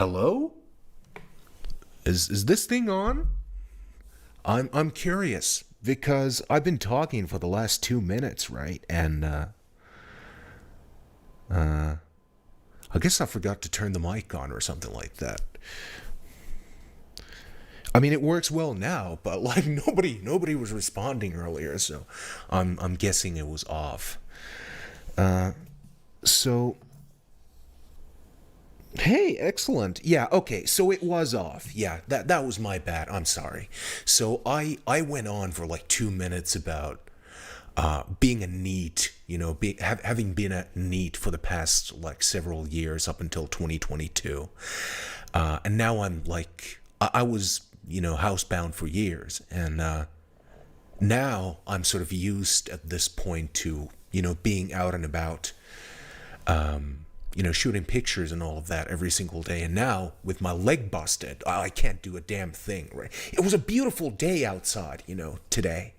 Hello? Is this thing on? I'm curious because I've been talking for the last 2 minutes, right? And I guess I forgot to turn the mic on or something like that. I mean, it works well now, but like nobody was responding earlier, so I'm guessing it was off. So hey, excellent. Yeah, okay. So it was off. Yeah, that was my bad. I'm sorry. So I went on for like 2 minutes about being a neat, having been a neat for the past like several years up until 2022, and now I'm like I was housebound for years, and now I'm sort of used at this point to being out and about, shooting pictures and all of that every single day. And now, with my leg busted, I can't do a damn thing, right? It was a beautiful day outside, today.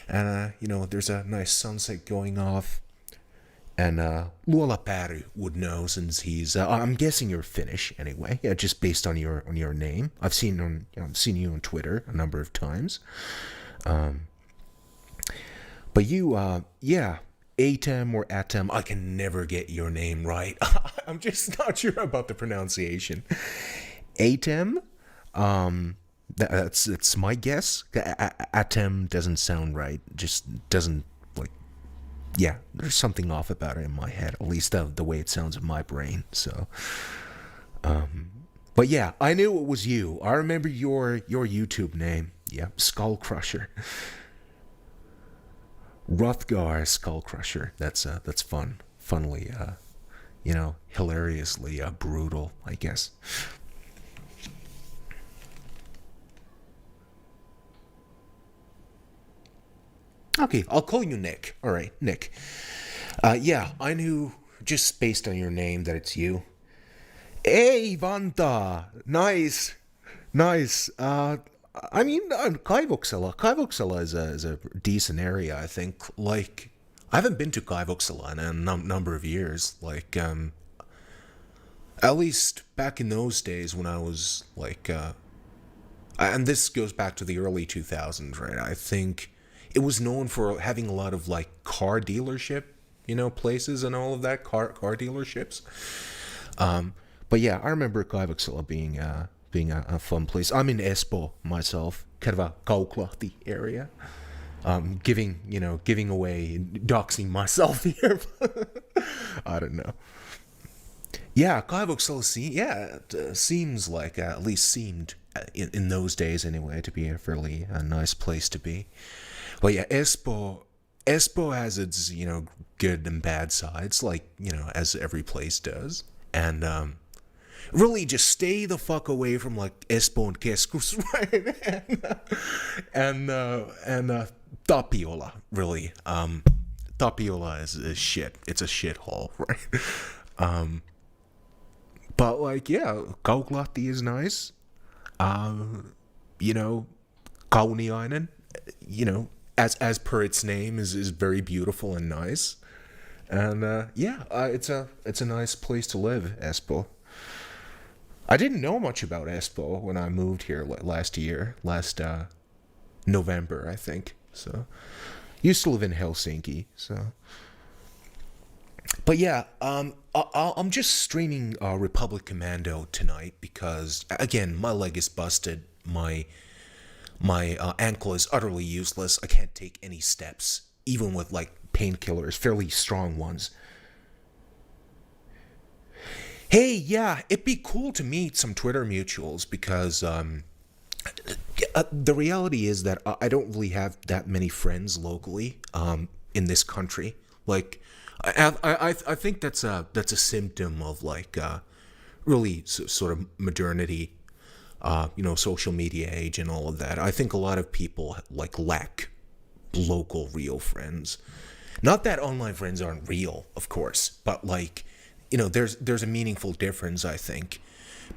And, there's a nice sunset going off. And Luolapäry would know since I'm guessing you're Finnish anyway, yeah, just based on your name. I've seen you on Twitter a number of times. But yeah, Atem or Atem, I can never get your name right. I'm just not sure about the pronunciation. Atem, that's my guess. Atem doesn't sound right. Just doesn't like. Yeah, there's something off about it in my head. At least the way it sounds in my brain. So, but yeah, I knew it was you. I remember your YouTube name. Yeah, Skull Crusher. Rothgar Skull Crusher. That's fun. Funnily, hilariously brutal, I guess. Okay, I'll call you Nick. All right, Nick. Yeah, I knew just based on your name that it's you. Hey, Vanta! Nice, nice. I mean, Kaivoksala is a decent area, I think. Like, I haven't been to Kaivoksala in a number of years. Like, at least back in those days when I was like, and this goes back to the early 2000s, right? I think it was known for having a lot of like car dealership, places and all of that, car dealerships. But yeah, I remember Kaivoksala being a fun place. I'm in Espoo myself, kind of a Kauklahti area. Giving away, doxing myself here. I don't know. Yeah, Kaivoksala seems like, at least seemed in those days anyway, to be a fairly nice place to be. But yeah, Espoo has its good and bad sides, like as every place does, and really just stay the fuck away from like Espoo and Keskus, right? And Tapiola, really. Tapiola is shit. It's a shithole, right? But like, yeah, Kauklahti is nice. You know, Kauniainen, as per its name, is very beautiful and nice. And it's a nice place to live, Espoo. I didn't know much about Espoo when I moved here last November, I think. So, used to live in Helsinki. So, but yeah, I'm just streaming Republic Commando tonight because again, my leg is busted. My ankle is utterly useless. I can't take any steps, even with like painkillers, fairly strong ones. Hey, yeah, it'd be cool to meet some Twitter mutuals because the reality is that I don't really have that many friends locally in this country. Like, I think that's a symptom of like really sort of modernity, social media age and all of that. I think a lot of people like lack local real friends. Not that online friends aren't real, of course, but like there's a meaningful difference, I think,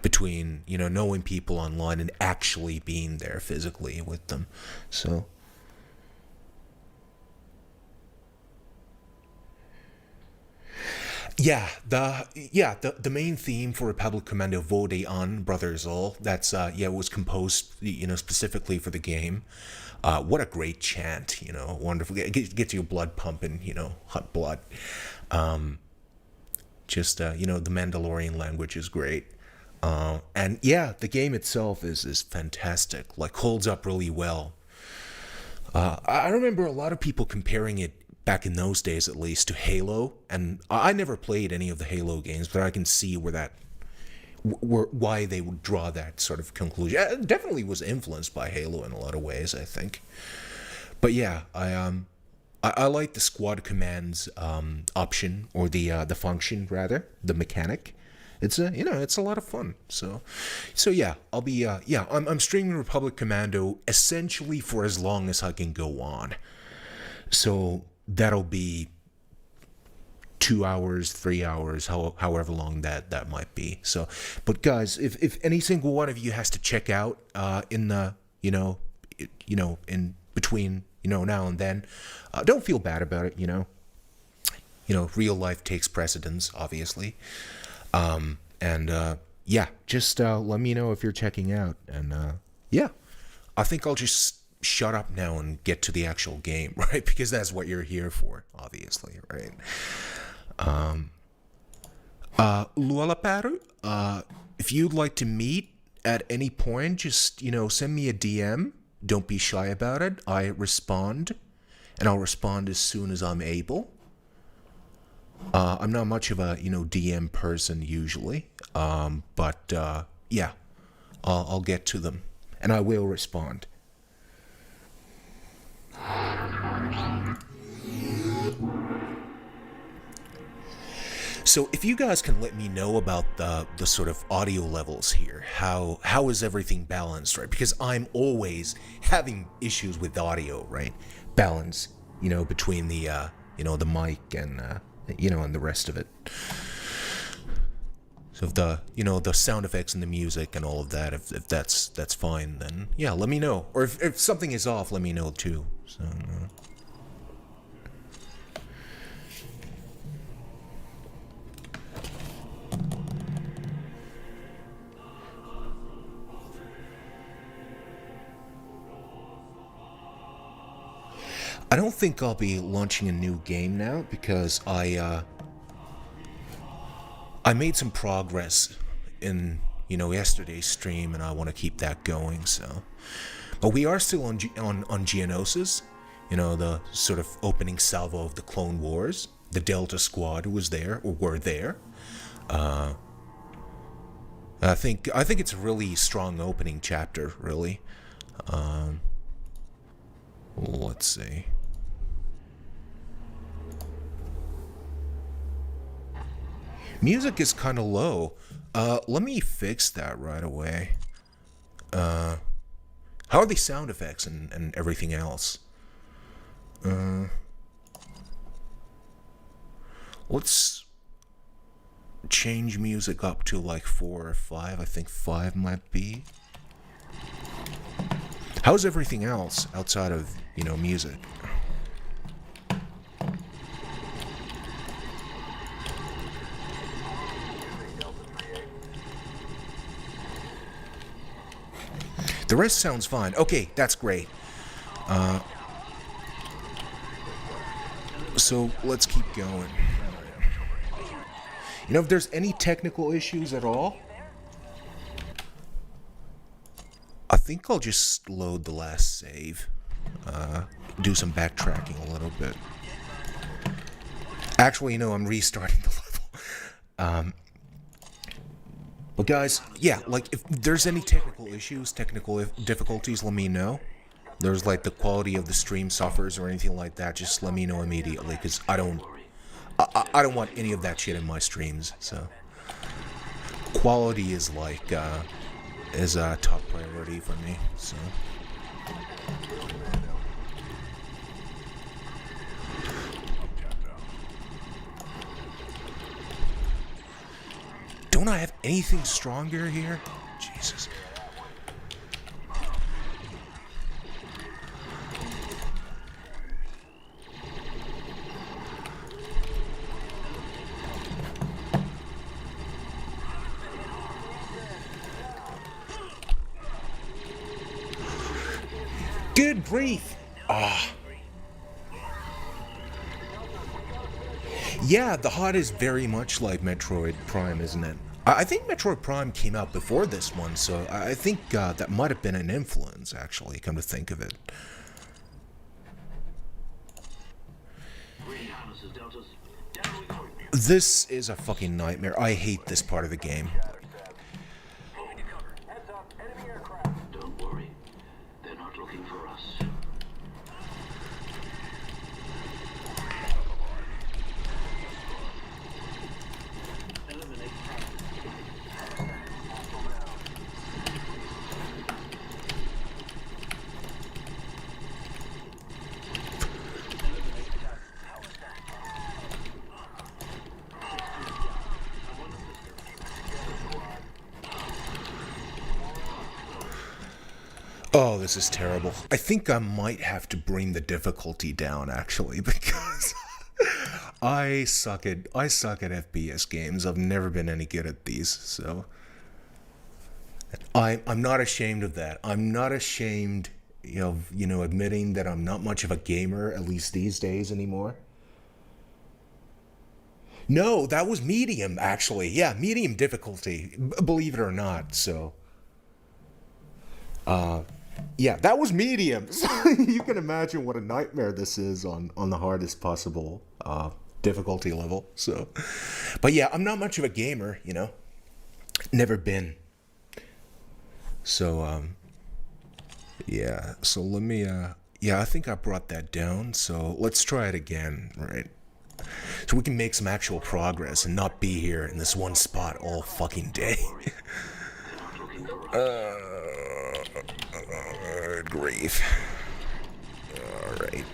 between knowing people online and actually being there physically with them. So The main theme for Republic Commando Vode An Brothers All, that's it was composed, specifically for the game. What a great chant, wonderful. Gets your blood pumping, hot blood. Just the Mandalorian language is great. And yeah, the game itself is fantastic, like holds up really well. I remember a lot of people comparing it back in those days, at least, to Halo, and I never played any of the Halo games, but I can see why they would draw that sort of conclusion. It definitely was influenced by Halo in a lot of ways, I think. But yeah, I like the squad commands option, or the function rather, the mechanic. It's it's a lot of fun. So yeah, I'm streaming Republic Commando essentially for as long as I can go on. So that'll be 2 hours, 3 hours, however long that might be. So, but guys, if any single one of you has to check out in the in between now and then, don't feel bad about it. Real life takes precedence, obviously. Just let me know if you're checking out, and I think I'll just shut up now and get to the actual game, right? Because that's what you're here for, obviously, right? Lualaparu, if you'd like to meet at any point, just, send me a DM. Don't be shy about it. I respond, and I'll respond as soon as I'm able. I'm not much of a, DM person usually, but I'll get to them, and I will respond. So if you guys can let me know about the sort of audio levels here, how is everything balanced, right? Because I'm always having issues with audio, right? Balance, between the the mic and and the rest of it. So if the sound effects and the music and all of that, if that's fine, then yeah, let me know. Or if something is off, let me know too. So. I don't think I'll be launching a new game now because I made some progress in yesterday's stream, and I want to keep that going. So, but we are still on Geonosis, the sort of opening salvo of the Clone Wars. The Delta Squad who was there or were there. I think it's a really strong opening chapter. Really. Let's see. Music is kind of low. Let me fix that right away. How are the sound effects and everything else? Let's change music up to like 4 or 5. I think 5 might be. How's everything else outside of, music? The rest sounds fine. Okay, that's great. So let's keep going. If there's any technical issues at all, I think I'll just load the last save. Do some backtracking a little bit. Actually, I'm restarting the level. But guys, yeah, like if there's any technical issues, technical difficulties, let me know. There's like the quality of the stream suffers or anything like that, just let me know immediately, because I don't want any of that shit in my streams. So quality is like is a top priority for me. So. Don't I have anything stronger here? Jesus. Good grief! Ah. Yeah, the HUD is very much like Metroid Prime, isn't it? I think Metroid Prime came out before this one, so I think that might have been an influence, actually, come to think of it. This is a fucking nightmare. I hate this part of the game. Don't worry. They're not looking for us. Oh, this is terrible. I think I might have to bring the difficulty down, actually, because I suck at FPS games. I've never been any good at these, so I'm not ashamed of that. I'm not ashamed of admitting that I'm not much of a gamer, at least these days anymore. No, that was medium, actually. Yeah, medium difficulty, believe it or not. So, yeah, that was medium. So you can imagine what a nightmare this is on the hardest possible difficulty level. So, but yeah, I'm not much of a gamer, never been. So, yeah. So let me, yeah, I think I brought that down. So let's try it again, right? So we can make some actual progress and not be here in this one spot all fucking day. Grief. Alright.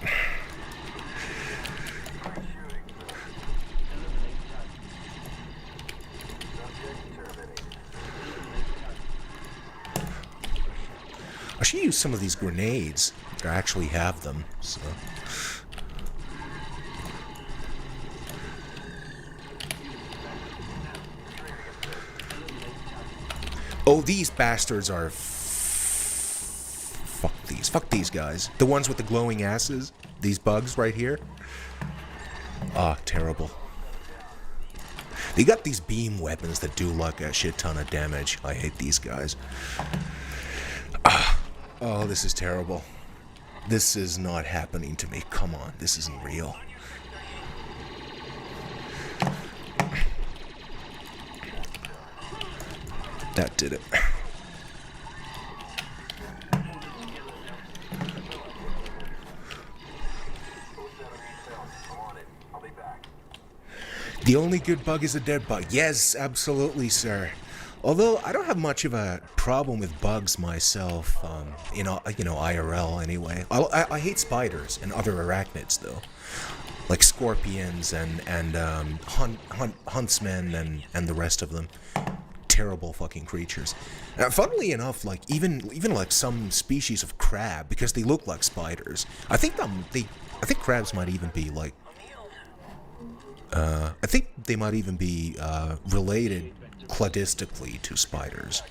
I should use some of these grenades. I actually have them, so. Oh, these bastards are. Fuck these. Fuck these guys. The ones with the glowing asses. These bugs right here. Ah, terrible. They got these beam weapons that do like a shit ton of damage. I hate these guys. Ah. Oh, this is terrible. This is not happening to me. Come on. This isn't real. That did it. The only good bug is a dead bug. Yes, absolutely, sir. Although I don't have much of a problem with bugs myself, IRL anyway. I hate spiders and other arachnids though, like scorpions and huntsmen and the rest of them. Terrible fucking creatures. Funnily enough, like even like some species of crab, because they look like spiders. I think crabs might even be like. I think they might even be related cladistically to spiders.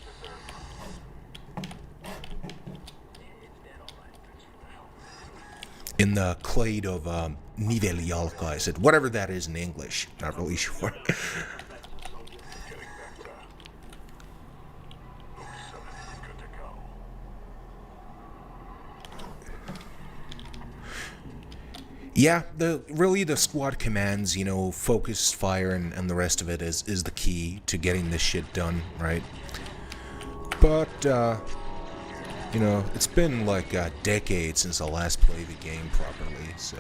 In the clade of Nivelialka, I said, whatever that is in English. Not really sure. Yeah, the squad commands, focused fire and the rest of it is the key to getting this shit done, right? But, it's been like a decade since I last played the game properly, so.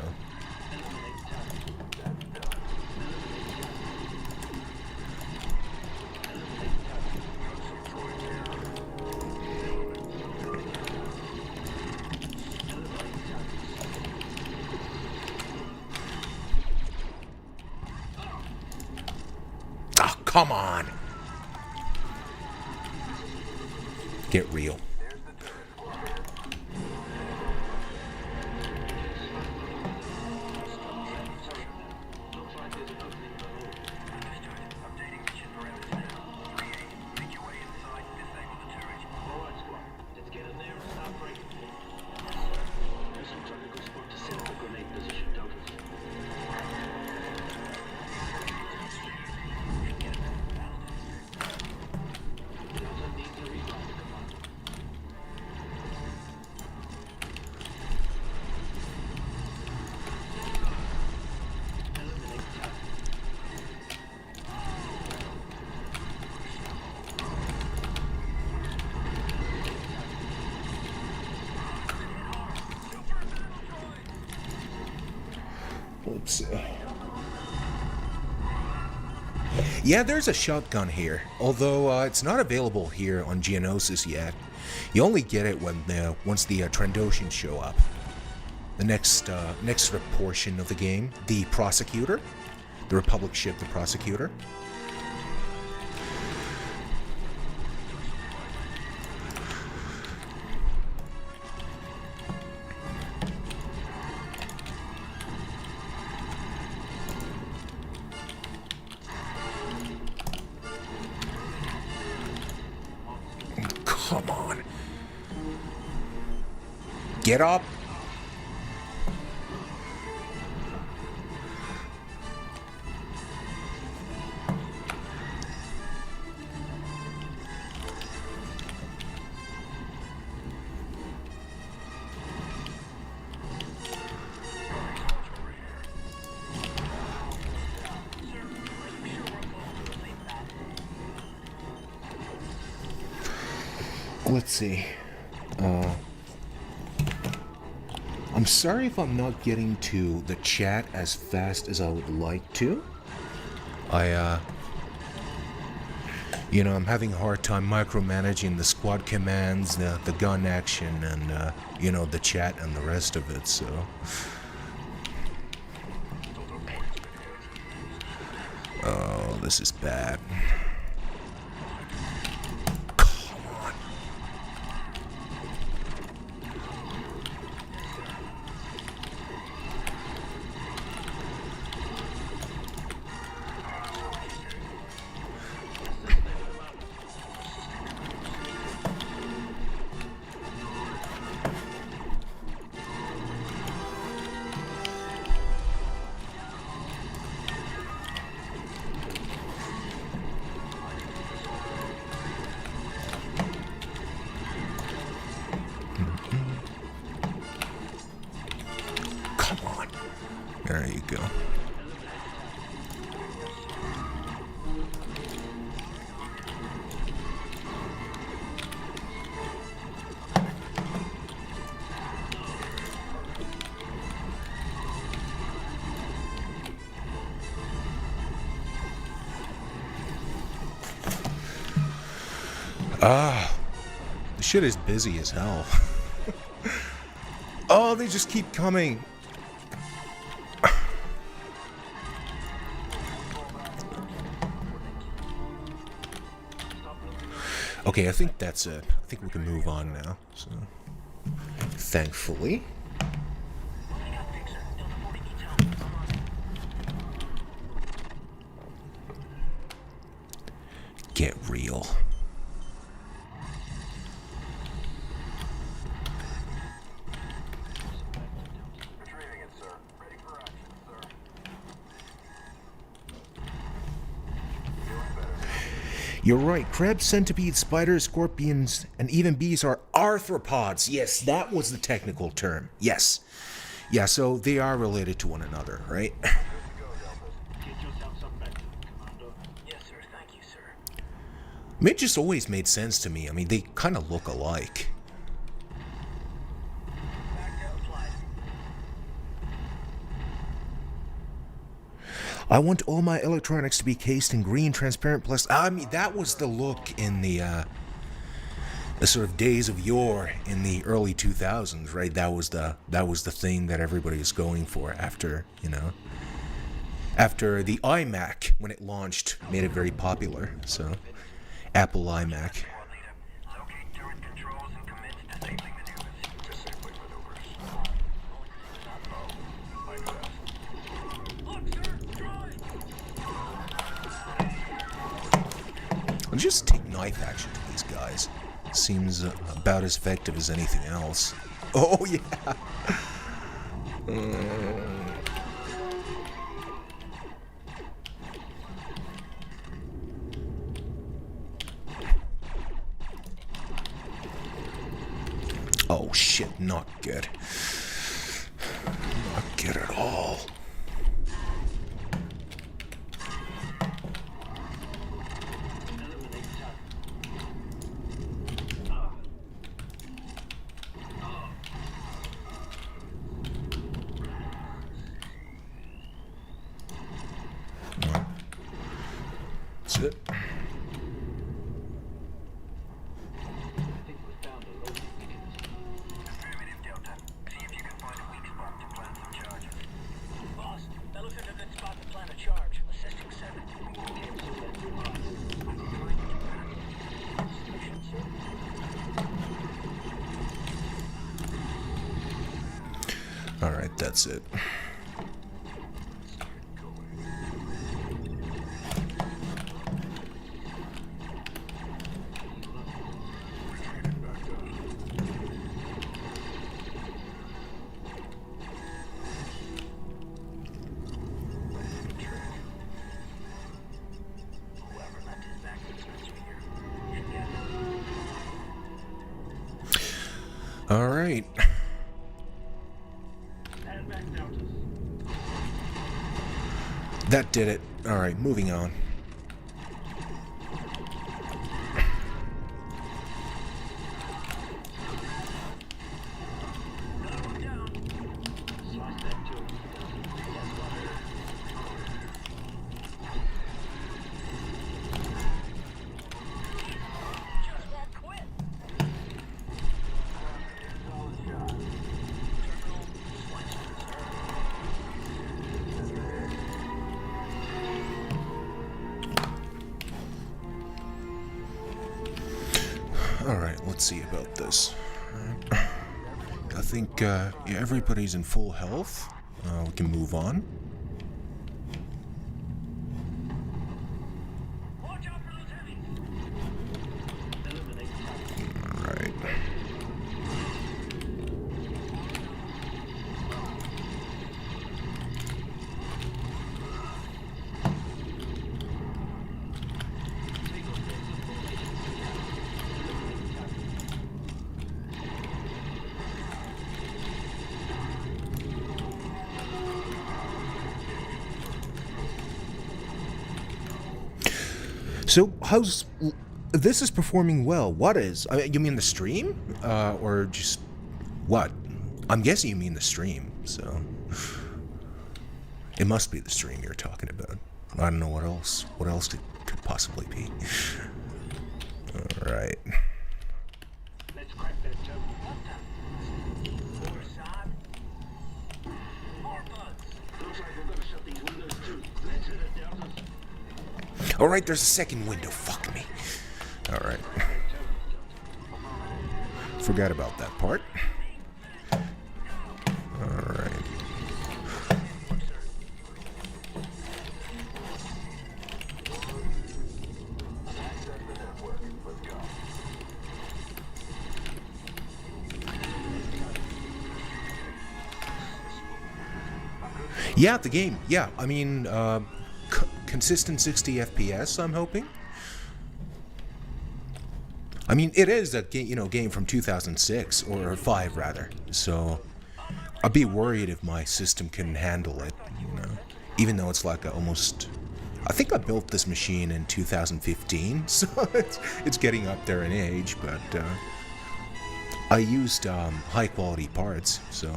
Come on. Get real. Let's see. Yeah, there's a shotgun here, although it's not available here on Geonosis yet. You only get it when once the Trandoshans show up. The next portion of the game, the Prosecutor, the Republic ship, the Prosecutor. Come on. Get up. Let's see. I'm sorry if I'm not getting to the chat as fast as I would like to. I'm having a hard time micromanaging the squad commands, the gun action, and, the chat and the rest of it, so... Oh, this is bad. There you go. The shit is busy as hell. Oh, they just keep coming. Okay, I think that's it. I think we can move on now. So, thankfully. Get real. You're right. Crabs, centipedes, spiders, scorpions, and even bees are arthropods. Yes, that was the technical term. Yes. Yeah, so they are related to one another, right? Get yourself some medicine, Commando. Yes, sir. Thank you, sir. I mean, it just always made sense to me. I mean, they kind of look alike. I want all my electronics to be cased in green, transparent plastic. I mean, that was the look in the sort of days of yore in the early 2000s, right? That was the thing that everybody was going for after the iMac, when it launched, made it very popular. So, Apple iMac. Locate turret controls and commence disabling maneuvers. Just say quick maneuvers. I'll just take knife action to these guys. Seems about as effective as anything else. Oh, yeah. Oh, shit, not good. Not good at all. Alright, that's it. Alright. That did it. Alright, moving on. Alright, let's see about this. I think yeah, everybody's in full health. We can move on. Alright. So, how's... This is performing well. What is? You mean the stream? Or just... What? I'm guessing you mean the stream, so... It must be the stream you're talking about. I don't know what else. What else it could possibly be. Alright. Let's crack that joke. More sod. More bugs. Looks like we're gonna shut these windows too. Let's hit it, Deltas. Alright, there's a second window. Fuck me. Alright. Forgot about that part. Alright. Yeah, the game. Yeah, I mean, consistent 60 FPS, I'm hoping. I mean, it is a game from 2006 or 5 rather. So I'd be worried if my system can handle it. Even though it's like almost. I think I built this machine in 2015, so it's getting up there in age. But I used high quality parts, so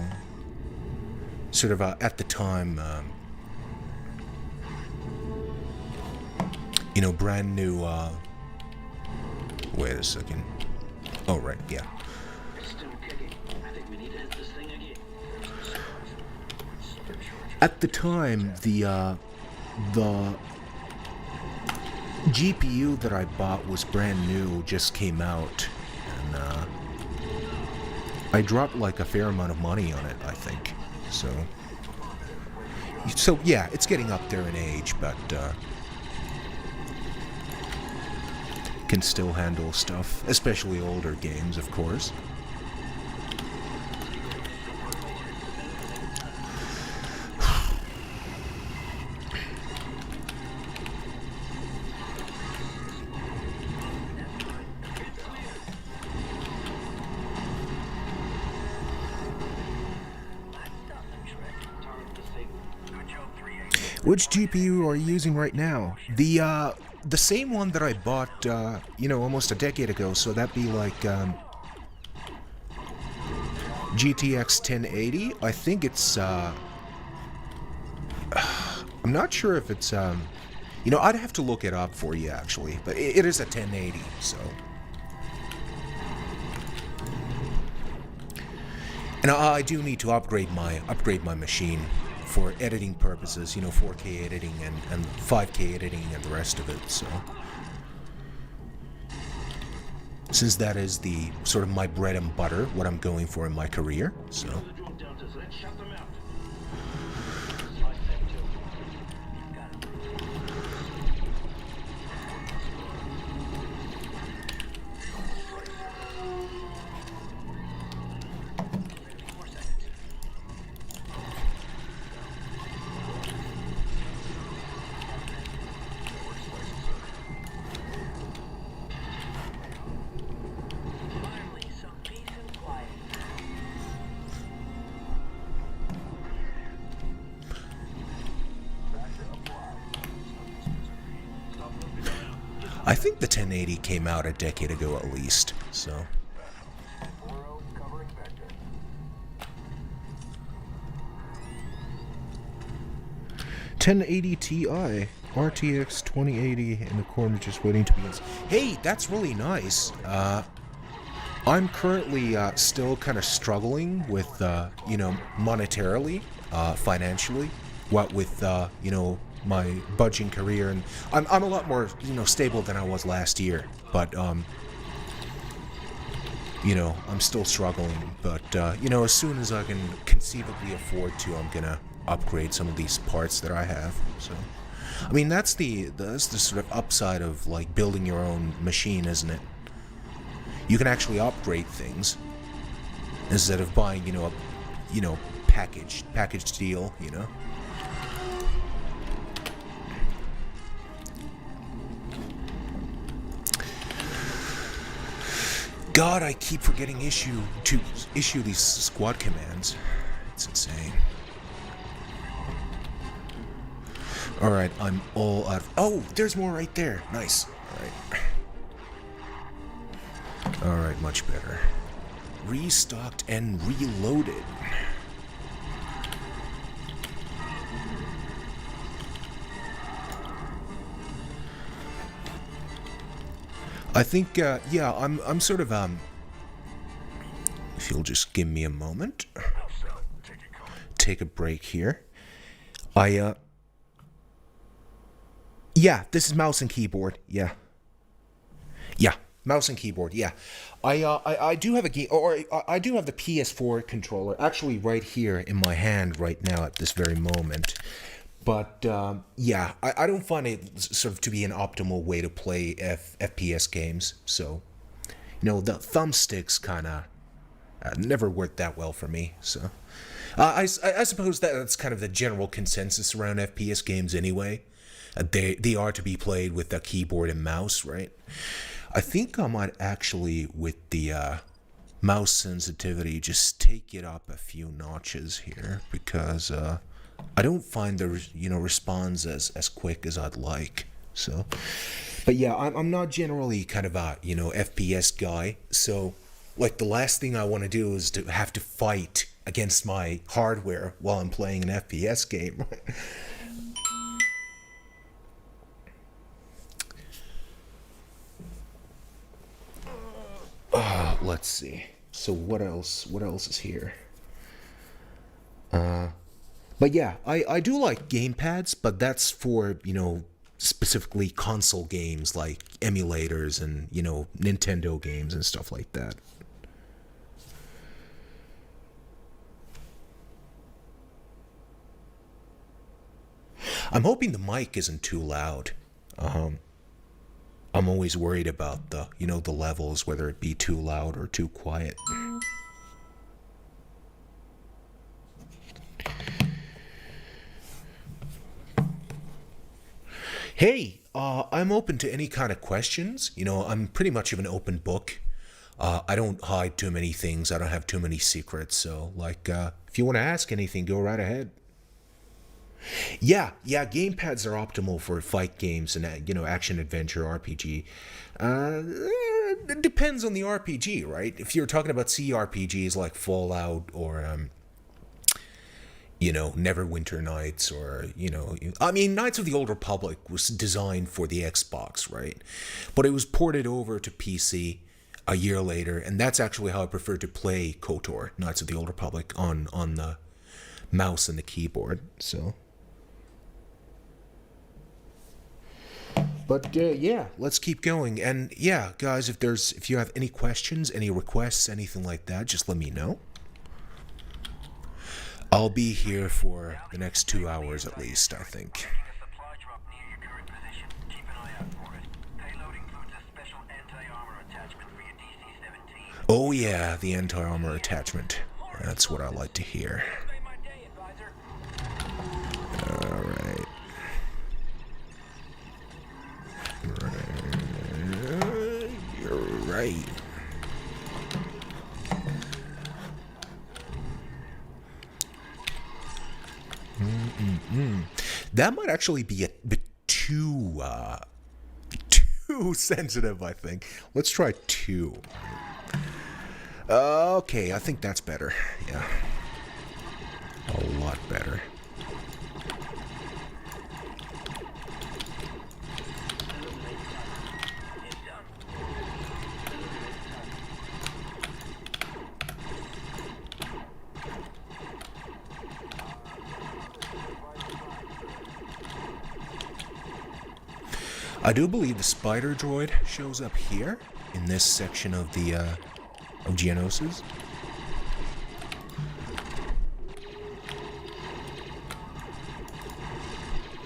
sort of at the time. Brand new, wait a second. Oh, right, yeah. Still kicking. I think we need to hit this thing again. At the time, the GPU that I bought was brand new, just came out, and I dropped like a fair amount of money on it, I think. So yeah, it's getting up there in age, but can still handle stuff, especially older games, of course. Which GPU are you using right now? The same one that I bought, almost a decade ago, so that'd be like, GTX 1080. I think it's, I'm not sure if it's, I'd have to look it up for you, actually, but it is a 1080, so. And I do need to upgrade my machine for editing purposes, 4K editing and 5K editing and the rest of it, so. Since that is the sort of my bread and butter, what I'm going for in my career, so. Shut them out. Slice them too. Got it. 15 more seconds. Finally, some peace and quiet. I think the 1080 came out a decade ago at least, so. 4-0 covering vector. Ti RTX 2080 in the corner just waiting to be Hey, that's really nice. I'm currently still kind of struggling with monetarily, financially, what with my budging career, and I'm a lot more stable than I was last year, but I'm still struggling, but as soon as I can conceivably afford to, I'm gonna upgrade some of these parts that I have. So I mean, that's the sort of upside of like building your own machine, isn't it? You can actually upgrade things instead of buying a packaged deal, God, I keep forgetting to issue these squad commands. It's insane. Alright, I'm all out of... Oh, there's more right there. Nice. Alright, much better. Restocked and reloaded. I think, yeah, I'm sort of, if you'll just give me a moment. Take a break here. Yeah, this is mouse and keyboard, yeah. Yeah, mouse and keyboard, yeah. I do have a game, or I do have the PS4 controller, actually right here in my hand right now at this very moment. But, yeah, I don't find it sort of to be an optimal way to play FPS games. So, the thumbsticks kind of never worked that well for me. So, I suppose that's kind of the general consensus around FPS games anyway. They are to be played with a keyboard and mouse, right? I think I might actually, with the mouse sensitivity, just take it up a few notches here, because I don't find the response as quick as I'd like. So, but yeah, I'm not generally kind of a FPS guy. So, like, the last thing I want to do is to have to fight against my hardware while I'm playing an FPS game. Let's see. So what else is here? But yeah, I do like gamepads, but that's for, specifically console games like emulators and, Nintendo games and stuff like that. I'm hoping the mic isn't too loud. I'm always worried about the levels, whether it be too loud or too quiet. Hey, I'm open to any kind of questions. I'm pretty much of an open book. I don't hide too many things. I don't have too many secrets. So, if you want to ask anything, go right ahead. Yeah, gamepads are optimal for fight games and action adventure RPG. It depends on the RPG, right? If you're talking about CRPGs like Fallout or Neverwinter Nights, or Knights of the Old Republic was designed for the Xbox, right? But it was ported over to PC a year later, and that's actually how I prefer to play KOTOR, Knights of the Old Republic, on the mouse and the keyboard. So. But yeah, let's keep going. And yeah, guys, if you have any questions, any requests, anything like that, just let me know. I'll be here for the next 2 hours at least, I think. A supply drop near your current position. Keep an eye out for it. Payload includes a special anti-armor attachment for your DC-17. Oh yeah, the anti-armor attachment. That's what I like to hear. Made my day, advisor. Alright. You're right. That might actually be a bit too sensitive, I think. Let's try 2. Okay, I think that's better. Yeah. A lot better. I do believe the spider droid shows up here in this section of the of Geonosis.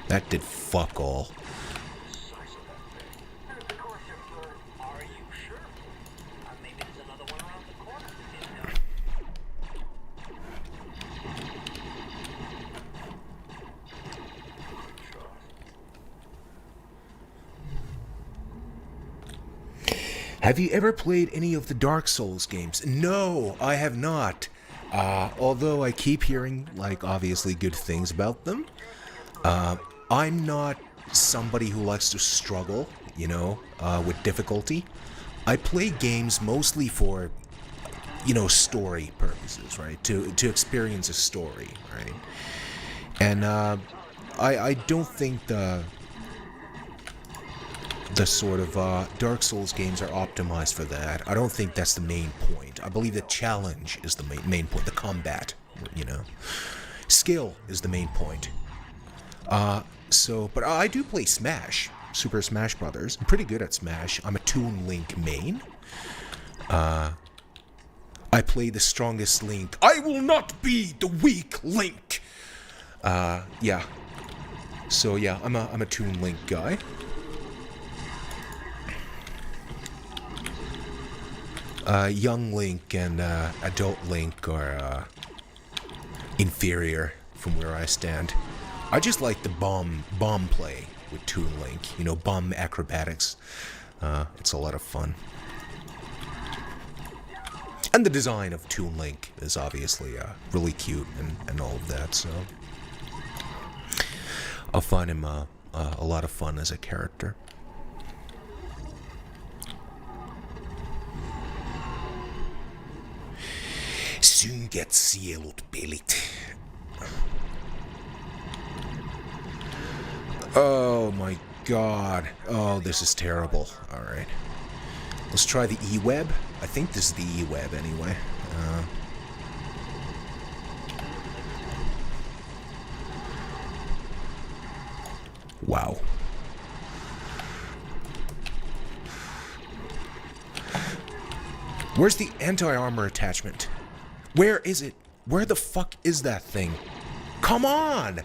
That did fuck all. Are you sure? Maybe there's another one around the corner. Have you ever played any of the Dark Souls games? No, I have not. Although I keep hearing, like, obviously good things about them. I'm not somebody who likes to struggle, you know, with difficulty. I play games mostly for, you know, story purposes, right? To experience a story, right? And I don't think the sort of Dark Souls games are optimized for that. I don't think that's the main point. I believe the challenge is the main point, the combat, you know. Skill is the main point. But I do play Smash, Super Smash Brothers. I'm pretty good at Smash. I'm a Toon Link main. I play the strongest Link. I will not be the weak Link! Yeah. So yeah, I'm a Toon Link guy. Young Link and Adult Link are inferior from where I stand. I just like the bomb play with Toon Link. You know, bomb acrobatics. It's a lot of fun. And the design of Toon Link is obviously really cute and all of that, so I'll find him a lot of fun as a character. Soon get sealed, billigt. Oh my god. Oh, this is terrible. Alright. Let's try the E-Web. I think this is the E-Web anyway. Wow. Where's the anti-armor attachment? Where is it? Where the fuck is that thing? Come on!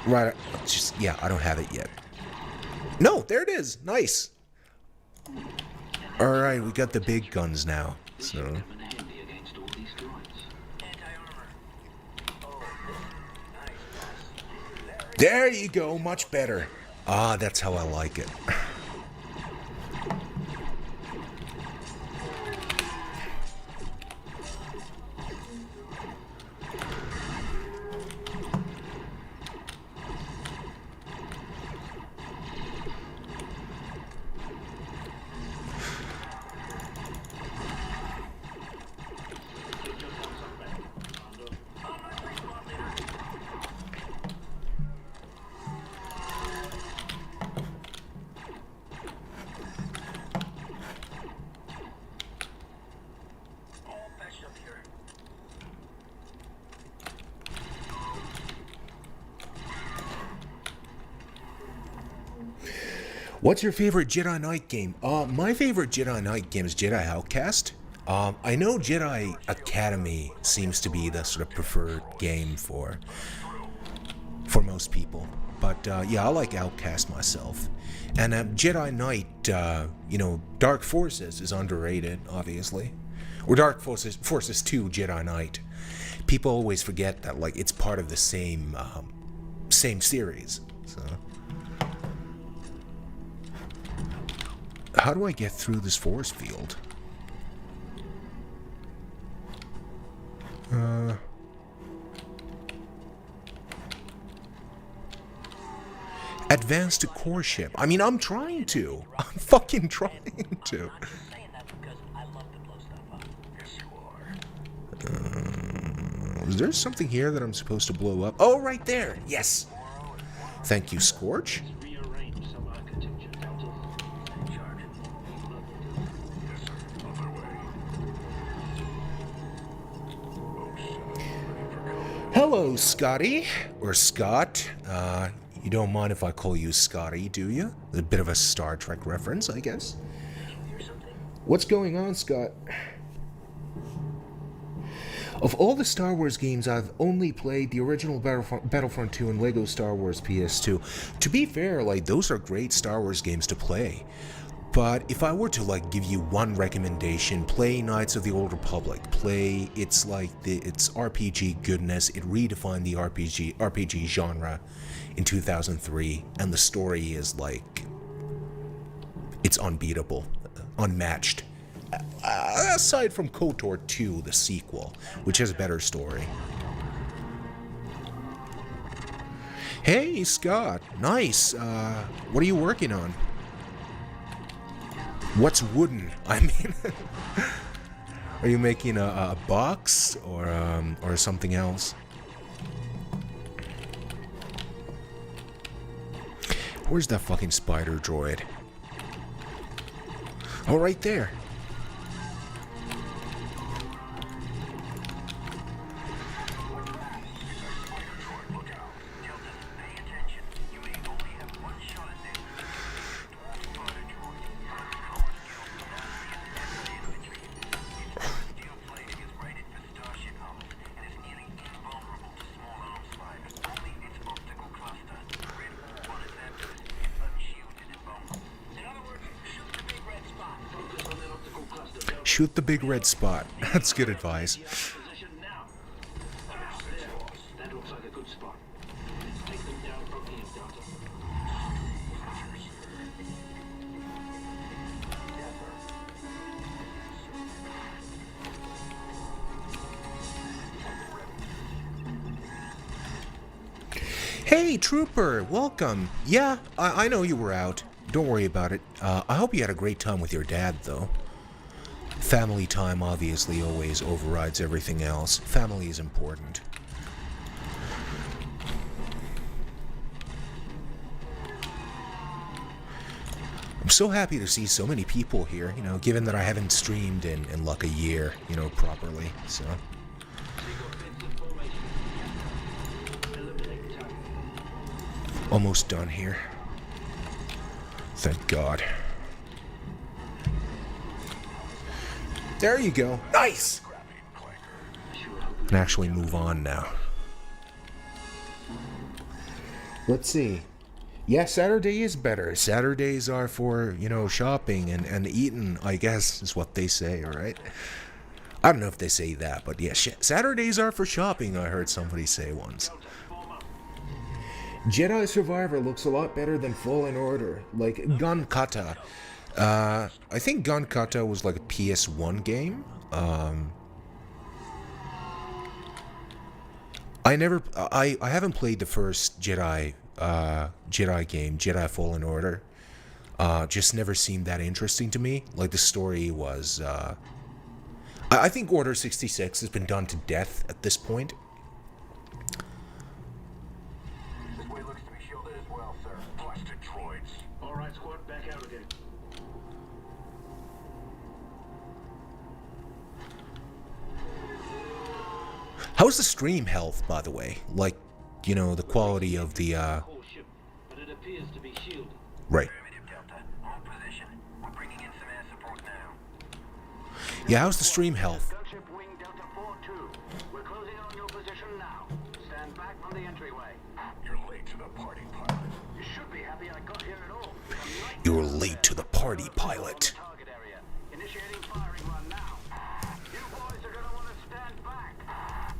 Right, just, yeah, I don't have it yet. No, there it is. Nice. Alright, we got the big guns now, so. There you go, much better. Ah, that's how I like it. What's your favorite Jedi Knight game? My favorite Jedi Knight game is Jedi Outcast. I know Jedi Academy seems to be the sort of preferred game for most people, but yeah, I like Outcast myself. And Jedi Knight, Dark Forces is underrated, obviously, or Dark Forces 2 Jedi Knight. People always forget that like it's part of the same series. So, how do I get through this force field? Advance to core ship. I mean, I'm trying to. I'm fucking trying to. Is there something here that I'm supposed to blow up? Oh, right there. Yes. Thank you, Scorch. Hello, Scotty. Or Scott. You don't mind if I call you Scotty, do you? A bit of a Star Trek reference, I guess. What's going on, Scott? Of all the Star Wars games, I've only played the original Battlefront 2 and Lego Star Wars PS2. To be fair, like, those are great Star Wars games to play. But if I were to, like, give you one recommendation, play Knights of the Old Republic. It's RPG goodness. It redefined the RPG genre in 2003, and the story is, like, it's unbeatable, unmatched. Aside from KOTOR 2, the sequel, which has a better story. Hey, Scott. Nice. What are you working on? What's wooden? I mean, are you making a box or something else? Where's that fucking spider droid? Oh, right there. Shoot the big red spot. That's good advice. Hey, Trooper, welcome. Yeah, I know you were out. Don't worry about it. I hope you had a great time with your dad, though. Family time obviously always overrides everything else. Family is important. I'm so happy to see so many people here, given that I haven't streamed in like a year, properly, so. Almost done here. Thank God. There you go. Nice! Can actually move on now. Let's see. Yeah, Saturday is better. Saturdays are for, shopping and eating, I guess, is what they say, alright? I don't know if they say that, but yeah, Saturdays are for shopping, I heard somebody say once. Jedi Survivor looks a lot better than Fallen Order, like Gun Kata. I think Gun Kata was like a PS1 game. I haven't played the first Jedi game, Jedi Fallen Order. Just never seemed that interesting to me. Like the story was, I think Order 66 has been done to death at this point. This way looks to be shielded as well, sir. Blasted droids. All right, squad, back out again. How's the stream health, by the way? Like, the quality of the, Whole ship, but it appears to be shielded. Right. Delta, on position. We're bringing in some air support now. Yeah, how's the stream health? Gunship wing Delta 4-2. We're closing on your position now. Stand back from the entryway. You're late to the party, pilot. You should be happy I got here at all. You're late to the party, pilot. Target area. Initiating firing run now. You boys are gonna want to stand back.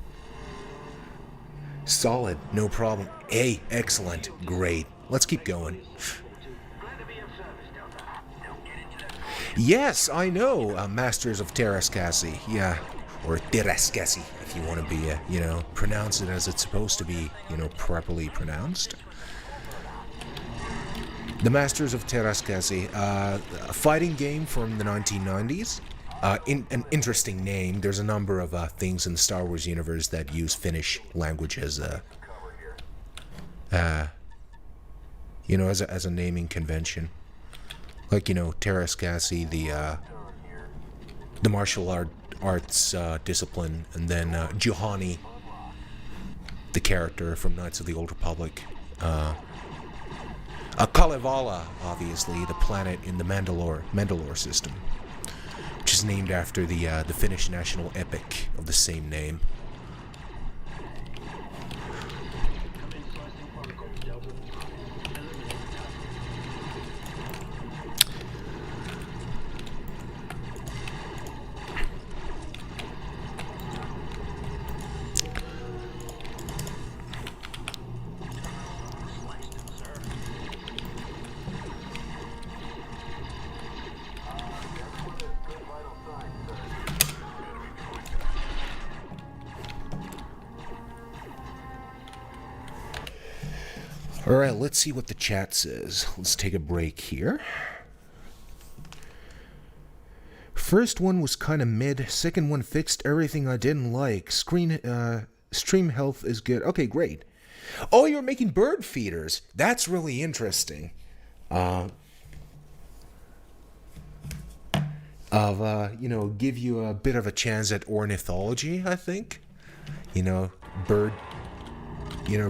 Solid, no problem. Hey, excellent, great. Let's keep going. Glad to be of service, Delta. Don't get into that. Yes, I know, Masters of Terrascasi. Yeah, or Terrascasi, if you want to be, pronounce it as it's supposed to be, properly pronounced. The Masters of Terrascasi, a fighting game from the 1990s. An interesting name. There's a number of things in the Star Wars universe that use Finnish language as as a naming convention. Like, Terrascasi, the martial arts discipline, and then Juhani, the character from Knights of the Old Republic. Kalevala, obviously, the planet in the Mandalore system, which is named after the Finnish national epic of the same name. Alright, let's see what the chat says. Let's take a break here. First one was kind of mid. Second one fixed everything I didn't like. Stream health is good. Okay, great. Oh, you're making bird feeders. That's really interesting. Give you a bit of a chance at ornithology, I think.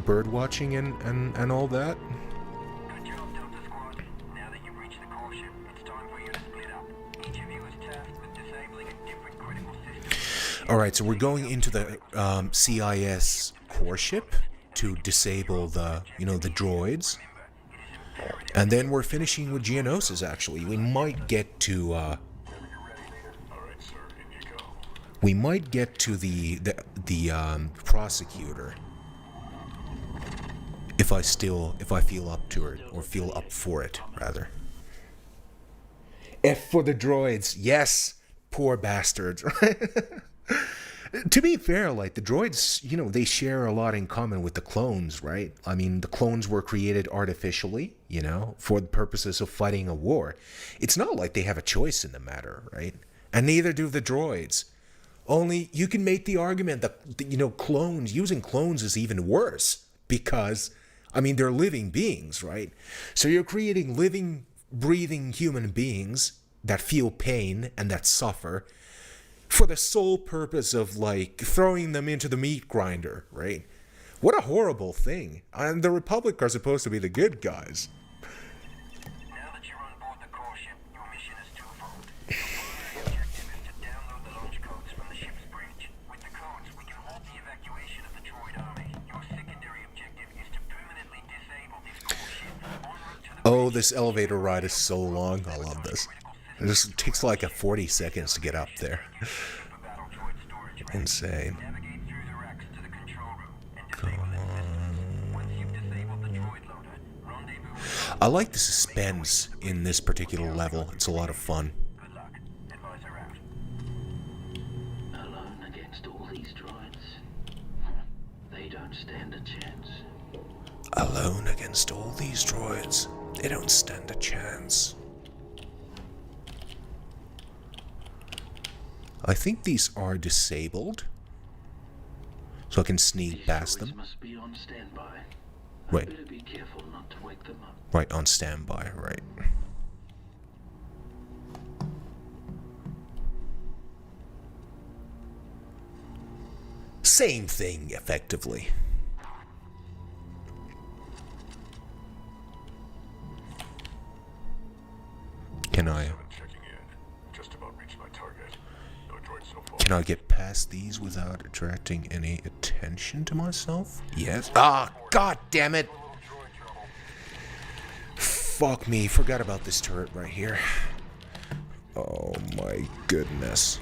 Bird watching and all that. Good job, Delta Squad. Now that you've reached the core ship, it's time for you to split up. Each of you is tasked with disabling a different critical system. All right, so we're going into the CIS core ship to disable the droids, and then we're finishing with Geonosis. Actually, we might get to the prosecutor. If I feel up to it, or feel up for it, rather. F for the droids, yes, poor bastards. To be fair, like, the droids, they share a lot in common with the clones, right? I mean, the clones were created artificially, for the purposes of fighting a war. It's not like they have a choice in the matter, right? And neither do the droids. Only you can make the argument that, using clones is even worse, because they're living beings, right? So you're creating living, breathing human beings that feel pain and that suffer for the sole purpose of, throwing them into the meat grinder, right? What a horrible thing. And the Republic are supposed to be the good guys. Now that you're on board the core ship, your mission is twofold. The primary objective is to download the launch codes from the ship's bridge. With the codes, we can halt the evacuation of the droid army. Your secondary objective is to permanently disable this core ship. En route to the Oh, this elevator ride is so long. I love this. It just takes like 40 seconds to get up there. Insane. navigate through the racks to the control room and disable the system. Once you've disabled the droid loader, rendezvous with I like the suspense in this particular level. It's a lot of fun. good luck. Advisor out. Alone against all these droids? They don't stand a chance. Alone against all these droids. They don't stand a chance. I think these are disabled, so I can sneak past them. Must be on standby. Right. Better be careful not to wake them up. Right, on standby, right. Same thing, effectively. Can I? Checking in. Just about reached my target. No Can I get past these without attracting any attention to myself? Yes. Ah, god damn it! Fuck me, forgot about this turret right here. Oh my goodness.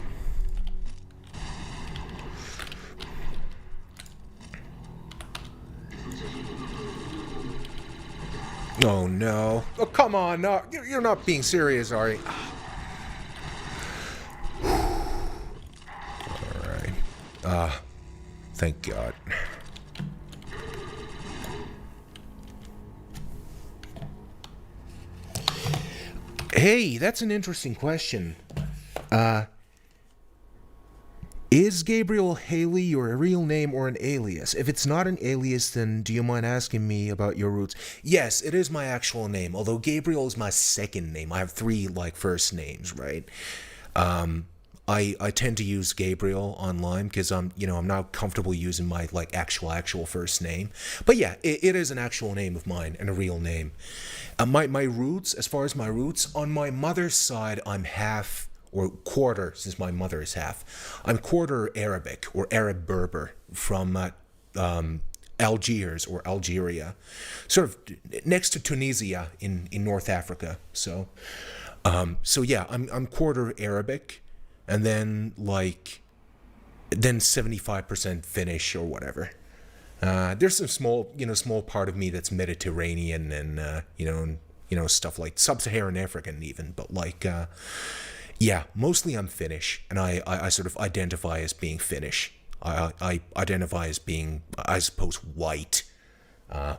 Oh no. Oh, come on, no, you're not being serious, are you? Alright. Thank God. Hey, that's an interesting question. Is Gabriel Haley your real name or an alias? If it's not an alias, then do you mind asking me about your roots? Yes, it is my actual name, although Gabriel is my second name. I have 3, first names, right? I tend to use Gabriel online because I'm not comfortable using my, actual first name. But yeah, it is an actual name of mine and a real name. My roots, as far as my roots, on my mother's side, I'm half, or quarter, since my mother is half. I'm quarter Arabic, or Arab Berber, from Algiers, or Algeria. Sort of next to Tunisia in North Africa. So yeah, I'm quarter Arabic, and then, then 75% Finnish, or whatever. There's some small part of me that's Mediterranean and stuff like Sub-Saharan African even, but yeah, mostly I'm Finnish, and I sort of identify as being Finnish. I identify as being, I suppose, white,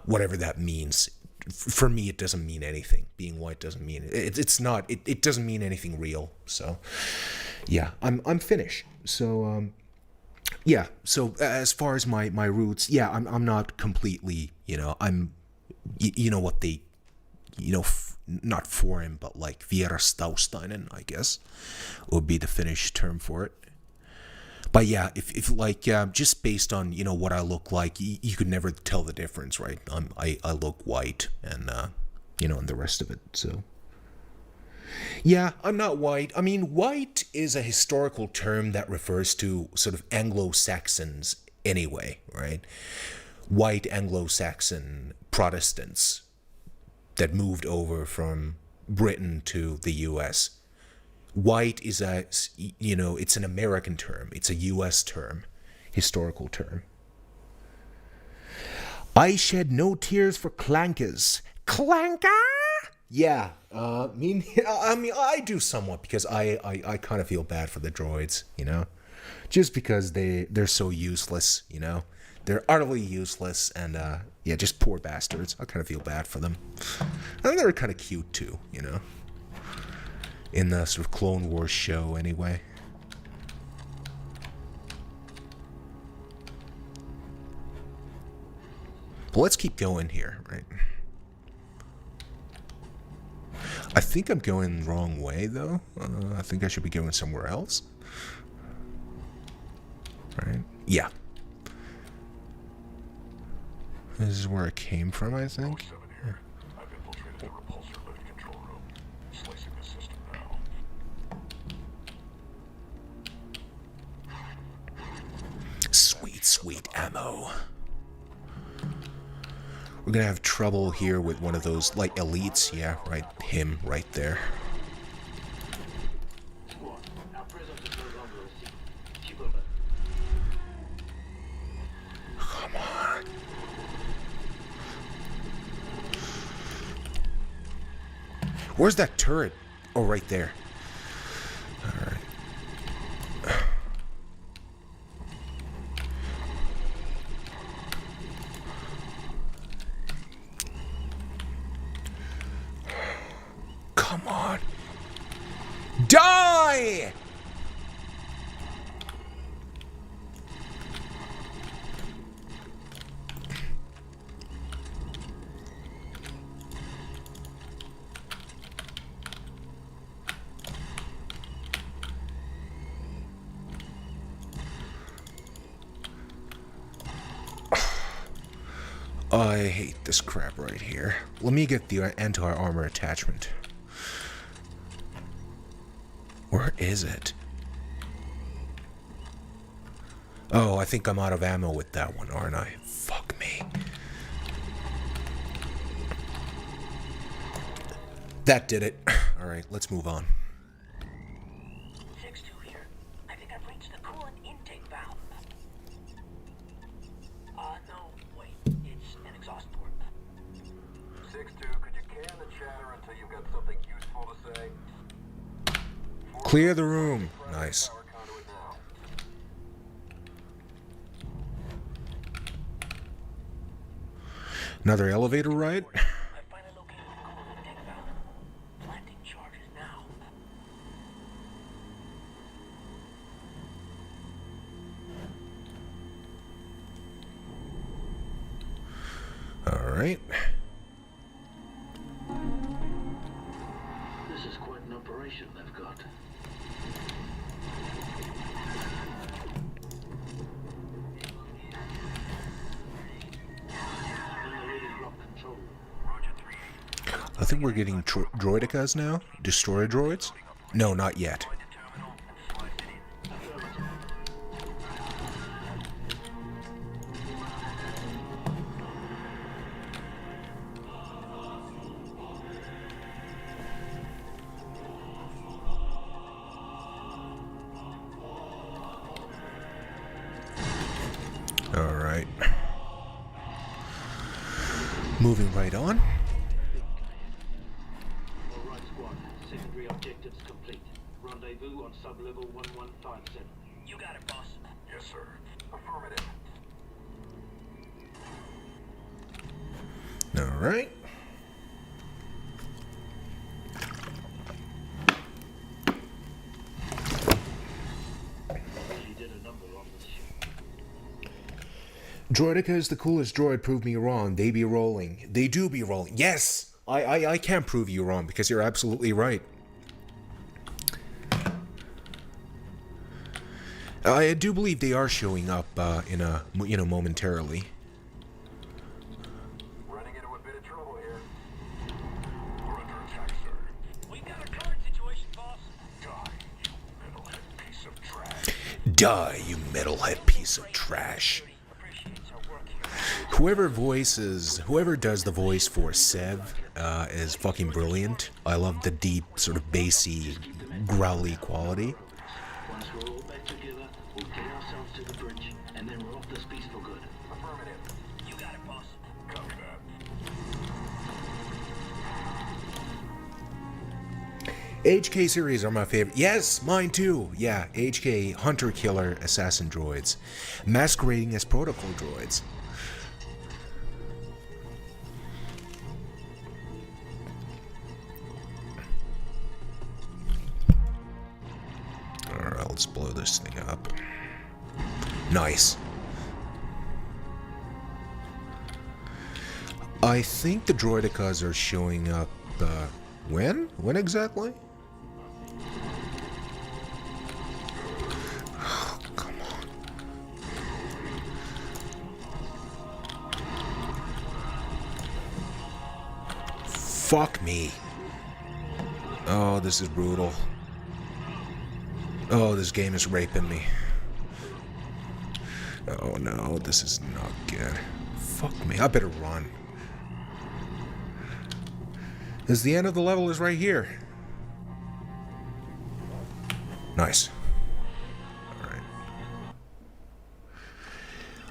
whatever that means. For me, it doesn't mean anything. Being white doesn't mean it's not. It doesn't mean anything real. So, yeah, I'm Finnish. So yeah. So as far as my roots, yeah, I'm not completely. I'm, what they, not foreign, but vierastaustainen, I guess, would be the Finnish term for it. But yeah, if just based on what I look like, you could never tell the difference, right? I look white, and and the rest of it. So yeah, I'm not white. I mean, white is a historical term that refers to sort of Anglo-Saxons anyway, right? White Anglo-Saxon Protestants that moved over from Britain to the U.S. White is it's an American term. It's a U.S. term, historical term. I shed no tears for clankers. Clanker? Yeah, I mean, I do somewhat because I kind of feel bad for the droids, just because they're so useless, They're utterly useless, and yeah, just poor bastards. I kind of feel bad for them. And they're kind of cute too, in the sort of Clone Wars show, anyway. But let's keep going here, right? I think I'm going the wrong way, though. I think I should be going somewhere else. Right? Yeah. This is where I came from, I think. I've infiltrated the repulsor lift control room. Slicing the system now. Sweet ammo. We're gonna have trouble here with one of those, elites. Yeah, right. Him, right there. Come on. Where's that turret? Oh, right there. Alright. Come on. Die! I hate this crap right here. Let me get the anti-armor attachment. Where is it? Oh, I think I'm out of ammo with that one, aren't I? Fuck me. That did it. Alright, let's move on. 6-2 here. I think I've reached the coolant intake valve. No, wait. It's an exhaust port. 6-2, could you can the chatter until you've got something useful to say? Clear the room. Nice. Power conduit now. Another elevator ride? I finally located the coolant intake valve. Planting charges now. Alright. This is quite an operation they've got. Unrelated block control. Roger 3-8. I think we're getting droidicas now. Destroyer droids? No, not yet. Find the terminal and slide it in. Affirmative. Alright. Moving right on. All right, squad. Secondary objectives complete. Rendezvous on sub-level 1157. You got it, boss. Yes, sir. Affirmative. Alright. Really did a number on this ship. Droidica is the coolest droid. Prove me wrong. They be rolling. They do be rolling. Yes! I can't prove you wrong because you're absolutely right. I do believe they are showing up in a momentarily. Running into a bit of trouble here. We're under attack, sir. We got a current situation, boss. Die, you metalhead piece of trash. Die, you metalhead piece of trash. Appreciates our work here. Whoever does the voice for Sev is fucking brilliant. I love the deep, sort of bassy, growly quality. Once we're all back together, we'll get ourselves to the bridge, and then we're off this piece for good. Affirmative. You got it, boss. Copy that. HK series are my favorite. Yes, mine too. Yeah, HK Hunter Killer Assassin droids, masquerading as protocol droids. Alright, let's blow this thing up. Nice. I think the droidicas are showing up, when? When exactly? Oh, come on. Fuck me. Oh, this is brutal. Oh, this game is raping me. Oh no, this is not good. Fuck me, I better run. Because the end of the level is right here. Nice. Alright.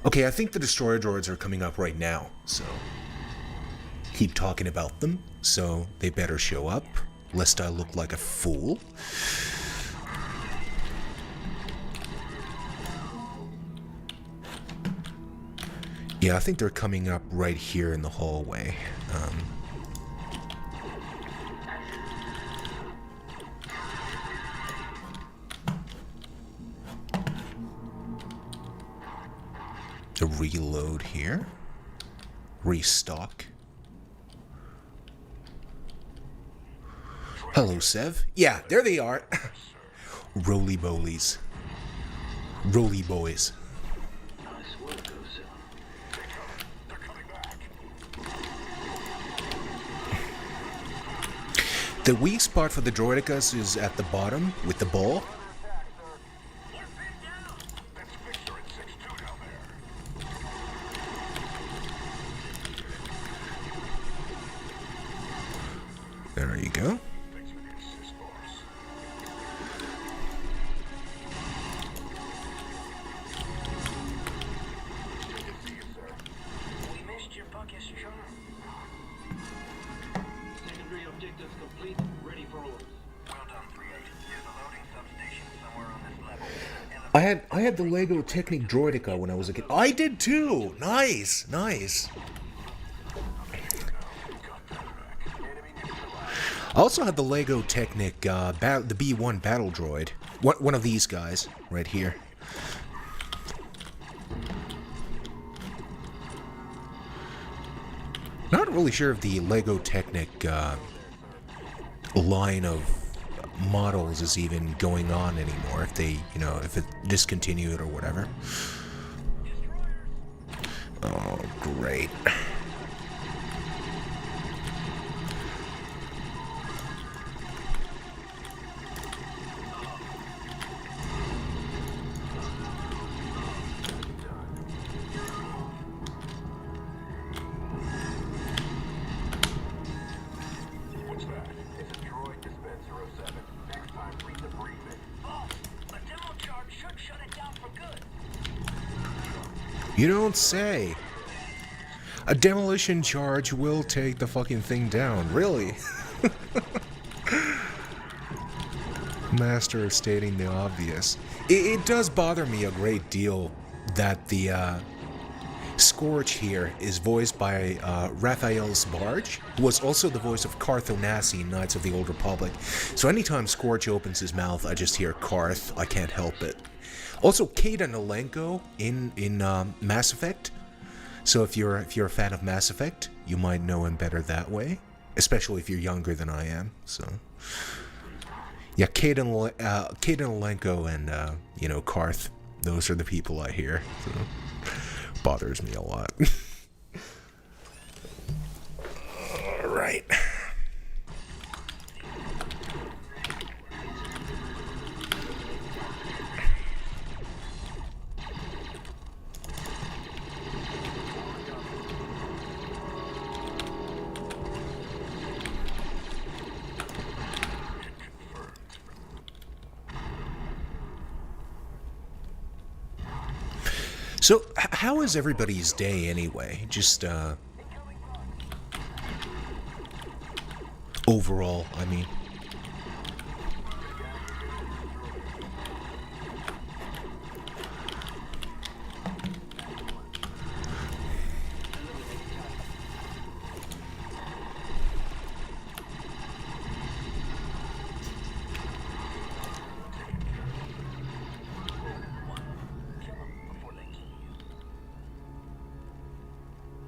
Okay, I think the destroyer droids are coming up right now, so keep talking about them, so they better show up, lest I look like a fool. Yeah, I think they're coming up right here in the hallway. To reload here. Restock. Hello, Sev. Yeah, there they are. Roly bolies. Roly boys. Nice work, Jose. They're coming back. The weak spot for the droidicas is at the bottom with the ball. Let's fix her in 6-2. There you go. Thanks for the assist, boss. Good to see you, sir. We missed your bucket's charm. Secondary objectives complete. Ready for orders. Well done, 3-8. There's a loading substation somewhere on this level. I had the Lego Technic Droidica when I was a kid. I did too. Nice, nice. I also had the Lego Technic, the B1 Battle Droid. One of these guys, right here. Not really sure if the Lego Technic line of models is even going on anymore. If they, if it discontinued or whatever. Oh, great. What's that? It's a droid dispenser 07. Next time, read the briefing. Boss, a demo charge should shut it down for good. You don't say. A demolition charge will take the fucking thing down. Really? Master of stating the obvious. It does bother me a great deal that the Scorch here is voiced by Raphael Sbarge, who was also the voice of Carth Onasi in Knights of the Old Republic. So anytime Scorch opens his mouth, I just hear Carth. I can't help it. Also, Kaida Nolenko in Mass Effect. So if you're a fan of Mass Effect, you might know him better that way, especially if you're younger than I am. So yeah, Kaida Nolenko and Carth. Those are the people I hear. So bothers me a lot. All right. So, how is everybody's day anyway? Just, overall, I mean.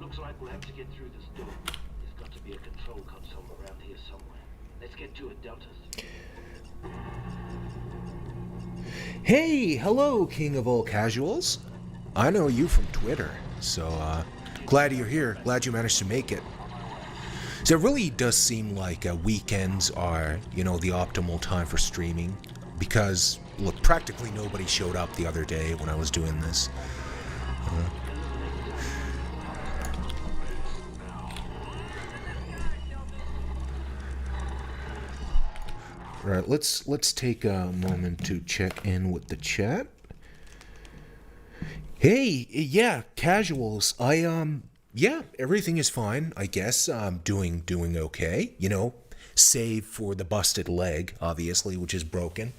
Looks like we'll have to get through this door. There's got to be a control console around here somewhere. Let's get to it, Deltas. Hey, hello, King of All Casuals. I know you from Twitter, so glad you're here. Glad you managed to make it. So it really does seem like weekends are, the optimal time for streaming, because look, practically nobody showed up the other day when I was doing this. Right, let's take a moment to check in with the chat. Hey, yeah, casuals. Yeah, everything is fine. I guess I'm doing okay. Save for the busted leg, obviously, which is broken.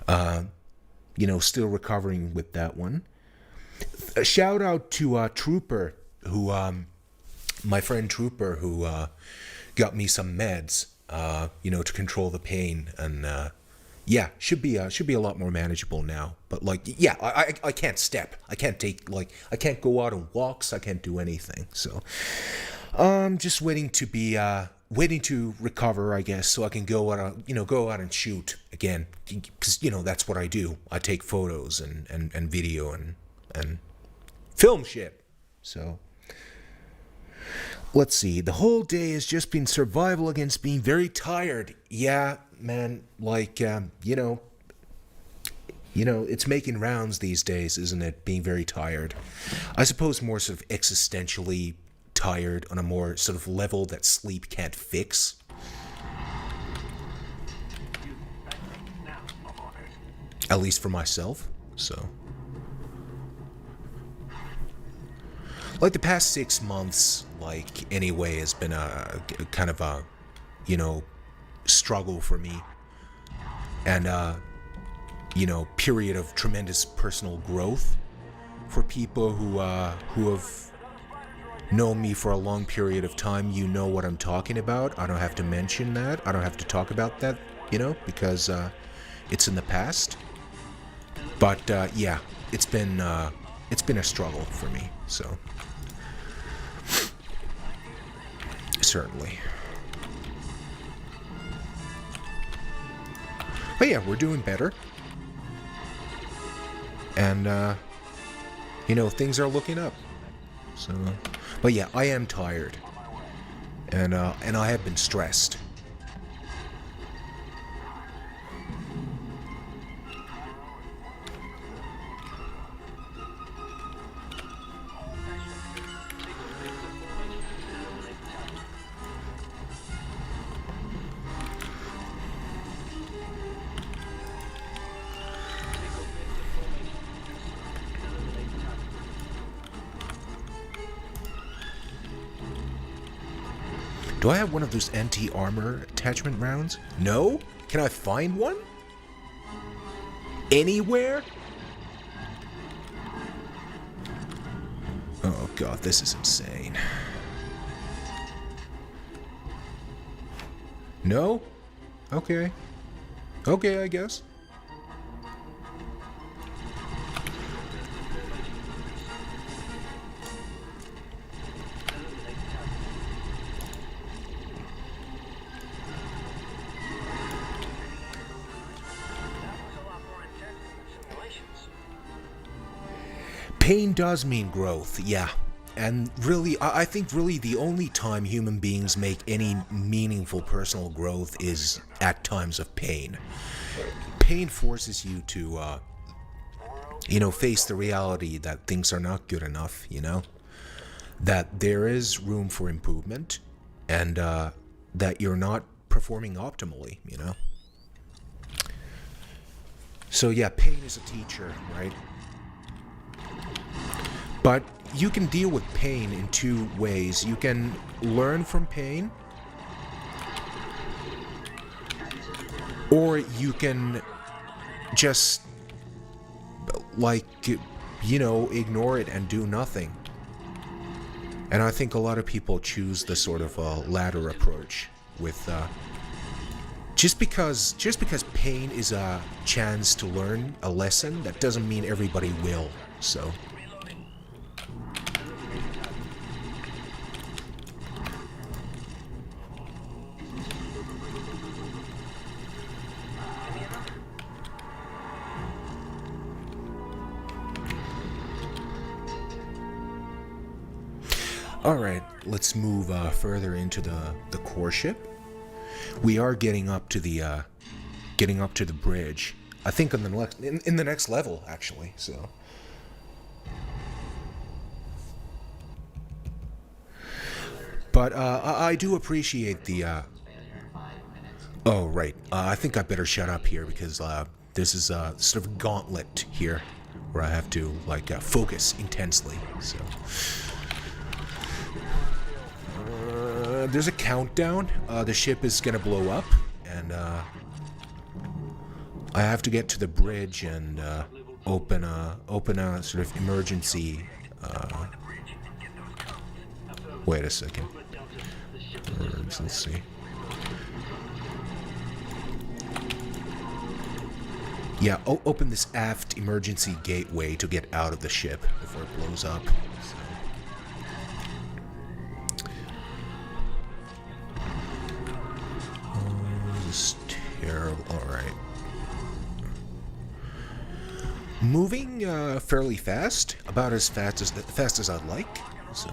Still recovering with that one. A shout out to Trooper, who my friend Trooper, who got me some meds. To control the pain, and yeah, should be a lot more manageable now. But yeah, I can't step, I can't I can't go out on walks, I can't do anything. So I'm just waiting to recover, I guess, so I can go out, and shoot again, because that's what I do. I take photos and video and film shit. So. Let's see, the whole day has just been survival against being very tired. Yeah, man, it's making rounds these days, isn't it? Being very tired. I suppose more sort of existentially tired on a more sort of level that sleep can't fix. At least for myself. So, like the past 6 months, like anyway, has been a kind of a, you know, struggle for me, and period of tremendous personal growth for people who have known me for a long period of time. You know what I'm talking about. I don't have to mention that. I don't have to talk about that, because it's in the past. But yeah, it's been a struggle for me. So certainly. But yeah, we're doing better. And things are looking up. So, but yeah, I am tired. And I have been stressed. Do I have one of those anti-armor attachment rounds? No? Can I find one? Anywhere? Oh god, this is insane. No? Okay. Okay, I guess. Pain does mean growth, yeah. And really, I think really the only time human beings make any meaningful personal growth is at times of pain. Pain forces you to, face the reality that things are not good enough, that there is room for improvement, and that you're not performing optimally, So yeah, pain is a teacher, right? But you can deal with pain in two ways. You can learn from pain, or you can just, ignore it and do nothing. And I think a lot of people choose the sort of latter approach with, just because pain is a chance to learn a lesson, that doesn't mean everybody will, so... Alright, let's move further into the core ship. We are getting up to the bridge. I think in the next level, actually. So, but I do appreciate the. Oh right, I think I better shut up here because this is sort of a gauntlet here, where I have to focus intensely. So. There's a countdown. The ship is gonna blow up, and I have to get to the bridge and open a sort of emergency. Wait a second. Let's see. Yeah, open this aft emergency gateway to get out of the ship before it blows up. So. Terrible. All right. Moving fairly fast, about as fast as I'd like. So.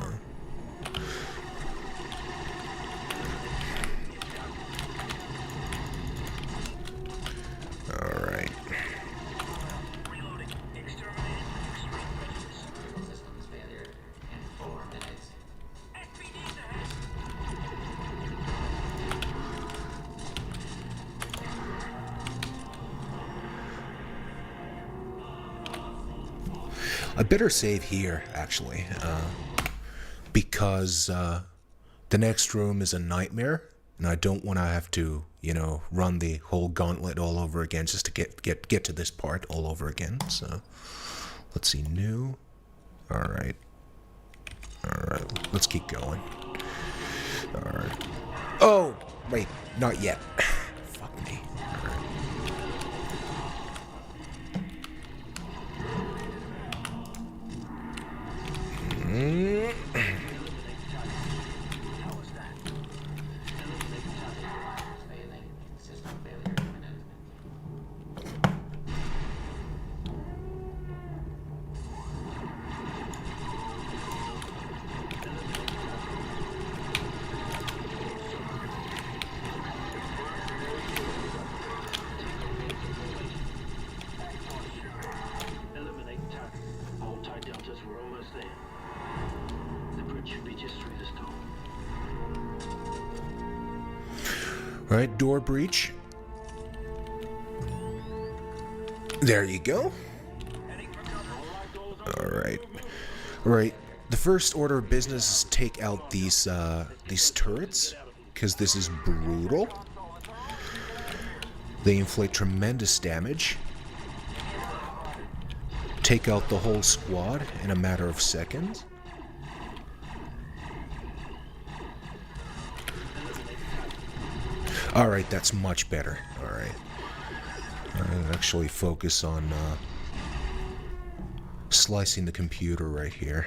All right. I better save here, actually, because the next room is a nightmare, and I don't want to have to, run the whole gauntlet all over again just to get to this part all over again. So, let's see, new. All right, let's keep going. All right. Oh, wait, not yet. Fuck me. All right. Eliminate target. Hold tight, Deltas. We're almost there. The bridge should be just through this door. Right, door breach. There you go. Alright. Alright. The first order of business is take out these turrets, because this is brutal. They inflict tremendous damage. Take out the whole squad in a matter of seconds. Alright, that's much better. Alright. I'll actually focus on slicing the computer right here.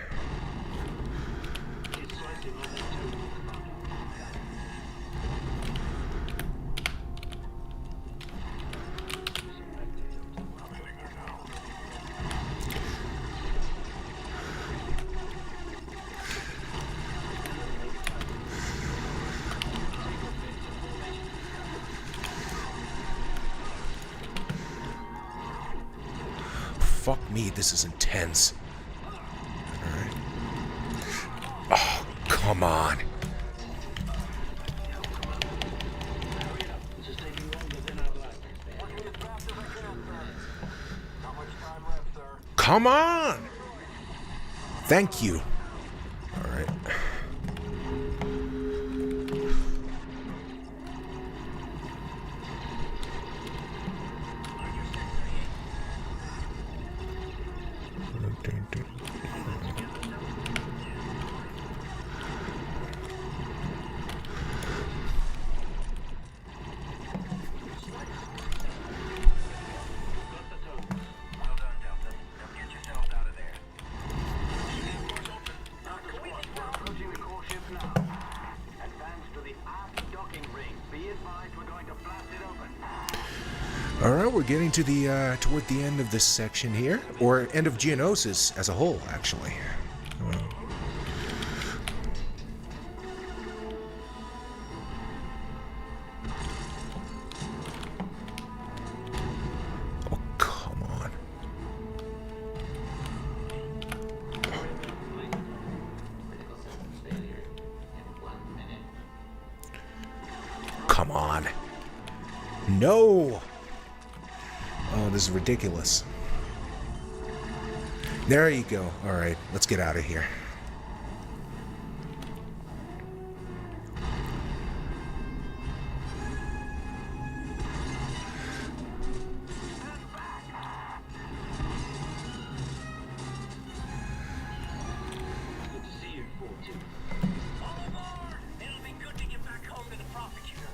Fuck me, this is intense. Alright. Oh, come on. This is taking longer than I'd like. Working as fast as I can, sir. Not much time left, sir. Come on! Thank you. Alright. Well done, Delta. Now get yourselves out of there. Approaching the core ship now. Advance to the aft docking ring. Be advised we're going to blast it open. Alright, we're getting to the toward the end of this section here. Or end of Geonosis as a whole, actually. Oh, come on. Come on. No! Oh, this is ridiculous. There you go. Alright, let's get out of here. Good to see you, 42. All aboard! It'll be good to get back home to the prosecutor.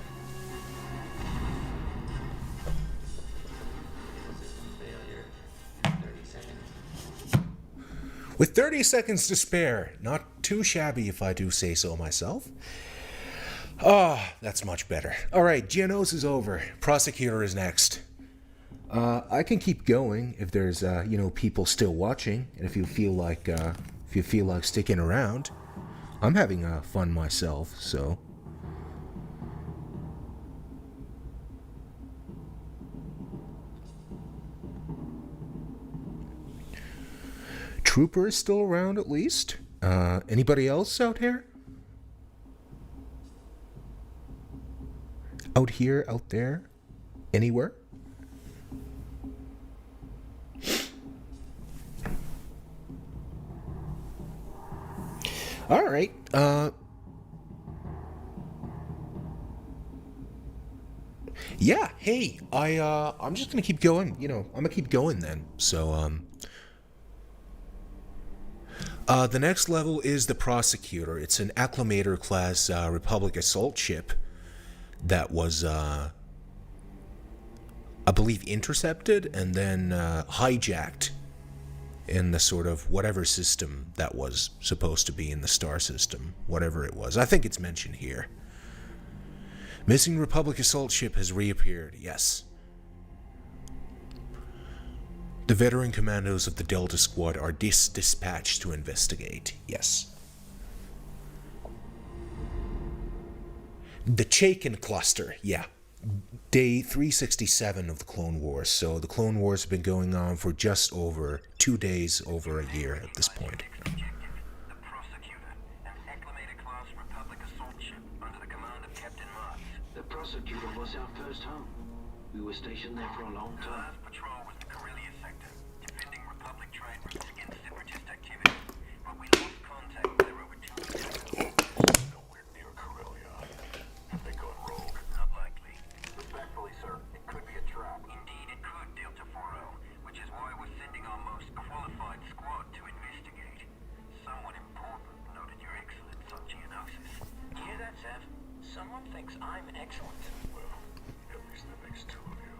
With 30 seconds to spare. Not too shabby if I do say so myself. Ah, that's much better. Alright, Geonos is over. Prosecutor is next. I can keep going if there's, people still watching, and if you feel like sticking around. I'm having fun myself, so. Trooper is still around, at least. Anybody else out here? Out here, out there, anywhere? All right. Yeah. Hey, I'm just gonna keep going. I'm gonna keep going then. So, the next level is the Prosecutor. It's an Acclamator class Republic assault ship that was, I believe, intercepted and then hijacked in the sort of whatever system that was supposed to be in the star system, whatever it was. I think it's mentioned here. Missing Republic assault ship has reappeared, yes. The veteran commandos of the Delta Squad are dispatched to investigate, yes. The Chaikin Cluster, yeah. Day 367 of the Clone Wars. So the Clone Wars have been going on for just over 2 days, over a year at this point. Objective, the Prosecutor, an Acclamator-class Republic assault ship under the command of Captain Mars. The Prosecutor was our first home. We were stationed there for a long The time. last patrol was the Corellia sector, defending Republic trade routes against separatist activity. But we lost contact there over 2 years ago. Nowhere near Corellia. Have they gone rogue? Not likely. Respectfully, sir, it could be a trap. Indeed, it could, Delta 4-0, which is why we're sending our most qualified squad to investigate. Someone important noted your excellence on geonosis. You hear that, Sev? Someone thinks I'm excellent. Well, at least that makes 2 of you.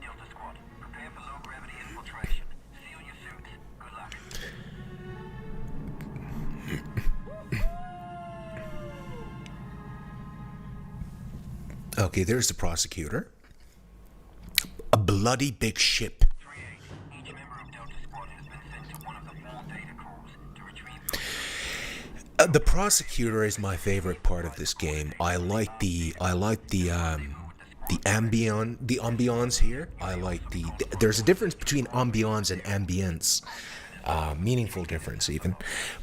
Delta Squad, prepare for low-gravity infiltration. Seal your suits. Good luck. Okay, there's the Prosecutor. A bloody big ship. 3-8. Each member of Delta Squad has been sent to one of the 4 data cores to retrieve... The Prosecutor is my favorite part of this game. I like the ambiance here. I like there's a difference between ambiance and ambience. Meaningful difference even.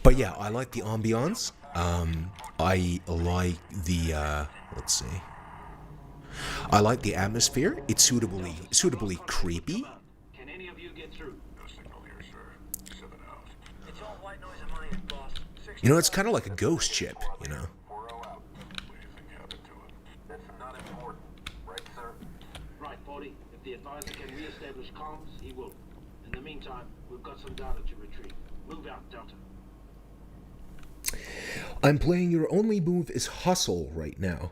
But yeah, I like the ambiance. I like the let's see. I like the atmosphere. It's suitably creepy. Can any of you get through? No signal here, sir. 7 out. It's all white noise on my end, boss. It's kind of like a ghost ship, 4-0 out. What do you think happened to him? That's not important. Right, sir? Right, 40. If the advisor can re-establish comms, he will. In the meantime, we've got some data to retrieve. Move out, Delta. I'm playing Your Only Move is Hustle right now.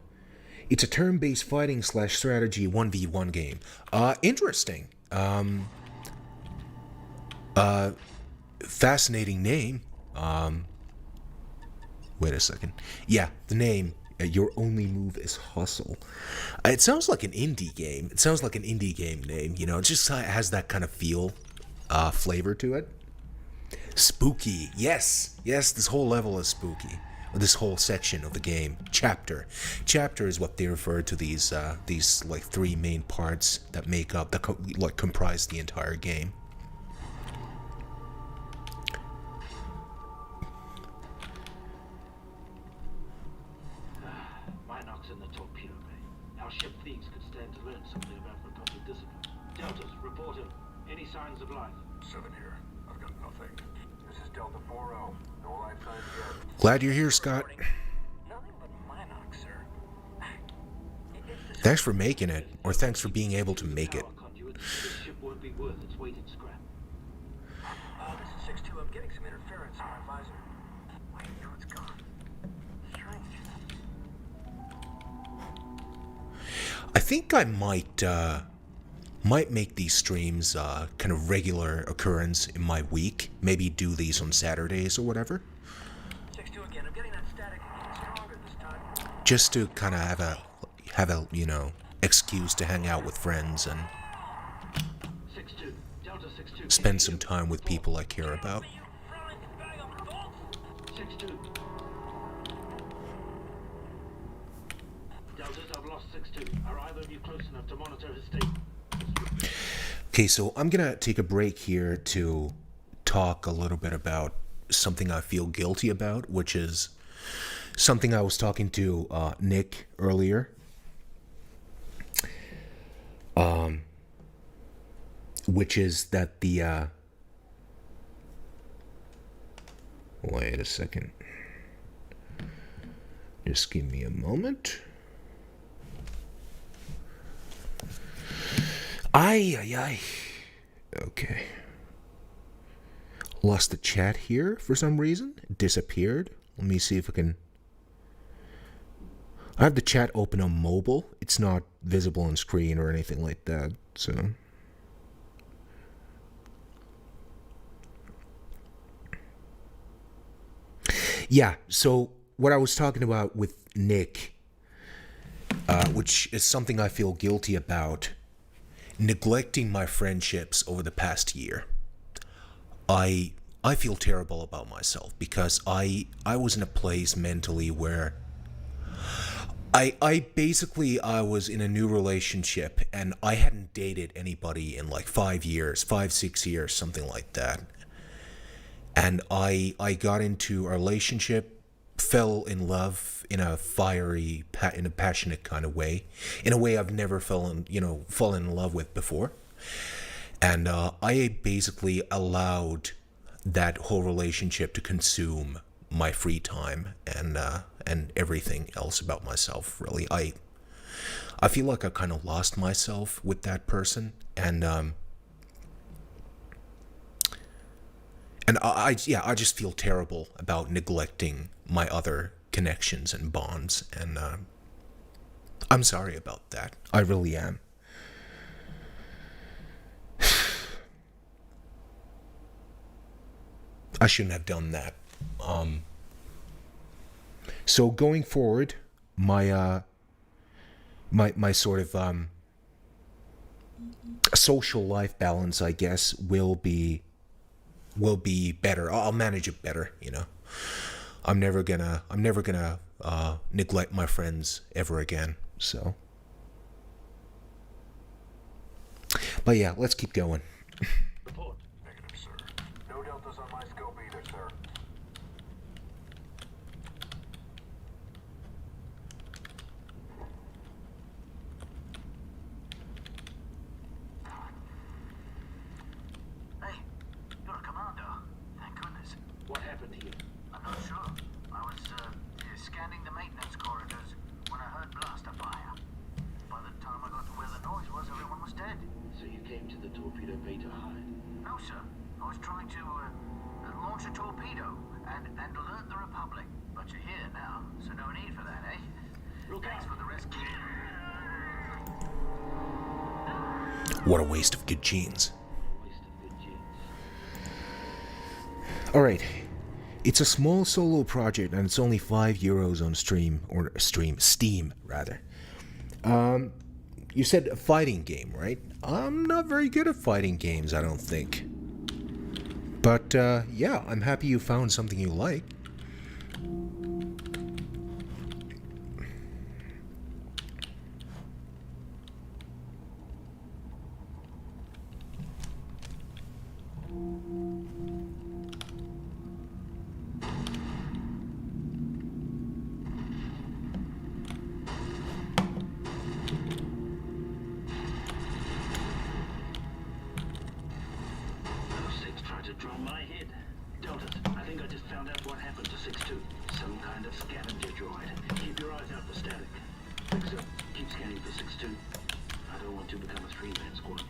It's a turn-based fighting / strategy 1v1 game. Interesting. Fascinating name. Wait a second. Yeah, the name. Your Only Move is Hustle. It sounds like an indie game. It sounds like an indie game name. It just has that kind of flavor to it. Spooky. Yes, this whole level is spooky. This whole section of the game. Chapter is what they refer to these like 3 main parts that make up comprise the entire game. Minox in the torpedo bay. Our ship thieves could stand to learn something about Republic discipline. Deltas, report him. Any signs of life? 7 here. I've got nothing. This is Delta 4-0. No life signs yet. Glad you're here, Scott. Nothing but Minox, sir. Thanks for making it, or thanks for being able to make it. Power conduit. This ship won't be worth its weight in scrap. This is 6-2. I'm getting some interference on my visor. Wait, no, it's gone. Strange. I think I might make these streams kind of regular occurrence in my week. Maybe do these on Saturdays or whatever. 6-2 again. I'm getting that static stronger this time. Just to kind of have a excuse to hang out with friends and 6-2. Delta 6-2. spend some time with people I care about. 6-2. Deltas, I've lost 6-2. Are either of you close enough to monitor his state? Okay, so I'm gonna take a break here to talk a little bit about something I feel guilty about, which is something I was talking to Nick earlier. Which is that wait a second. Just give me a moment. Ay. Okay. Lost the chat here for some reason. It disappeared. Let me see if I can... I have the chat open on mobile. It's not visible on screen or anything like that, so... Yeah, so what I was talking about with Nick, which is something I feel guilty about, neglecting my friendships over the past year. I feel terrible about myself because I was in a place mentally where I was in a new relationship and I hadn't dated anybody in like 5 years, 6 years, something like that. And I got into a relationship, fell in love in a passionate kind of way, in a way I've never fallen in love with before. And I basically allowed that whole relationship to consume my free time and everything else about myself. Really, I feel like I kind of lost myself with that person, and I just feel terrible about neglecting my other connections and bonds, and I'm sorry about that. I really am. I shouldn't have done that. So going forward, my sort of social life balance, I guess, will be better. I'll manage it better, you know. I'm never gonna neglect my friends ever again. So, but yeah, let's keep going. Report. Negative, sir. No deltas on my scope either, sir. Hey, you're a commando. Thank goodness. What happened here? I'm not sure. I was scanning the maintenance corridors when I heard blaster fire. By the time I got to where the noise was, everyone was dead. So you came to the torpedo bay to hide? No, sir. I was trying to launch a torpedo and alert the Republic. But you're here now, so no need for that, eh? Look Thanks out. for the rescue. What a waste of good genes. Waste of good genes. Alright. It's a small solo project and it's only €5 on Steam rather. You said a fighting game, right? I'm not very good at fighting games, I don't think. But yeah, I'm happy you found something you like. Those six tried to draw my head. Deltas, I think I just found out what happened to 6-2. Some kind of scavenger droid. Keep your eyes out for static. Fixer, keep scanning for 6-2. I don't want to become a three-man squad.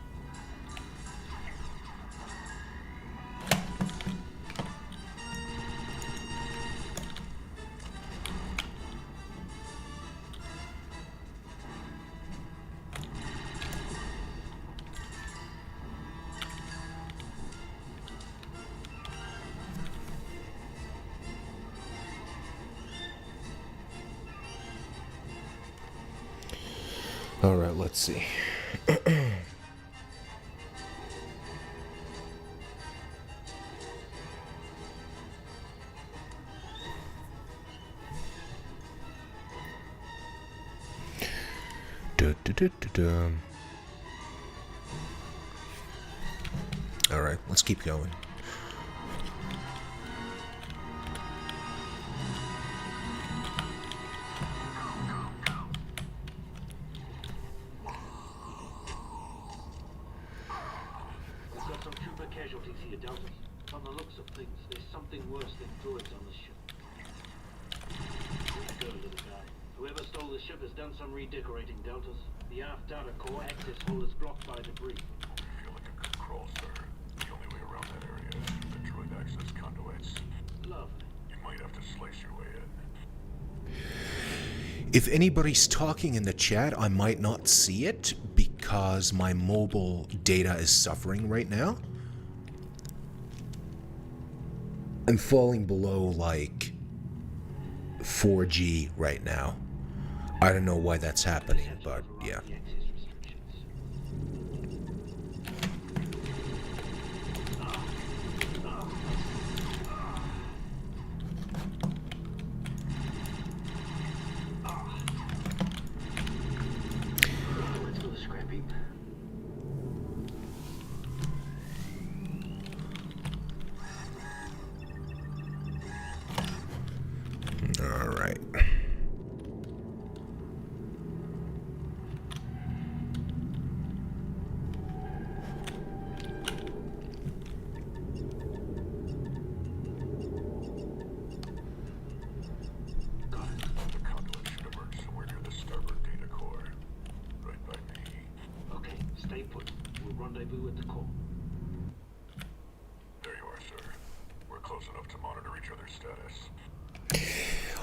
Alright, let's see. Alright, let's keep going. We've got some trooper casualties here, Deltas. From the looks of things, there's something worse than droids on the ship. Let's go, little guy. ship has done some redecorating, Deltas. The aft data core access hole is blocked by debris. I feel like a good crawl, sir. The only way around that area is through the droid access conduits. Lovely. You might have to slice your way in. If anybody's talking in the chat, I might not see it because my mobile data is suffering right now. I'm falling below like 4G right now. I don't know why that's happening, but yeah. The access restrictions. Let's go to scrap heap. All right. Got it. The conduit should emerge somewhere near the starboard data core. Right by me. Okay, stay put. We'll rendezvous at the core. There you are, sir. We're close enough to monitor each other's status.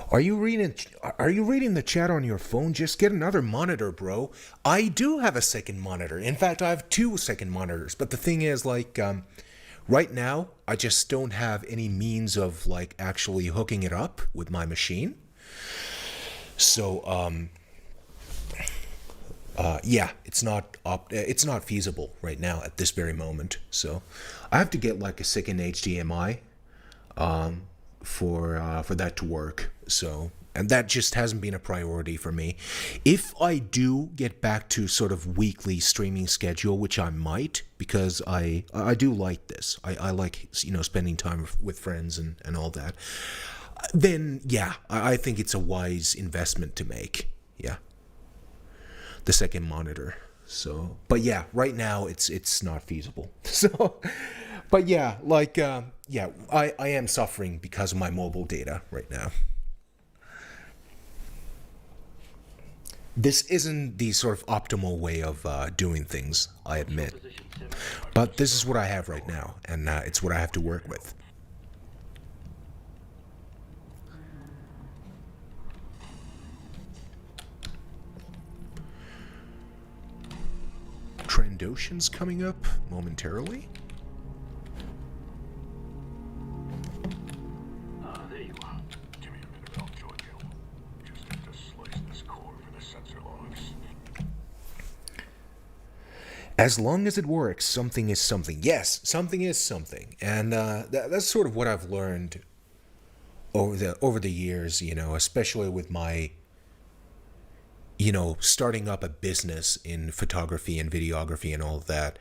Are you reading the chat on your phone? Just get another monitor, bro. I do have a second monitor. In fact, I have 2 second monitors. But the thing is, like, right now, I just don't have any means of like actually hooking it up with my machine. So, yeah, it's not feasible right now at this very moment. So, I have to get like a second HDMI. For that to work. So, and that just hasn't been a priority for me. If I do get back to sort of weekly streaming schedule, which I might, because I do like this. I like, spending time with friends and all that. Then, yeah, I think it's a wise investment to make. Yeah. The second monitor. So, but yeah, right now it's not feasible. So, but yeah, like, yeah, I am suffering because of my mobile data right now. This isn't the sort of optimal way of doing things, I admit. Position 7. But this is what I have right now, and it's what I have to work with. Trandoshan's coming up momentarily. Ah, there you are. Give me a minute, I'll join you. Just need to slice this core for the sensor logs. As long as it works, something is something. Yes, something is something, and that's sort of what I've learned over the years. Especially with my starting up a business in photography and videography and all of that.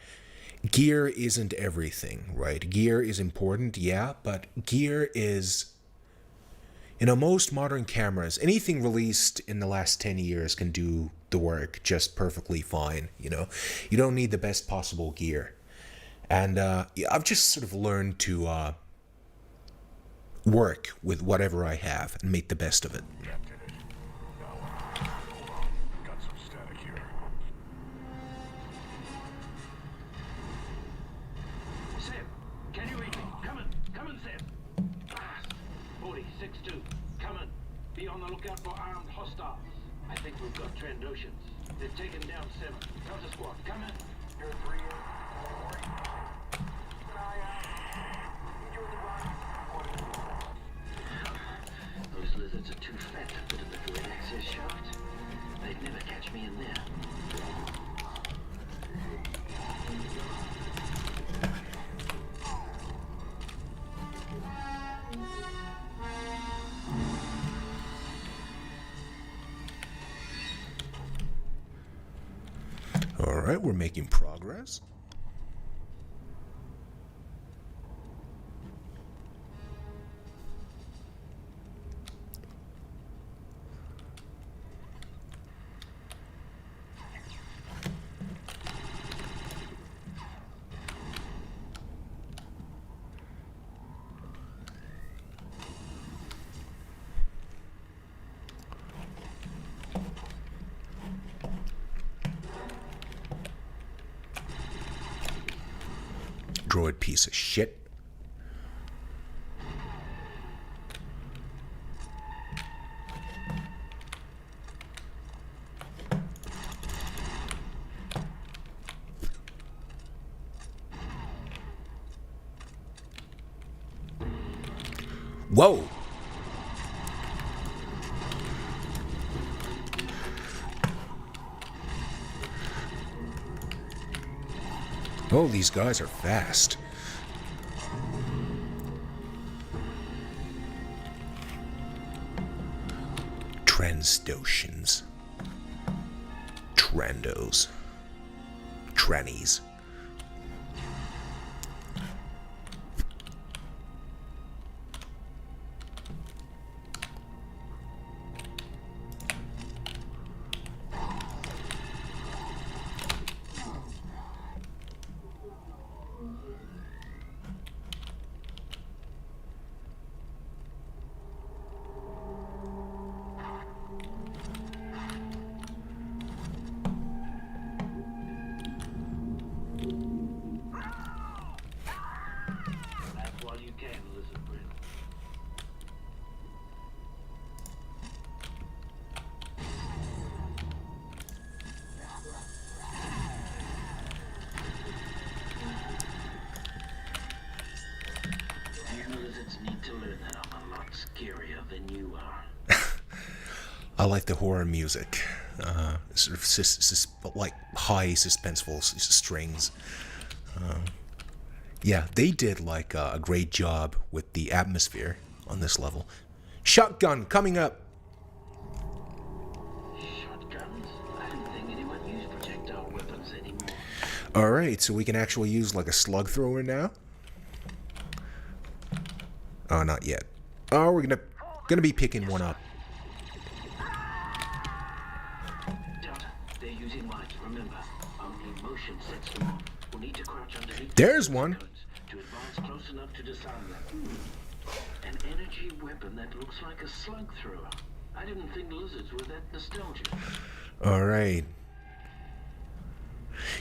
Gear isn't everything, right? Gear is important, yeah, but gear is, most modern cameras, anything released in the last 10 years can do the work just perfectly fine, You don't need the best possible gear. And I've just sort of learned to work with whatever I have and make the best of it. That did it. Now, hold on. Got some static here. Seb, can you read me? Come in, Seb. Fast. 40-6-2. Come in. Be on the lookout for armed hostiles. I think we've got Trandoshans. They've taken down 7. Delta squad, come in. You're 3 Keep an eye out. Enjoy the ride. Those lizards are too fat to fit in the direct access shaft. They'd never catch me in there. All right, we're making progress. Android piece of shit. Whoa! Oh, these guys are fast. Transdotions. Trandos. Trannies. Laugh while you can, lizard grin. You lizards need to learn that I'm a lot scarier than you are. I like the horror music. Sort of like high suspenseful strings. Yeah, they did like a great job with the atmosphere on this level. Shotgun coming up. Shotguns? I didn't think anyone used projectile weapons anymore. All right, so we can actually use like a slug thrower now. Oh, not yet. Oh, we're gonna be picking one up. Delta, they're using mines. Remember, only motion sets them off. We'll need to crouch underneath. There's one. To advance close enough to disarm them. An energy weapon that looks like a slug thrower. I didn't think lizards were that nostalgic. All right.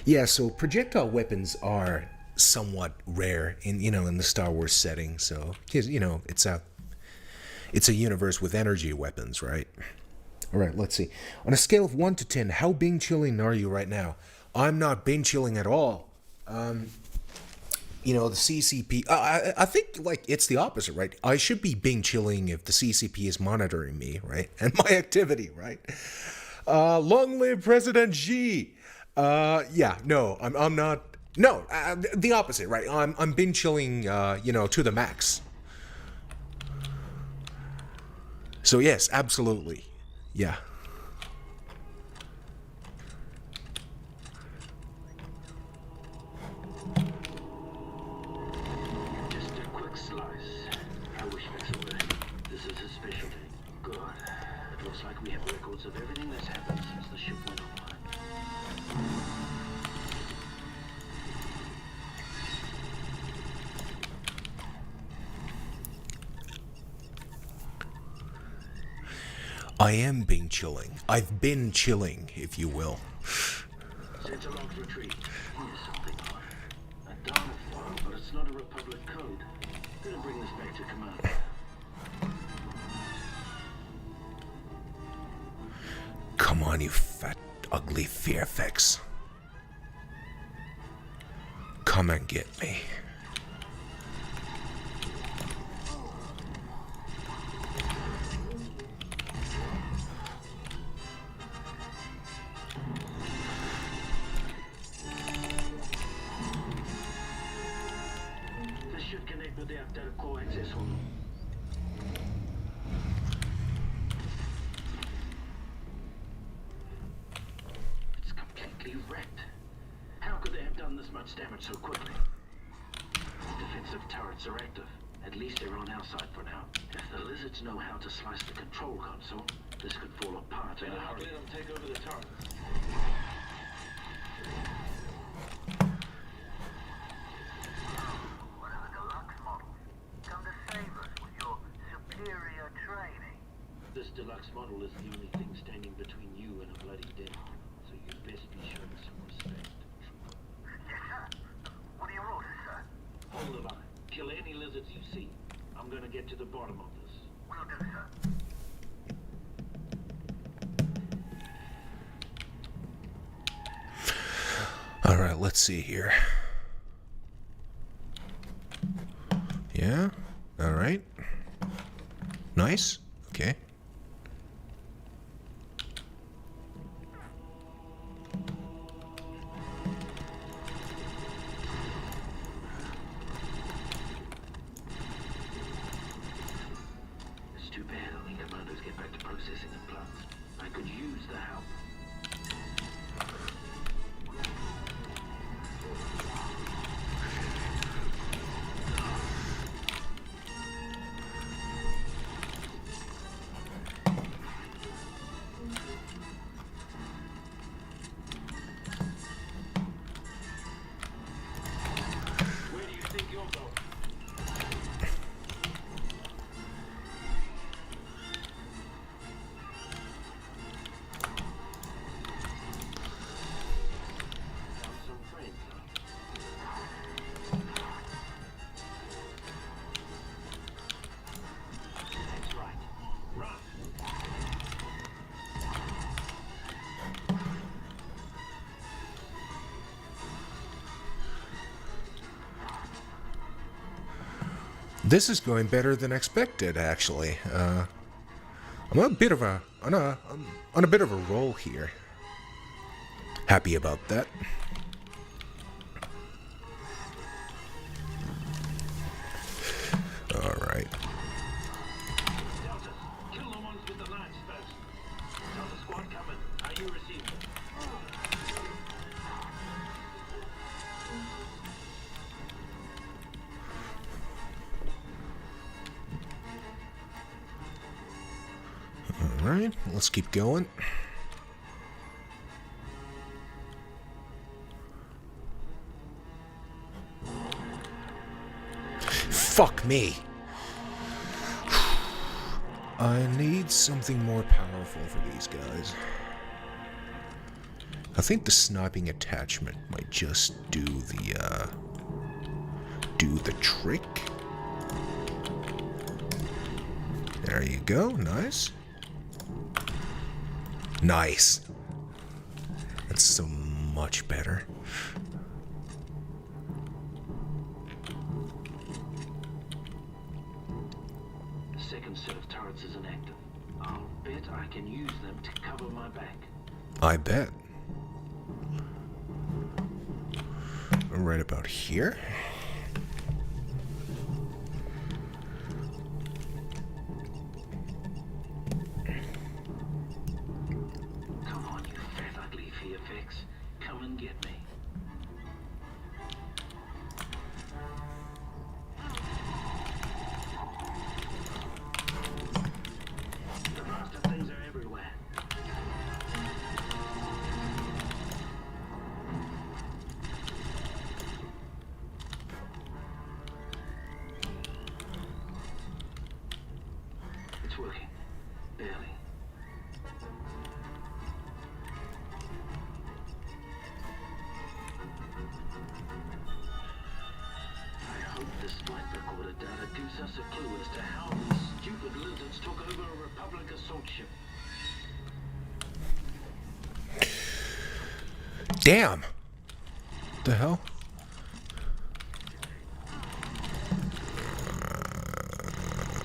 Yeah, so projectile weapons are somewhat rare in in the Star Wars setting. So it's a universe with energy weapons, right? All right, let's see. On a scale of 1 to 10, how Bing chilling are you right now? I'm not Bing chilling at all. The CCP. I think like it's the opposite, right? I should be Bing chilling if the CCP is monitoring me, right, and my activity, right? Long live President Xi. Yeah, no, I'm not. No, the opposite, right? I'm Bing chilling, to the max. So yes, absolutely, yeah. Just a quick slice. I wish Vexel were in. This is his specialty. Good. It looks like we have records of everything that's happened since the ship went online. I am Bing chilling. I've been chilling, if you will. Center locked retreat. Here's something odd. A data file, but it's not a Republic code. Gonna bring this back to Commando. Come on, you fat, ugly Fearfex. Come and get me. This should connect with the data core access hall. It's completely wrecked. How could they have done this much damage so quickly? Defensive turrets are active. At least they're on our side for now. If the lizards know how to slice the control console, this could fall apart in a hurry. Let them take over the turret. One of the deluxe models. Come to save us with your superior training. This deluxe model is the only thing standing between you and a bloody death. So you'd best be shown some respect. Yes, sir. What are your orders, sir? as you see. I'm gonna get to the bottom of this. Will do, sir. All right, let's see here. Yeah. All right. Nice. Okay. It's too bad only commandos get back to processing the plants. I could use the help. Where do you think you're going? Found some friends, huh? That's right. Run! This is going better than expected, actually. I'm on a bit of a roll here. Happy about that. All right. Delta, kill the ones with the knives first. Delta squad coming. Are you receiving? All right. Let's keep going. Fuck me. I need something more powerful for these guys. I think the sniping attachment might just do the trick. There you go. Nice. Nice. That's so much better. The second set of turrets is inactive. I'll bet I can use them to cover my back. I bet. Right about here. Come on, you fat ugly VFX. Come and get me. The bastard things are everywhere. It's working. Barely. I hope this flight recorder data gives us a clue as to how these stupid lizards took over a Republic assault ship. Damn. The hell?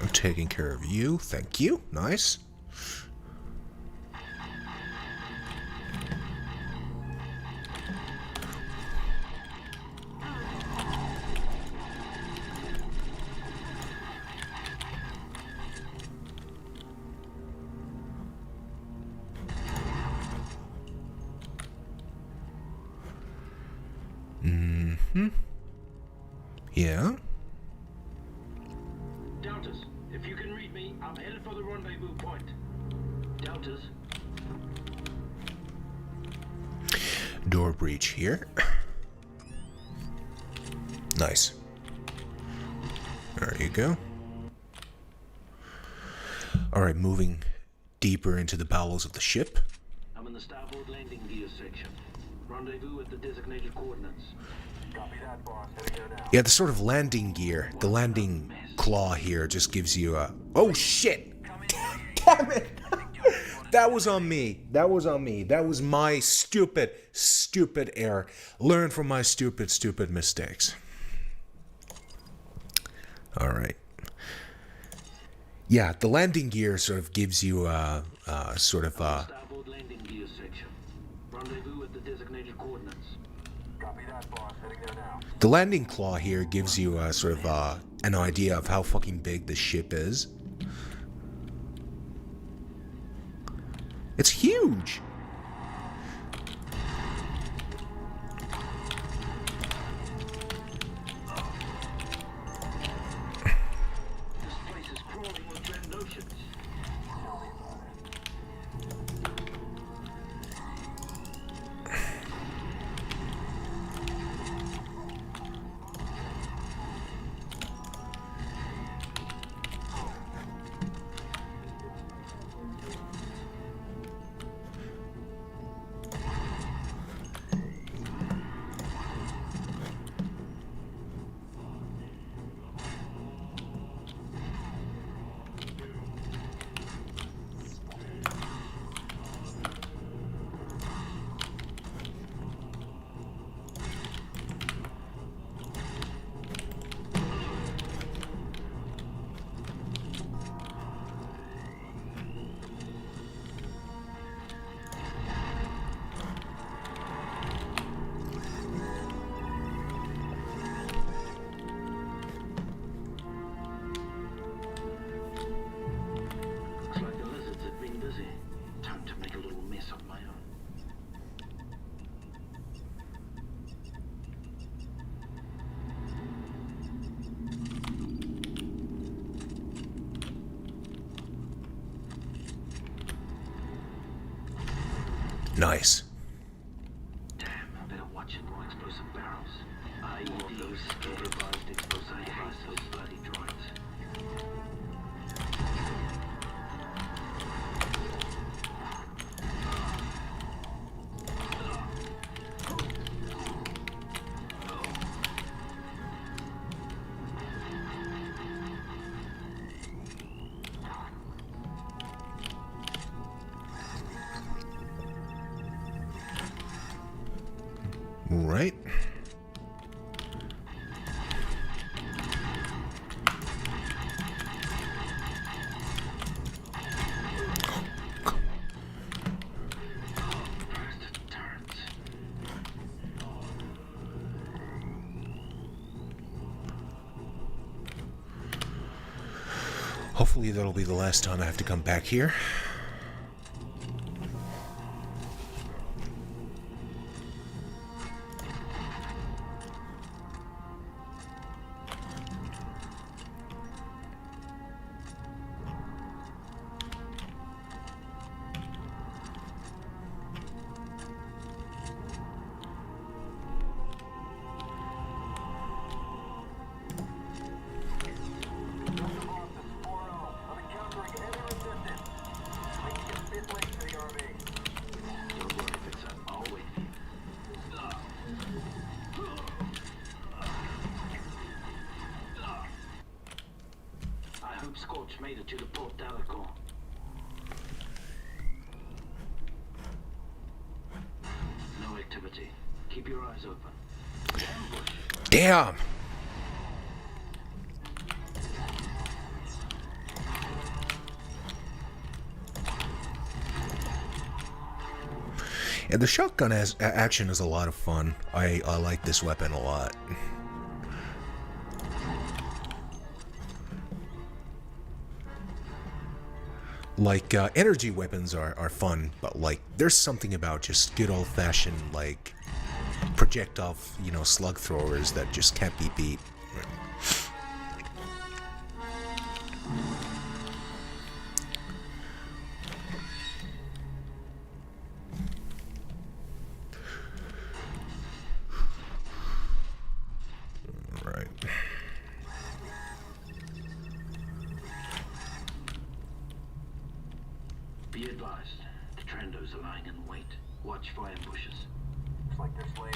I'm taking care of you. Thank you. Nice. Yeah. Deltas, if you can read me, I'm headed for the rendezvous point. Deltas, Door breach here. Nice. There you go. Alright, moving deeper into the bowels of the ship. I'm in the starboard landing gear section. Rendezvous at the designated coordinates. Yeah, the sort of landing gear, the landing claw here just gives you a... Oh, shit! Damn it! That was on me. That was on me. That was my stupid error. Learn from my stupid mistakes. Alright. Yeah, the landing gear sort of gives you a sort of a... Starboard landing gear section. Rendezvous at the designated coordinates. The landing claw here gives you a sort of an idea of how fucking big the ship is. It's huge! This place is crawling with dread notions. Looks like the lizards have been busy. Time to make a little mess of my own. Nice. Damn, I better watch it for explosive barrels. IEDs, supervised explosive devices, bloody droids. Right. Turrets. Hopefully that'll be the last time I have to come back here. Don't worry, Fixer. I'll wait for you. I hope Scorch made it to the Port Delacour. No activity. Keep your eyes open. Ambush. Damn! Yeah, the shotgun action is a lot of fun. I like this weapon a lot. Like, energy weapons are fun, but, like, there's something about just good old-fashioned, like, projectile, slug throwers that just can't be beat. Right. Be advised, the Trendos are lying in wait. Watch for ambushes. like they're slavers.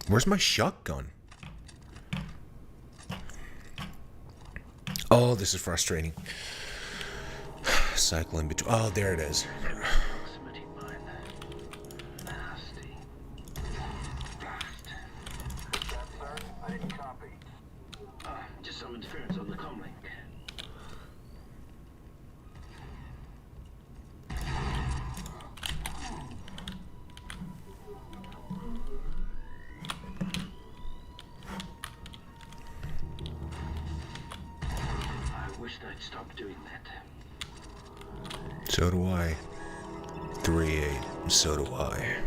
Where's my shotgun? Oh, this is frustrating. Cycling between. Oh, there it is. Proximity mine. Nasty. Blast. That, sir? I didn't copy. Just some interference on the comlink. I wished I'd stopped doing that. So do I. 3-8. So do I.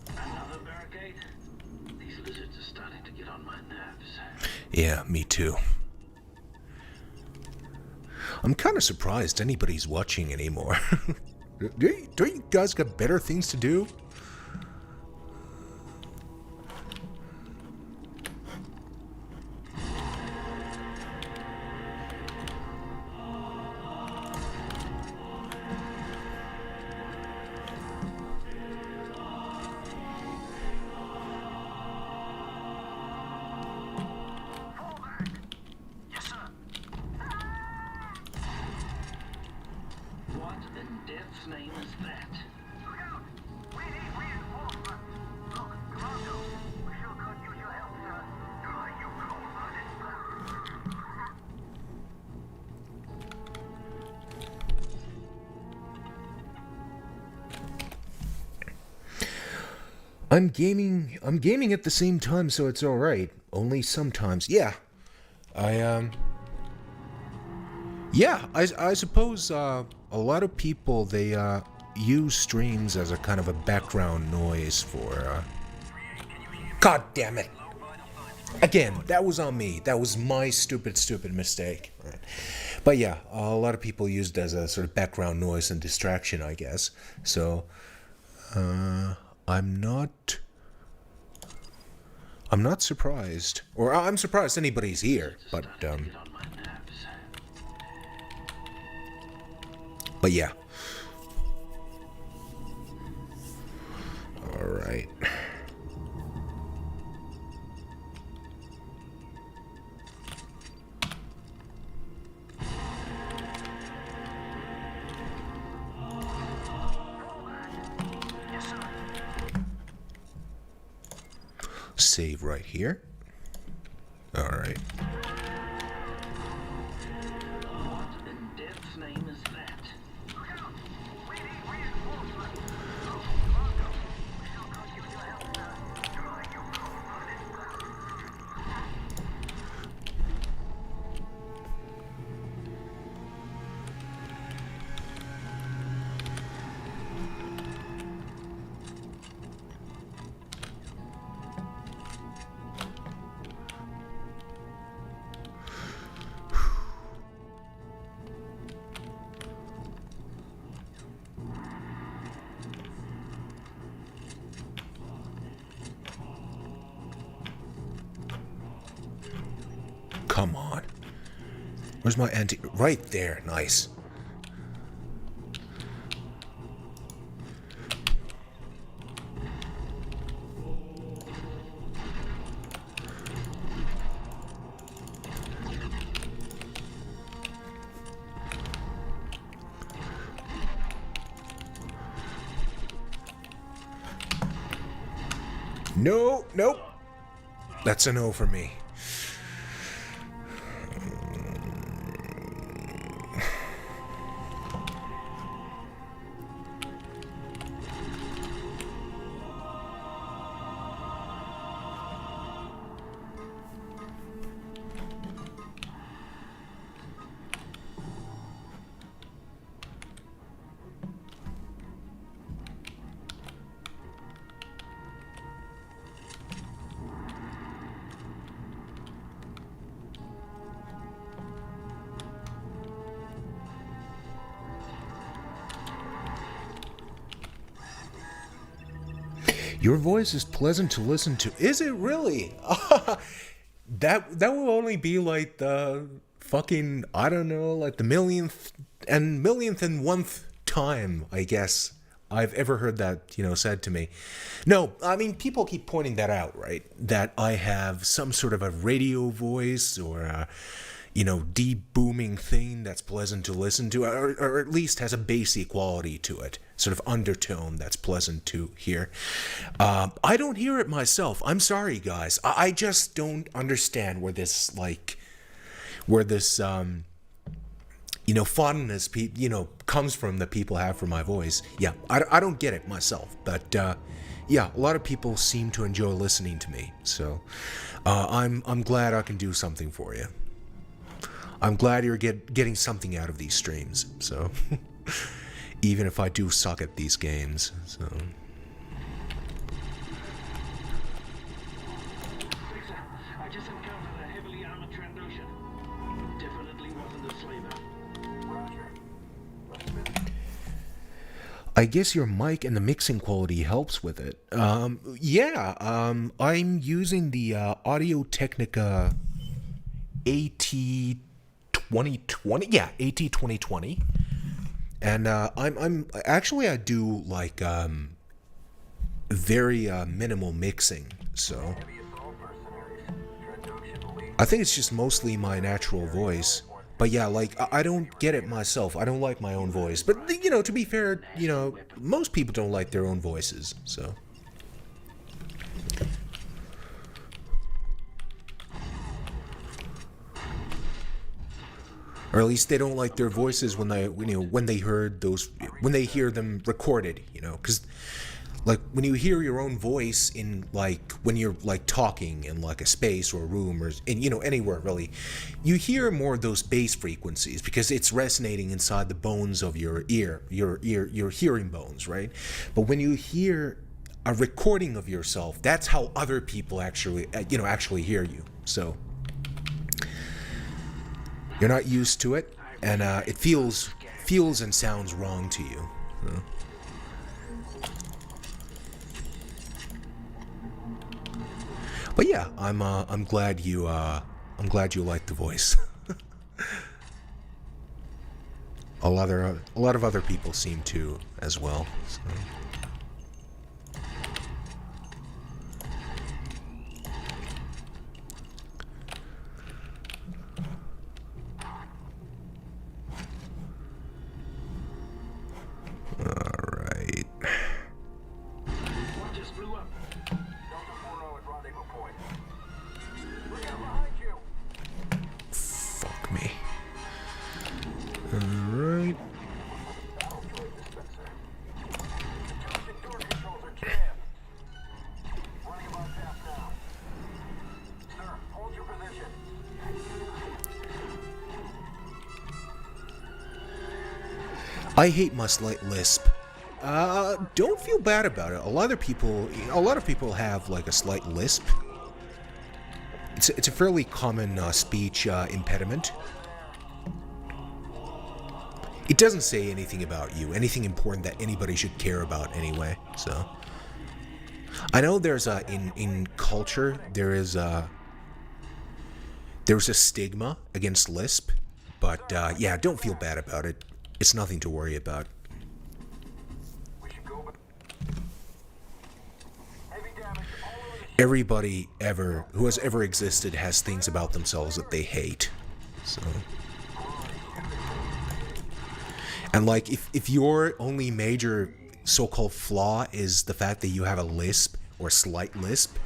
Another barricade? These lizards are starting to get on my nerves. Yeah, me too. I'm kind of surprised anybody's watching anymore. Don't you guys got better things to do? Yes, sir. What in death's name is that? Look out! We need reinforcements. Look, Commando, we sure could use your help, sir. Try you cold-blooded blood. I'm gaming at the same time, so it's alright. Only sometimes. Yeah. I suppose a lot of people, they use streams as a kind of a background noise for God damn it. Again, that was on me. That was my stupid mistake. Right. But yeah, a lot of people use it as a sort of background noise and distraction, I guess. So I'm not surprised, or I'm surprised anybody's here, but Get on my nerves. yeah. All right. Yes, sir. Save right here. All right. What in death's name is that? Look out! We need reinforcements. Look, Commando, we sure could use your help, sir. Try you cold-blooded blood. Come on. Where's my anti? Right there. Nice. No, nope. That's a no for me. Your voice is pleasant to listen to. Is it really? That will only be like the fucking, I don't know, like the millionth and 1,000,000th time, I guess, I've ever heard that, said to me. No, I mean, people keep pointing that out, right? That I have some sort of a radio voice or a, deep booming thing that's pleasant to listen to, or at least has a bassy quality to it, sort of undertone that's pleasant to hear. I don't hear it myself. I'm sorry, guys. I just don't understand where this, fondness, comes from that people have for my voice. Yeah, I don't get it myself, but yeah, a lot of people seem to enjoy listening to me. So I'm glad I can do something for you. I'm glad you're getting something out of these streams. So even if I do suck at these games, so. I just encountered a heavily armored Trandoshan. Definitely wasn't a slaver. I guess your mic and the mixing quality helps with it. I'm using the Audio-Technica AT2020. Yeah, AT2020. And I'm actually, I do like very minimal mixing, so I think it's just mostly my natural voice. But yeah, like I don't get it myself. I don't like my own voice. But to be fair, most people don't like their own voices, so. Or at least they don't like their voices when they hear them recorded, because like when you hear your own voice in like when you're like talking in like a space or a room or anywhere really, you hear more of those bass frequencies because it's resonating inside the bones of your ear, your hearing bones, right? But when you hear a recording of yourself, that's how other people actually hear you. So you're not used to it, and it feels and sounds wrong to you. So. But yeah, I'm glad you like the voice. a lot of other people seem to as well. So. Alright. What just blew up? Delta 4-0 at rendezvous point. Look out behind you! Fuck me. Alright. Battle droid dispenser. Intelligent door controls are jammed. Running about half now. Sir, hold your position. I hate my slight lisp. Don't feel bad about it. A lot of people have like a slight lisp. It's a fairly common speech impediment. It doesn't say anything about you, anything important that anybody should care about anyway. So I know there's in culture there's a stigma against lisp, but yeah, don't feel bad about it. It's nothing to worry about. We should go back. Heavy damage all over the ship. Everybody who has ever existed has things about themselves that they hate. So. And like if your only major so-called flaw is the fact that you have a lisp or slight lisp,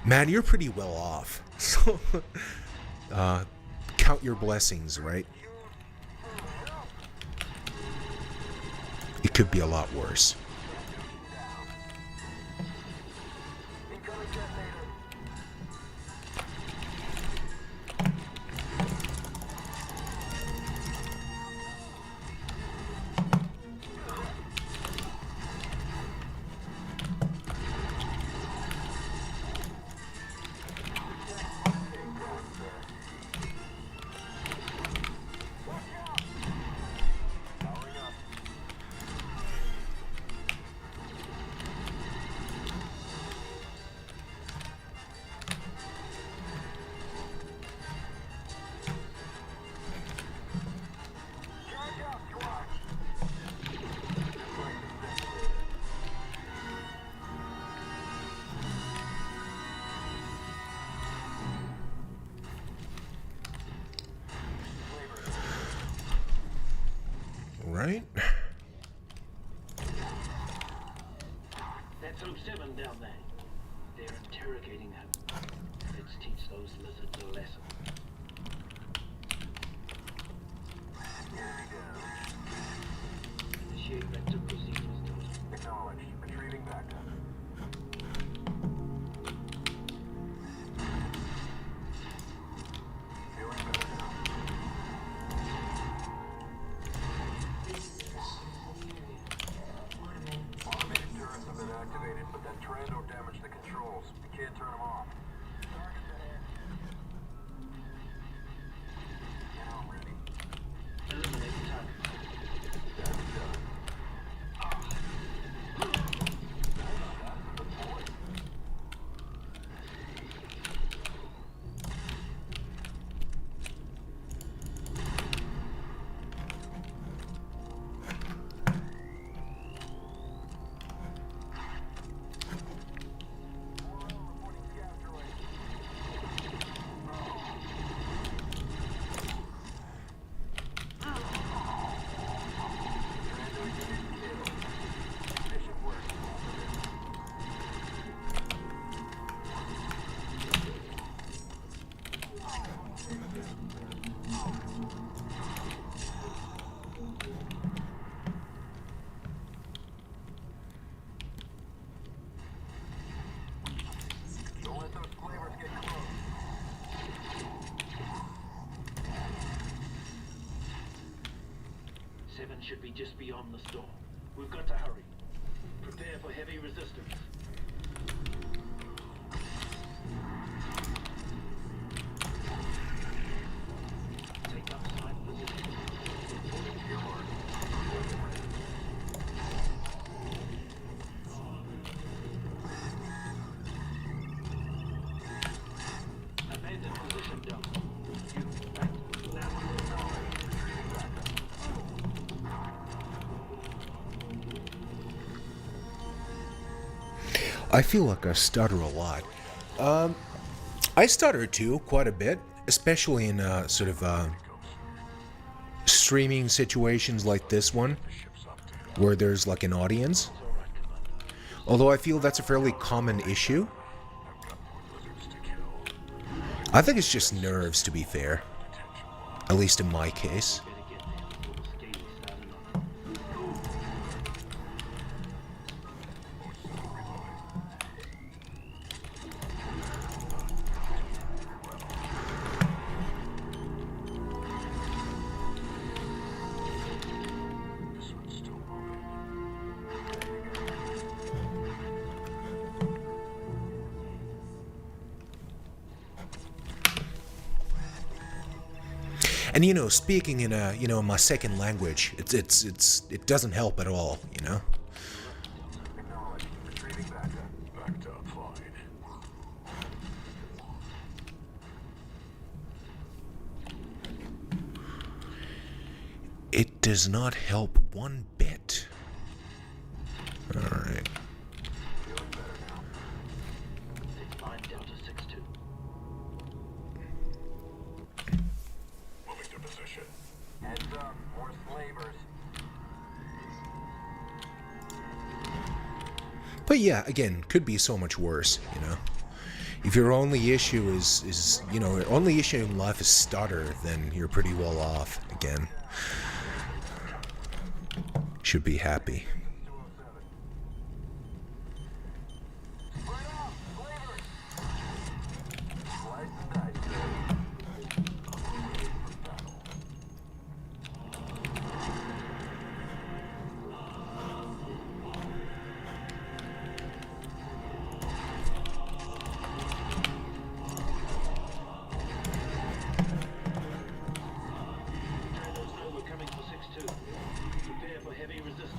man, you're pretty well off. So, count your blessings, right? It could be a lot worse. Right? That's Home 7 down there. They're interrogating her. Let's teach those lizards a lesson. Initiate vector procedures, Delta. Acknowledged. Retrieving backup. Feeling better now. Automated turrets have been activated, but that Trando damaged the controls. We can't turn them off. Target's ahead. Now I'm ready. Eliminate the target. That's done. Reporting scout droid. Mission work. Don't let those flavors get close. Seven should be just beyond the storm. We've got to hurry. Prepare for heavy resistance. Take up side position. Abandon position, Delta. You act now. I feel like I stutter a lot. I stutter too, quite a bit, especially in sort of streaming situations like this one, where there's like an audience. Although I feel that's a fairly common issue. I think it's just nerves, to be fair. At least in my case. This one's still moving. And you know, speaking in my second language, it doesn't help at all, you know. Acknowledged. Retrieving backup. Backed up, fine. It does not help one bit. All right. Feeling better now. Take line Delta 6-2. Moving to position. Heads up. More slavers. But yeah, again, could be so much worse, you know. If your only issue is you know, your only issue in life is stutter, then you're pretty well off, again. Should be happy. We're coming for 6-2. Prepare for heavy resistance.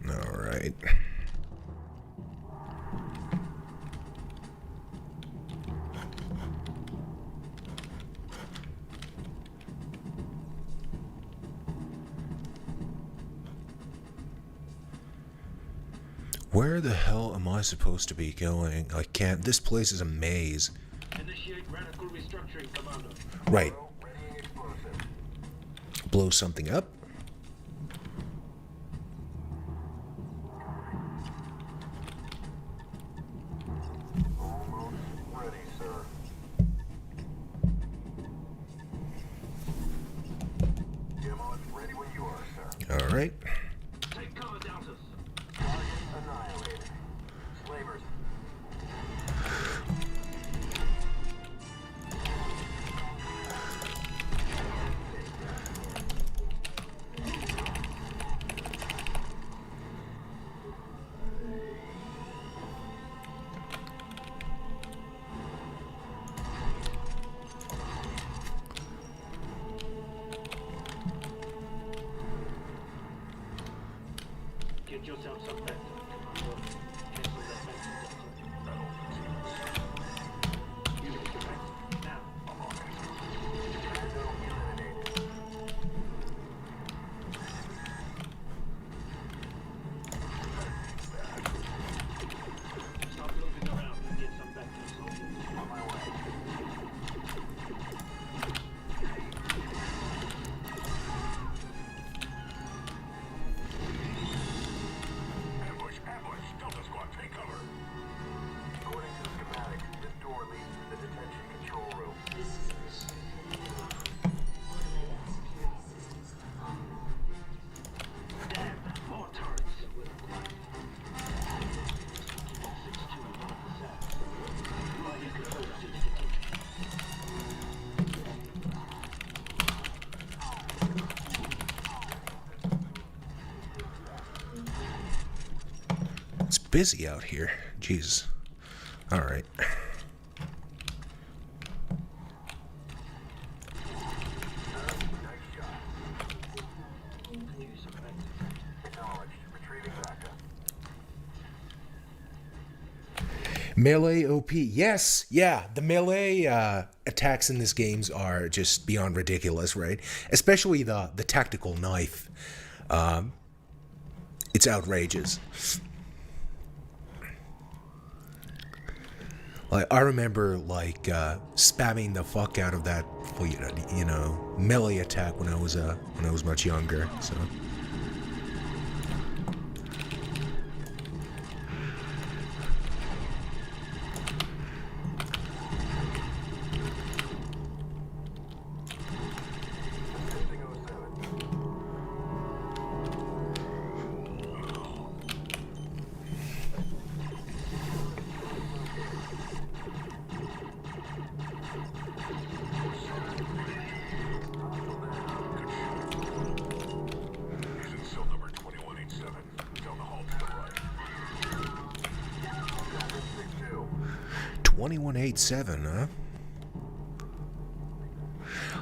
All right. Where the hell am I supposed to be going? I can't. This place is a maze. Initiate radical restructuring, Commando. Right. Readying explosive. Blow something up. Almost ready, sir. Demo is ready when you are, sir. All right. Take cover, Deltas. Target annihilated. Slavers. Get yourself some vector, Commando. Cancel that vector, Delta. You need to vector. Now. Stop looking around and get some vector, soldier. On my way. Ambush, ambush! Delta Squad, take cover! According to the schematic, this door leads to the detention control room. This is the ship. Automated security systems on. Damn, more turrets. 6-2 above the south. You are in control of this detention. It's busy out here. Jeez. All right. Nice shot. Use some vector. Acknowledged. Retrieving backup. Melee OP. Yes. Yeah. The melee attacks in this games are just beyond ridiculous, right? Especially the tactical knife. It's outrageous. Like I remember like spamming the fuck out of that, you know, melee attack when I was much younger. So. Testing 07. He's in cell number 2187. Down the hall to the right. 6-2. 2187, huh?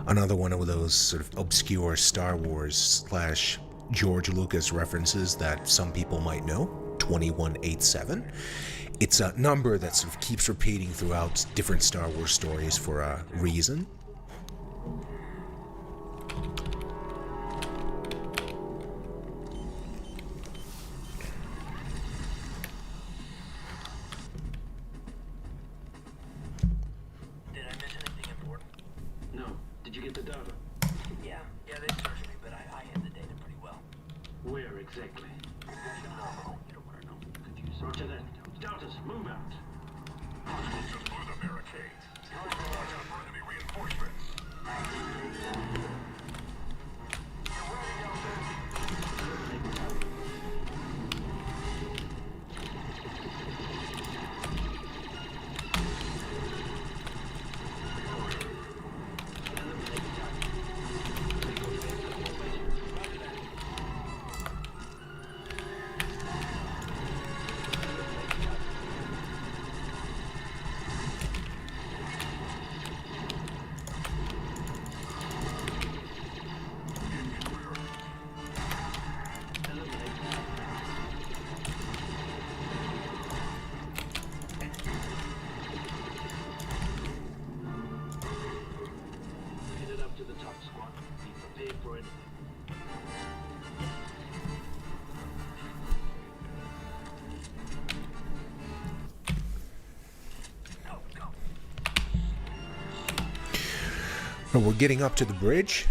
Another one of those sort of obscure Star Wars / George Lucas references that some people might know. 2187. It's a number that sort of keeps repeating throughout different Star Wars stories for a reason. Did you get the data? Yeah, they searched me, but I hid the data pretty well. Where exactly? You don't want to know. Could use Roger that. Deltas, move out. Hostiles just blew the barricade. Watch out for enemy reinforcements. Headed up to the top, squad. Be prepared for it. Oh, we're getting up to the bridge.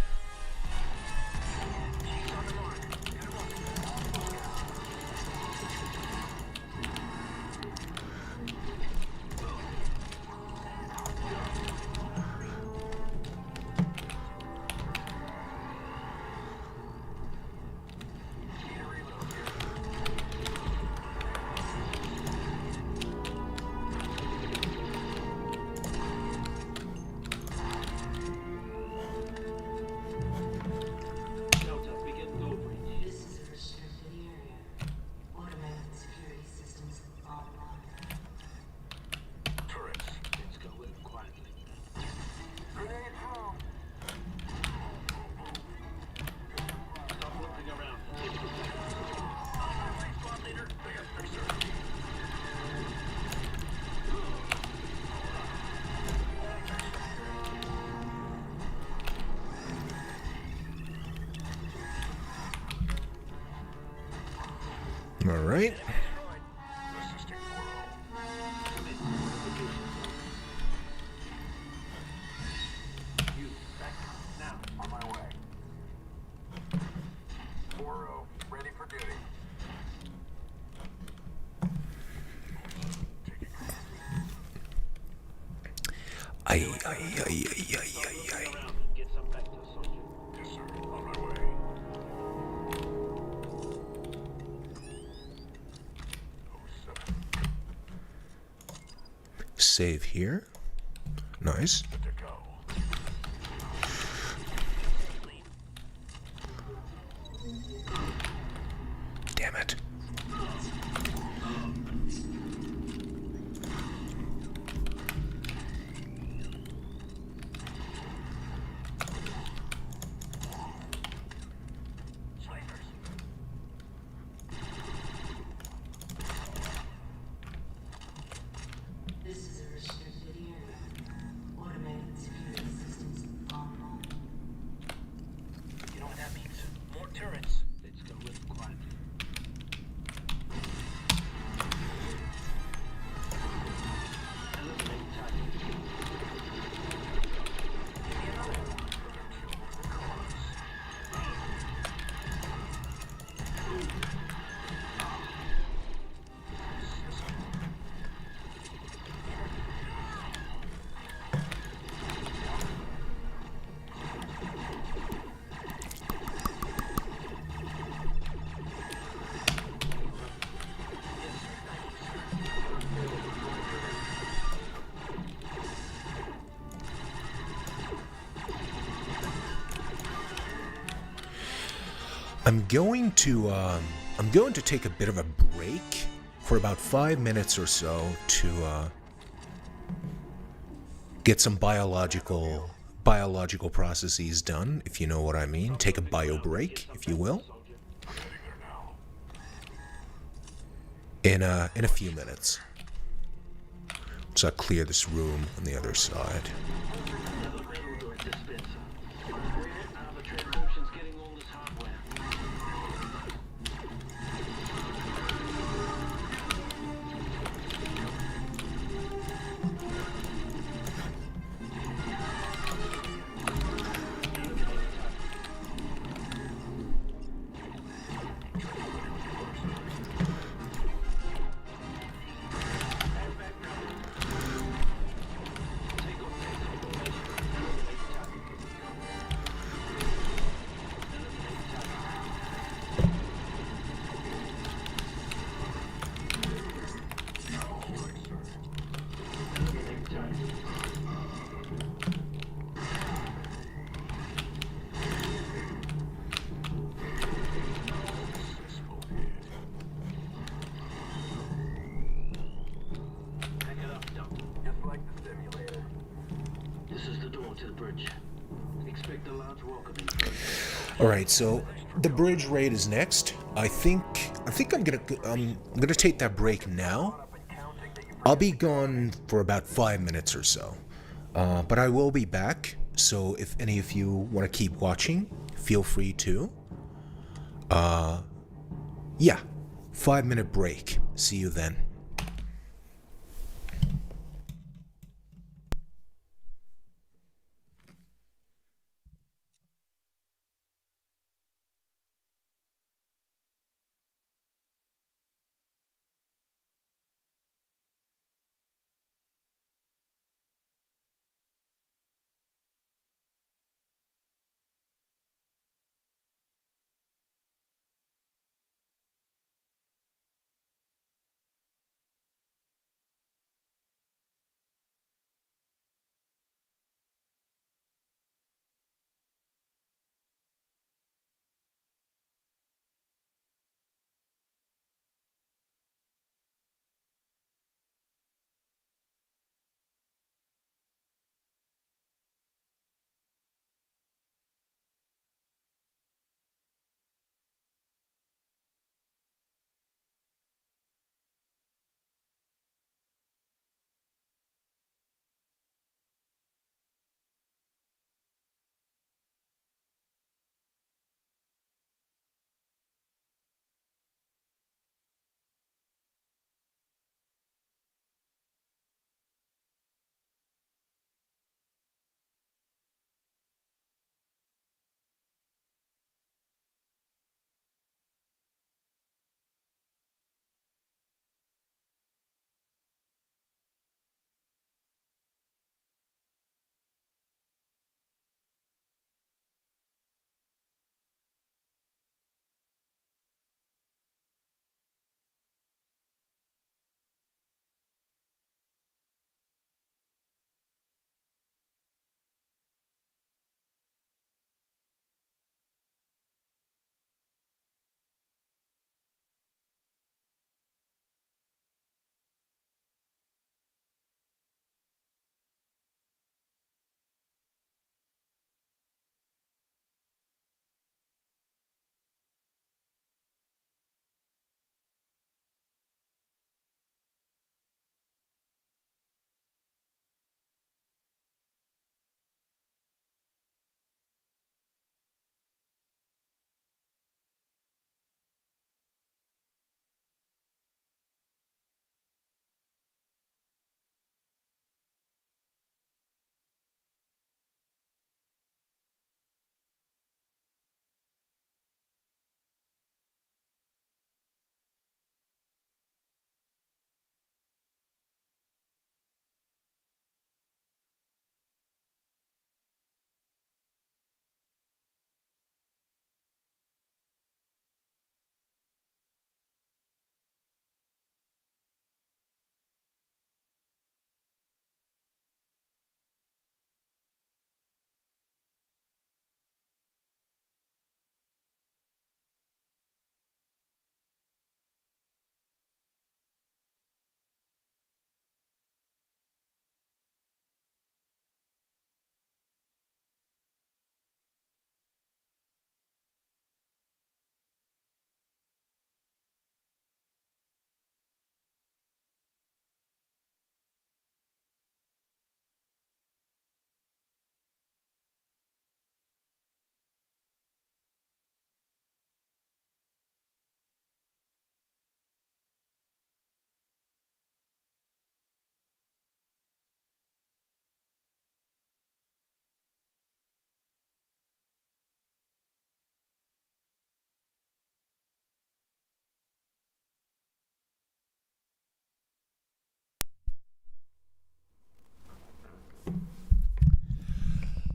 Delta, begin low bridge. This is a restricted area. Automated security systems online. Turrets. Let's go in quietly. Grenade thrown. Stop looking around. Take the back. On my way, squad leader. They got fixer. All right. Assisting Moro. You, back. Now. On my way. Moro, ready for duty. Ay, ay, ay, ay, ay, ay, ay. Around. Get some back to soldier. Yes, sir. On my way. Oh, 7. Save here. Nice. Good to go. Damn it. Slavers. This is a restricted area. Automated security systems online. You know what that means? More turrets. Let's go in quietly. Eliminate target. Give me another one. I'm going to take a bit of a break for about 5 minutes or so to get some biological processes done, if you know what I mean. Take a bio break, if you will. I'm heading there now. In a few minutes. So I'll clear this room on the other side. Another railroad dispenser. Where are the transcriptions getting all this hardware? bridge. Expect a large welcoming. All right, so the bridge raid is next. I think I'm gonna take that break now. I'll be gone for about 5 minutes or so, but I will be back. So if any of you want to keep watching, feel free to. Yeah, 5 minute break. See you then.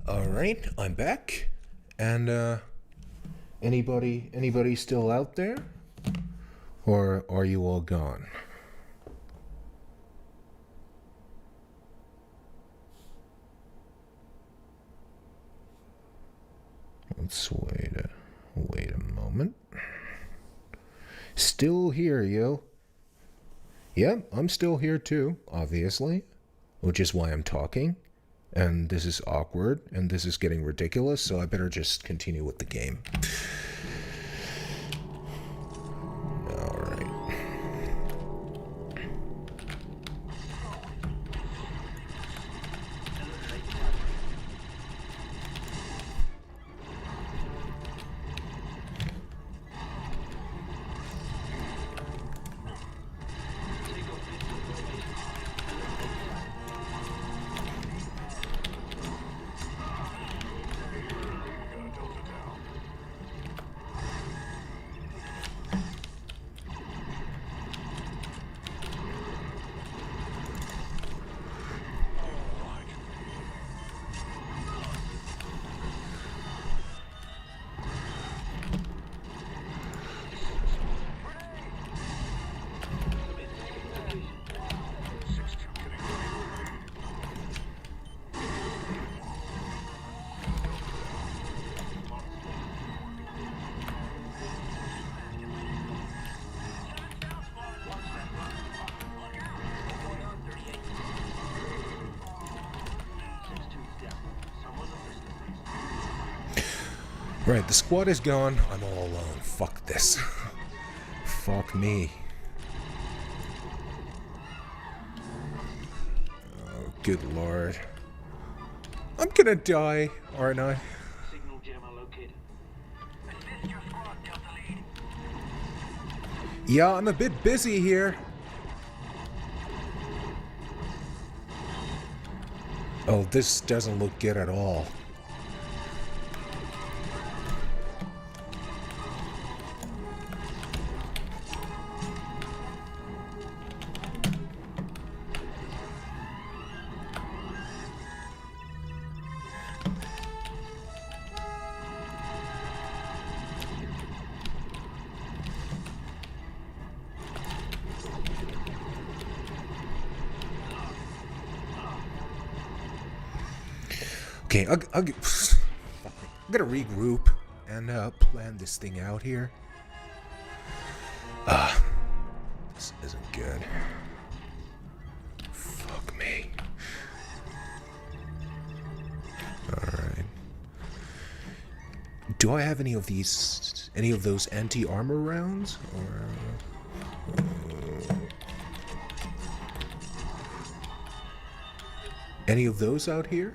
All right, I'm back, and anybody still out there, or are you all gone? Let's wait a moment. Still here, yo. Yep, I'm still here too, obviously, which is why I'm talking. And this is awkward, and this is getting ridiculous, so I better just continue with the game. Alright. Right, the squad is gone. I'm all alone. Fuck this. Fuck me. Oh, good lord. I'm gonna die, aren't I? Signal jammer located. Assist your squad, Delta Lead. Yeah, I'm a bit busy here. Oh, this doesn't look good at all. Okay, I'm gonna regroup and plan this thing out here. This isn't good. Fuck me. Alright. Do I have any of those anti-armor rounds? Or... any of those out here?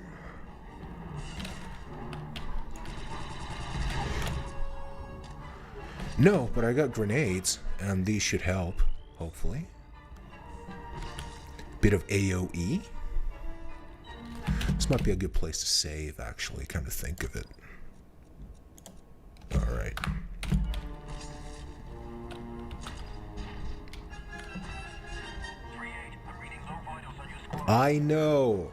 No, but I got grenades, and these should help, hopefully. Bit of AoE. This might be a good place to save, actually, come to think of it. Alright. I'm reading low vitals on your squad. I know!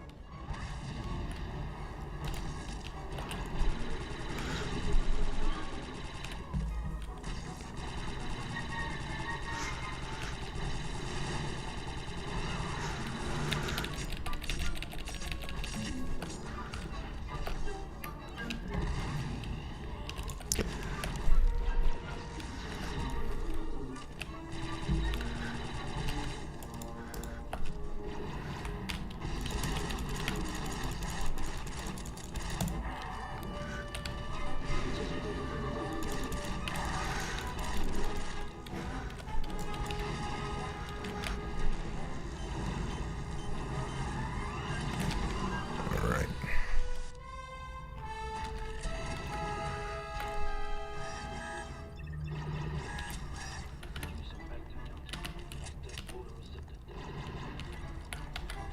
Alright.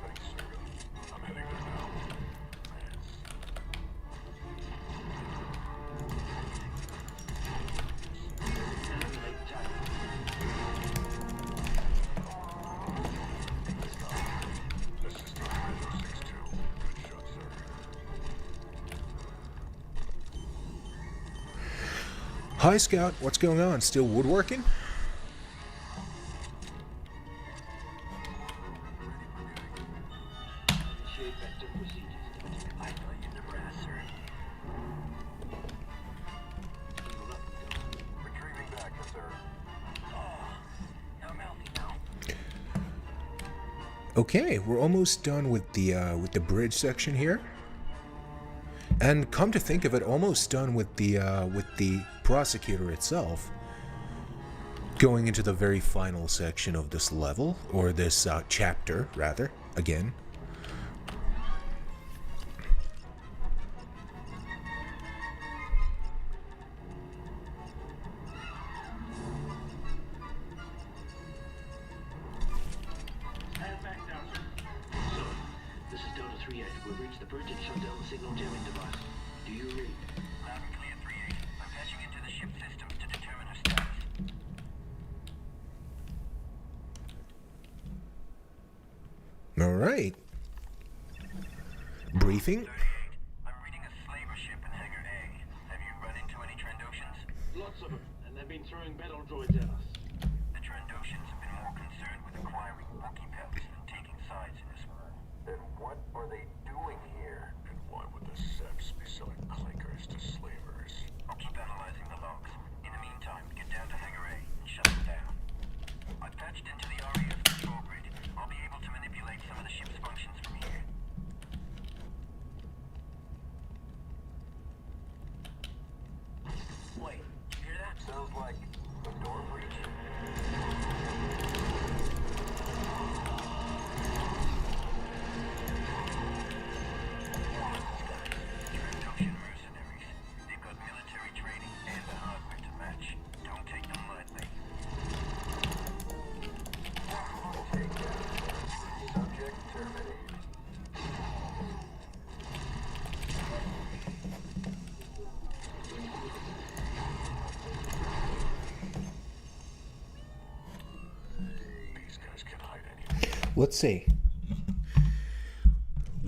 Thanks, sir. I'm heading there now. Assistant Commando 6-2. Good shot, sir. Hi, Scout. What's going on? Still woodworking? Initiate vector procedures. I thought you never asked, sir. Signal up, Delta. Retrieving back, yes, sir. I'm healthy now. Okay, we're almost done with the bridge section here. And come to think of it, almost done with the prosecutor itself. Going into the very final section of this level, or this chapter, rather, again. Stand back, Delta. So, this is Delta 3-8. We've reached the bridge and shut down the signal jamming device. Do you read? Loud and clear, 3-8. I'm patching into the ship systems to determine her status. Alright. Briefing? 38. I'm reading a slaver ship in Hangar A. Have you run into any Trandoshans? Lots of them, and they've been throwing battle droids at us. The Trandoshans have been more concerned with acquiring Wookiee pelts than taking sides in this war. Then what are they doing here? And why would the Seps be selling clinkers to slavers? I'll keep analyzing the logs. In the meantime, get down to Hangar A and shut them down. I've patched into the RAF control grid. I'll be able to manipulate some of the ship's functions from here. Wait, you hear that? Sounds like a door breach. Trandoshan mercenaries. They've got military training and the hardware to match. Don't take them lightly. Subject terminated. These guys can hide anything. Let's see.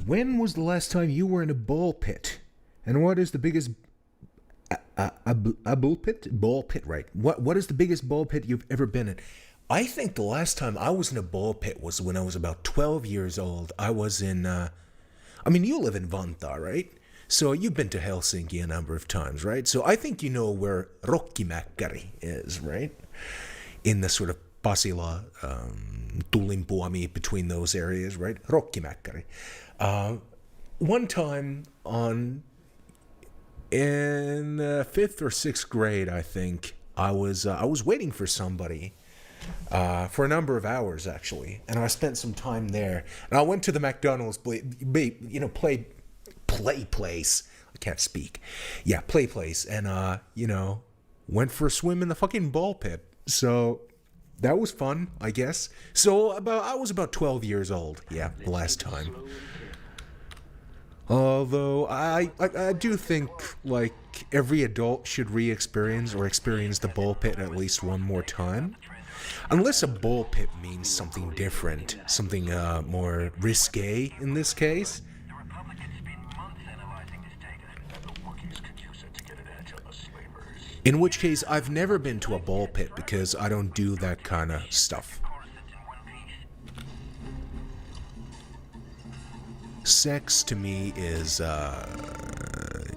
When was the last time you were in a ball pit? And what is the biggest a ball pit? Ball pit, right. What is the biggest ball pit you've ever been in? I think the last time I was in a ball pit was when I was about 12 years old. I was in I mean, you live in Vantaa, right? So you've been to Helsinki a number of times, right? So I think you know where Rokkimäkkari is, right? In the sort of Pasila, Tulinpuami, between those areas, right? Rokkimäkkari. One time in 5th or 6th grade, I think, I was waiting for somebody for a number of hours, actually, and I spent some time there. And I went to the McDonald's, play place. I can't speak. Yeah, play place, and went for a swim in the fucking ball pit. So that was fun, I guess. So I was about 12 years old. Yeah, the last time. Although I do think like every adult should re-experience or experience the ball pit at least one more time. Unless a ball pit means something different, something more risque in this case. The Republic had spent months analyzing this data. And the Wookiees could use it to get an edge on the slavers. In which case, I've never been to a ball pit because I don't do that kind of stuff. Corsets in one piece. Sex to me is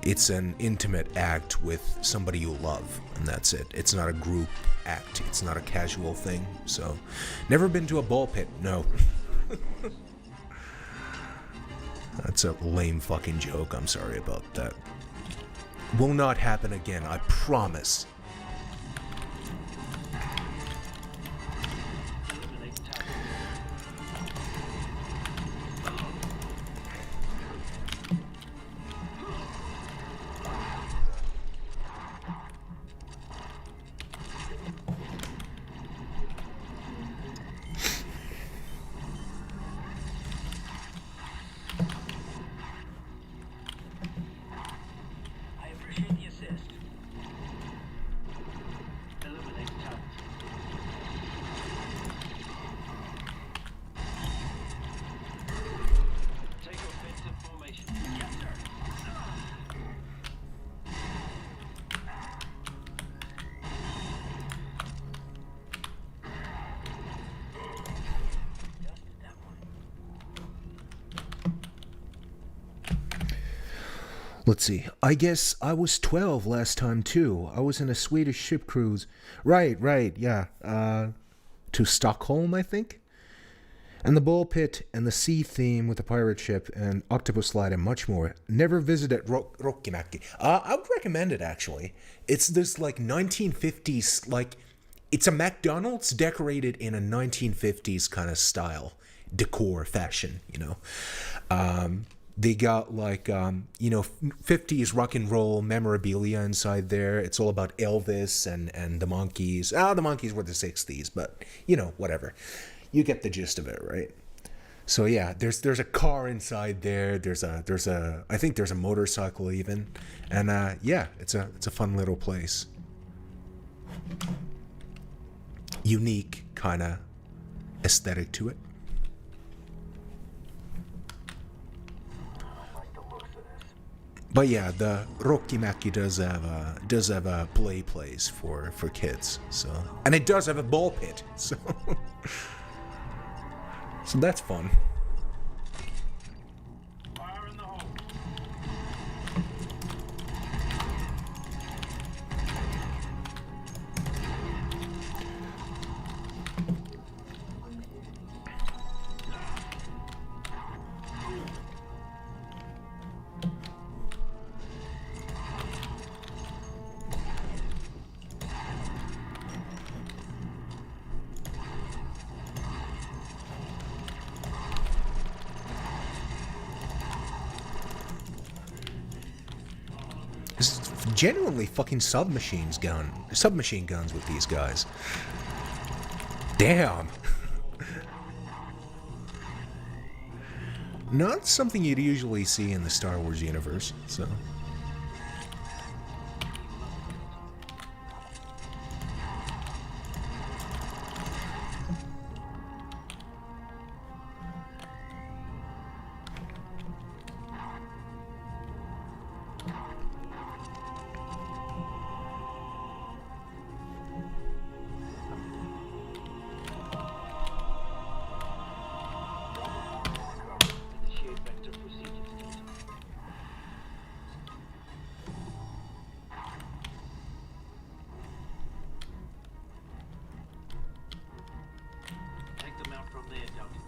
it's an intimate act with somebody you love, and that's it. It's not a group act. It's not a casual thing. So, never been to a ball pit. No. That's a lame fucking joke. I'm sorry about that. Will not happen again. I promise. I appreciate the assist. Eliminate talent. Take offensive formation. Yes, sir. That one. Let's see. I guess I was 12 last time too. I was in a Swedish ship cruise. Right, yeah. To Stockholm, I think. And the ball pit and the sea theme with the pirate ship and octopus slide and much more. Never visited Rokkimäki. I would recommend it, actually. It's this, like, 1950s, like, it's a McDonald's decorated in a 1950s kind of style, decor fashion, you know. They got, like, 50s rock and roll memorabilia inside there. It's all about Elvis and the Monkees. The Monkees were the 60s, but, you know, whatever. You get the gist of it, right? So yeah, there's a car inside there. There's a I think there's a motorcycle even, and yeah, it's a fun little place. Unique kind of aesthetic to it. But yeah, the Rokkimäki does have a play place for kids. So, and it does have a ball pit. So. So that's fun. Fire in the hole. This is genuinely fucking submachine guns with these guys. Damn. Not something you'd usually see in the Star Wars universe, so. Initiate vector procedures. Take them out from there, Delta.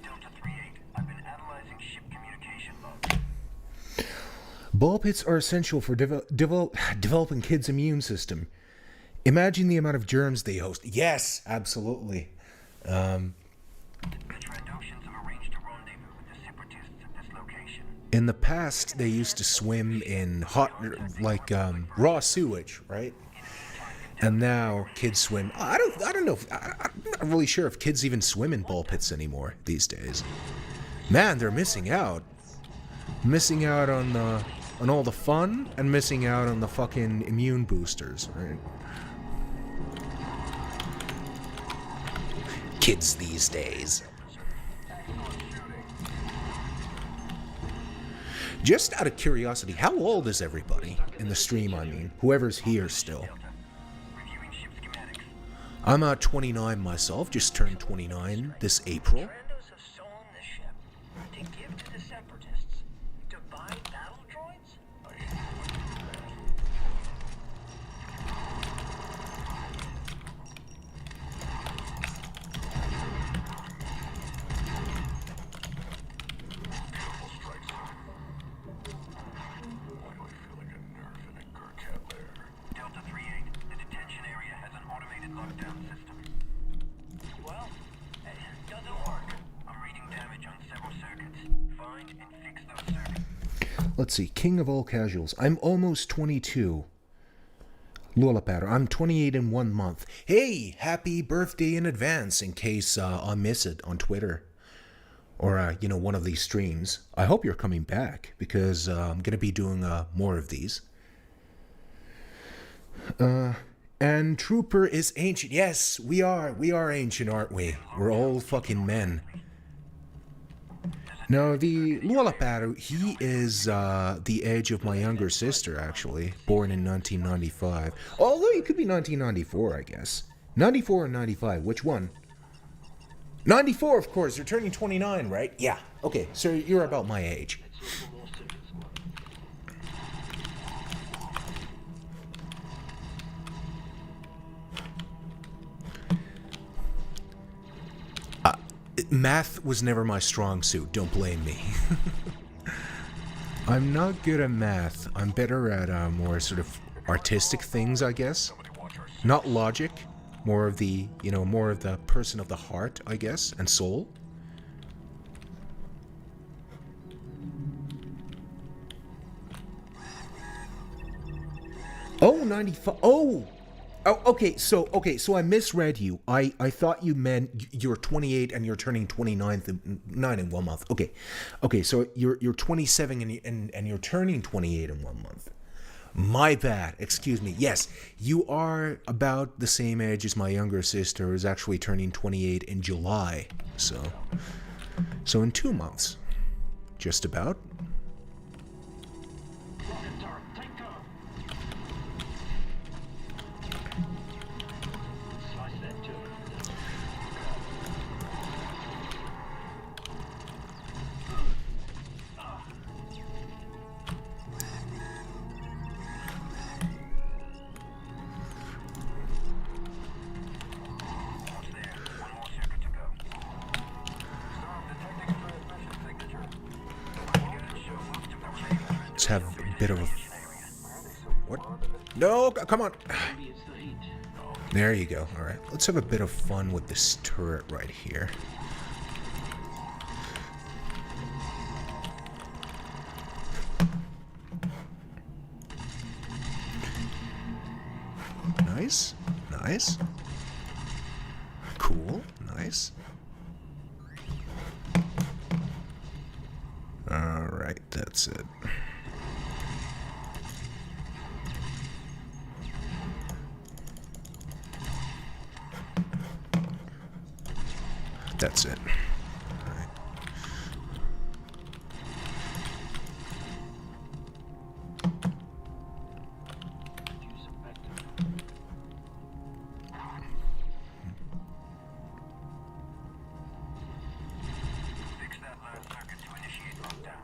Delta 3-8, I've been analyzing ship communication logs. Ball pits are essential for developing kids' immune system. Imagine the amount of germs they host. Yes, absolutely. The Trandoshans have arranged a rendezvous with the Separatists at this location. In the past, they used to swim in hot, like raw sewage, right? And now kids swim. I don't know. I'm not really sure if kids even swim in ball pits anymore these days. Man, they're missing out. Missing out on all the fun and missing out on the fucking immune boosters, right? Kids these days. Just out of curiosity, how old is everybody in the stream? I mean, whoever's here still. Reviewing ship schematics. I'm 29 myself, just turned 29 this April. Commandos have stolen the ship to give to the Separatists to buy battle droids? Why do I feel like a nerve in a Gurkhat lair? Delta 3-8, the detention area has an automated lockdown system. Well, it doesn't work. I'm reading damage on several circuits. Find and fix those circuits. Let's see, king of all casuals. I'm almost 22. Lullapatter, I'm 28 in 1 month. Hey, happy birthday in advance in case I miss it on Twitter. Or, one of these streams. I hope you're coming back because I'm going to be doing more of these. And Trooper is ancient. Yes, we are. We are ancient, aren't we? We're old fucking men. No, the Lualaparu, he is the age of my younger sister, actually, born in 1995. Although he could be 1994, I guess. 94 or 95, which one? 94, of course, you're turning 29, right? Yeah, okay, so you're about my age. Let's look for more circuits. Math was never my strong suit, don't blame me. I'm not good at math. I'm better at more sort of artistic things, I guess. Not logic, more of the, more of the person of the heart, I guess, and soul. Oh, 95. Oh, okay, so I misread you. I thought you meant you're 28 and you're turning 29 in 1 month. Okay, so you're 27 and you're turning 28 in 1 month. My bad. Excuse me. Yes, you are about the same age as my younger sister, who's actually turning 28 in July. So in 2 months, just about. Rocket turret, take cover. Slice that turret. Almost there. One more circuit to go. Sir, I'm detecting transmission signature. Units show most of the radar Let's have a bit of a. What? No, come on. Maybe it's the heat. There you go. All right, let's have a bit of fun with this turret right here. Nice, nice. Cool, nice. All right, that's it. That's it. All right. Fix that last circuit to initiate lockdown.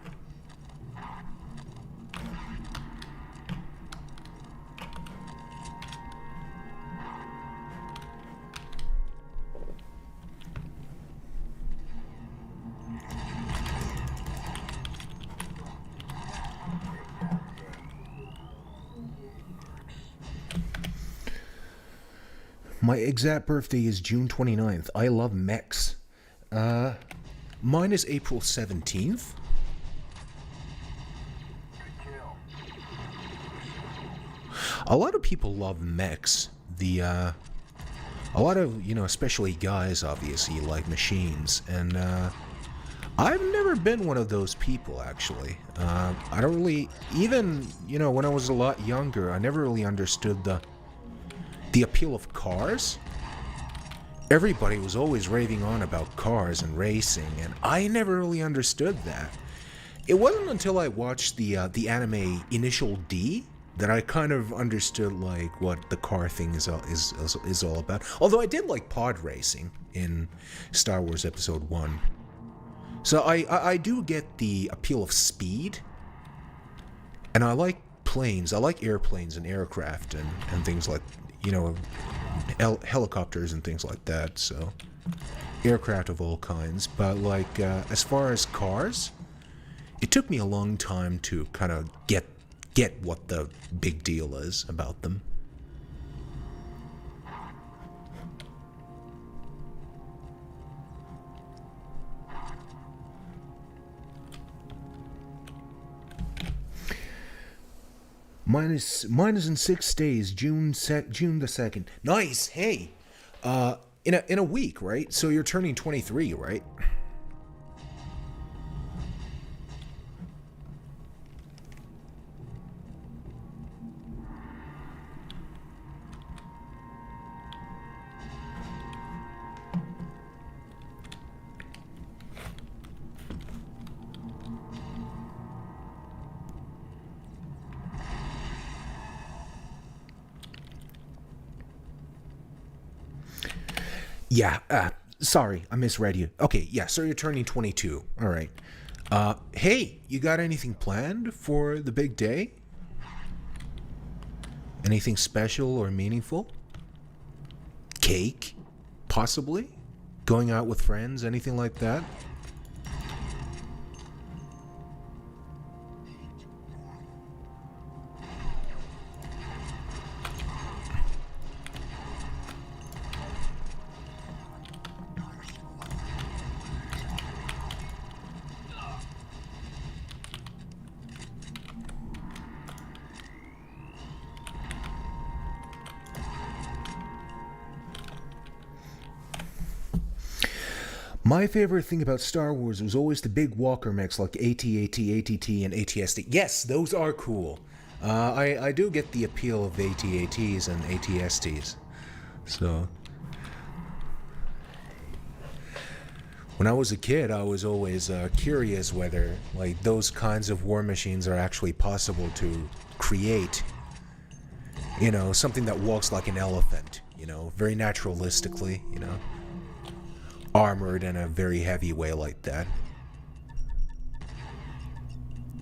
My exact birthday is June 29th. I love mechs. Mine is April 17th. A lot of people love mechs. A lot of, especially guys, obviously, like machines. And, I've never been one of those people, actually. I don't really, even, when I was a lot younger, I never really understood the appeal of cars. Everybody was always raving on about cars and racing, and I never really understood that. It wasn't until I watched the anime Initial D that I kind of understood like what the car thing is all about. Although I did like pod racing in Star Wars Episode 1. So I do get the appeal of speed, and I like planes. I like airplanes and aircraft and things like, helicopters and things like that. So aircraft of all kinds. But like as far as cars, it took me a long time to kind of get what the big deal is about them. Mine is in 6 days, June the 2nd. Nice. Hey, in a week, right? So you're turning 23, right? Yeah, sorry, I misread you. Okay, yeah, so you're turning 22. All right. Hey, you got anything planned for the big day? Anything special or meaningful? Cake? Possibly? Going out with friends? Anything like that? My favorite thing about Star Wars was always the big walker mechs like AT-AT, ATT, and ATST. Yes, those are cool. I do get the appeal of AT-ATs and ATSTs. So, when I was a kid, I was always curious whether like those kinds of war machines are actually possible to create. You know, something that walks like an elephant. You know, very naturalistically. You know. Armored in a very heavy way like that.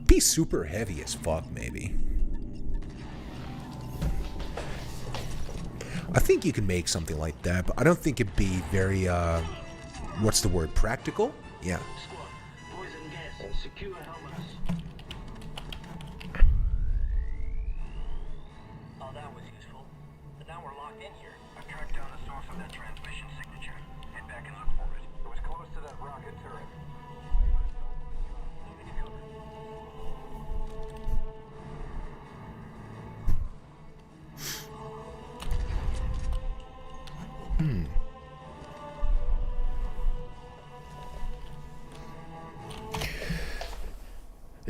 Be super heavy as fuck, maybe. I think you can make something like that, but I don't think it'd be very, what's the word, practical? Yeah. Squad, poison gas, secure helmets. Oh, that was useful. But now we're locked in here. I've tracked down the source of that transmission signature. Head back and look for it. It was close to that rocket turret.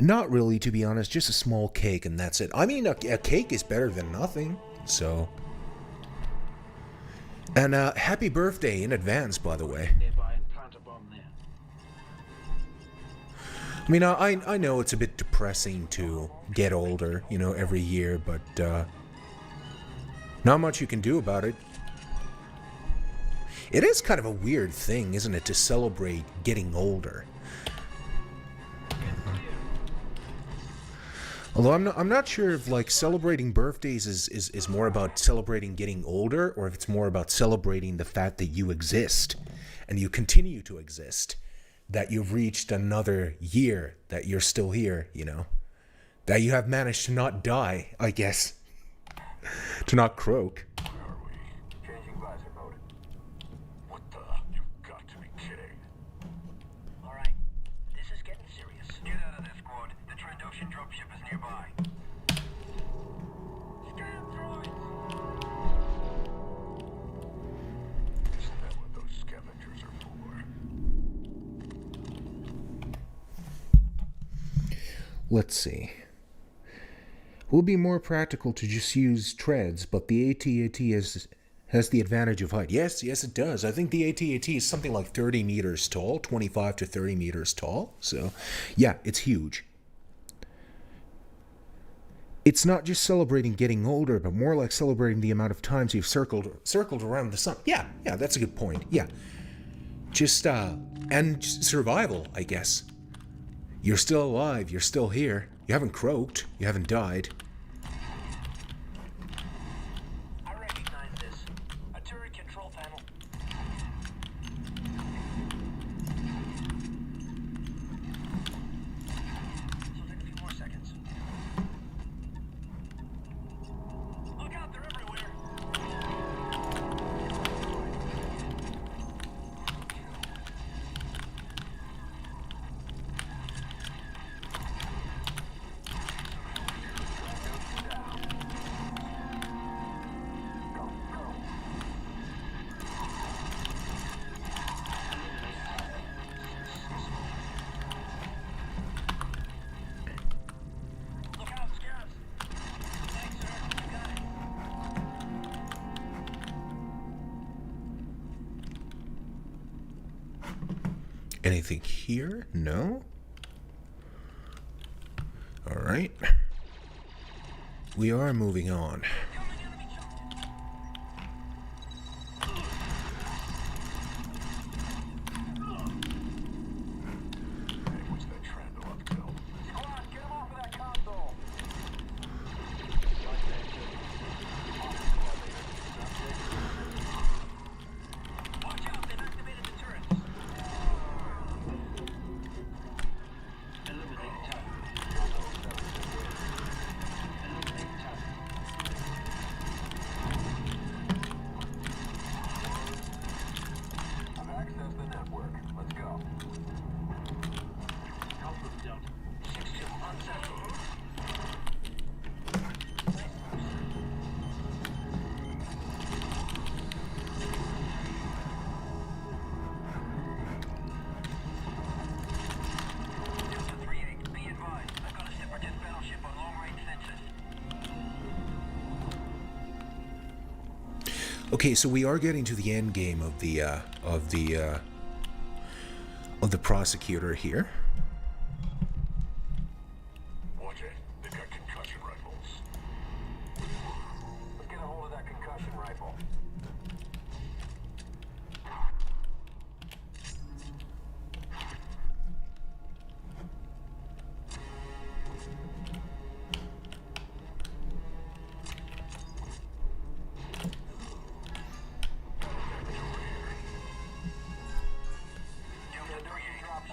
Not really, to be honest. Just a small cake and that's it. I mean, a cake is better than nothing. So. And happy birthday in advance, by the way. Nearby and plant a bomb there. I mean, I know it's a bit depressing to get older, you know, every year, but not much you can do about it. It is kind of a weird thing, isn't it, to celebrate getting older? Although I'm not sure if like celebrating birthdays is more about celebrating getting older, or if it's more about celebrating the fact that you exist and you continue to exist, that you've reached another year, that you're still here, you know, that you have managed to not die, I guess, to not croak. Where are we? Changing visor mode. What the? You've got to be kidding. All right. This is getting serious. Get out of there, squad. The Trandoshan dropship is nearby. Scan droids! Isn't that what those scavengers are for? Let's see. It would be more practical to just use treads, but the AT-AT has the advantage of height. Yes, it does. I think the AT-AT is something like 30 meters tall, 25 to 30 meters tall. So, yeah, it's huge. It's not just celebrating getting older, but more like celebrating the amount of times you've circled around the sun. Yeah, that's a good point. Yeah. Just, and survival, I guess. You're still alive, you're still here. You haven't croaked, you haven't died. I recognize this. A turret control panel. So take a few more seconds. Look out, they're everywhere. Look out, scouts. Thanks, sir. You got it. Anything here? No? Alright. We are moving on. Okay, so we are getting to the end game of the prosecutor here. Watch it. They've got concussion rifles. Let's get a hold of that concussion rifle. Delta 3-8,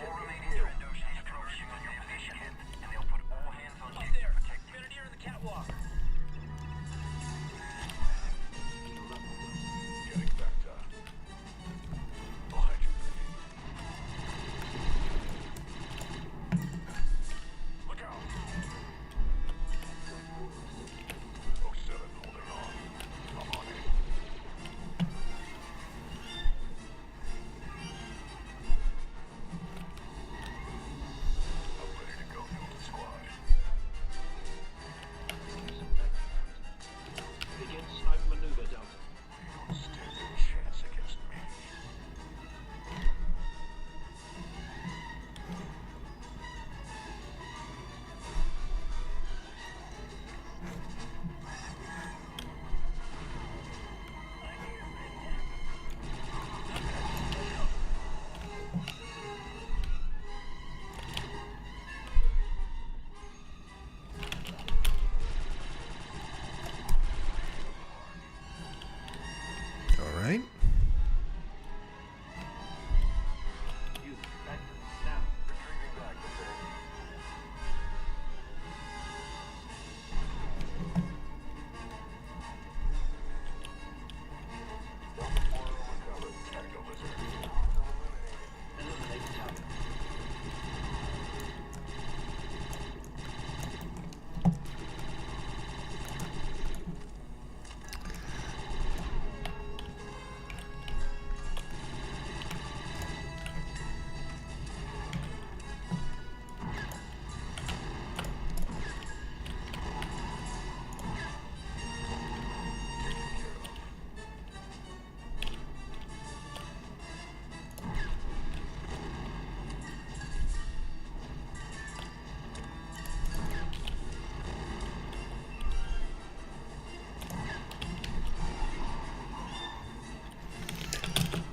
all remaining Trandoshan approaching on your position, and they'll put all hands on deck to protect you. Grenadier in the catwalk. Getting backed up. Behind you. Look out. 07 holding on. I'm on it. I'm ready to go, Delta Squad. Begin sniper maneuver, Delta. You don't stand a chance against me. All right. You, back now. Retrieving back, Lieutenant. Delta 4 recovered. Tango Lizard. Eliminate target.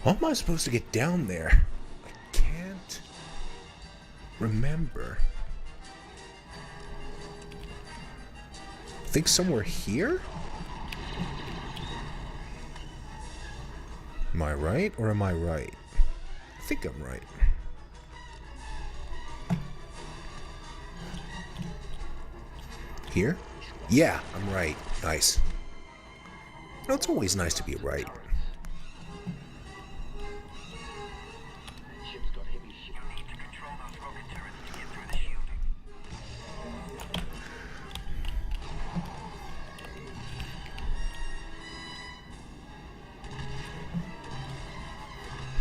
How am I supposed to get down there? I can't remember. I think somewhere here? Am I right or am I right? I think I'm right. Here? Yeah, I'm right. Nice. No, it's always nice to be right. Ship's got heavy ship. You need to control those rocket turrets to get through the shielding.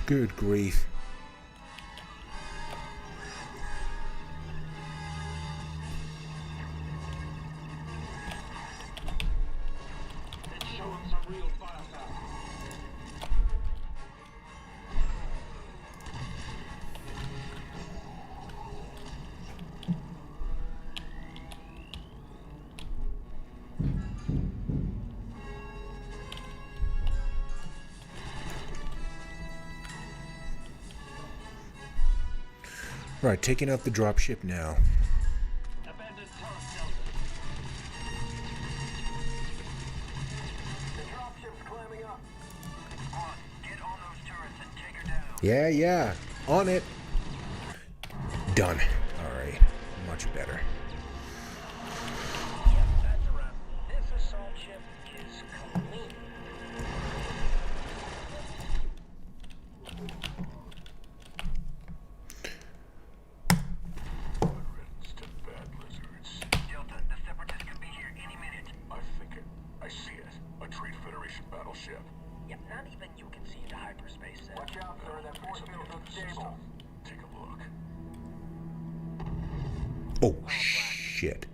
Good grief. It's showing some real firepower. Right, taking out the dropship now. Abandoned turret, Delta. The dropship's climbing up. Squad, get on those turrets and take her down. Yeah. On it. Done. Alright. Much better. Yep, that's a wrap. This assault ship is clean. Good riddance to bad lizards. Delta, the Separatists could be here any minute. I think it. I see it. A Trade Federation battleship. Yep, not even you can see into hyperspace. Watch out, sir. That force field's unstable. Take a look. Oh, shit.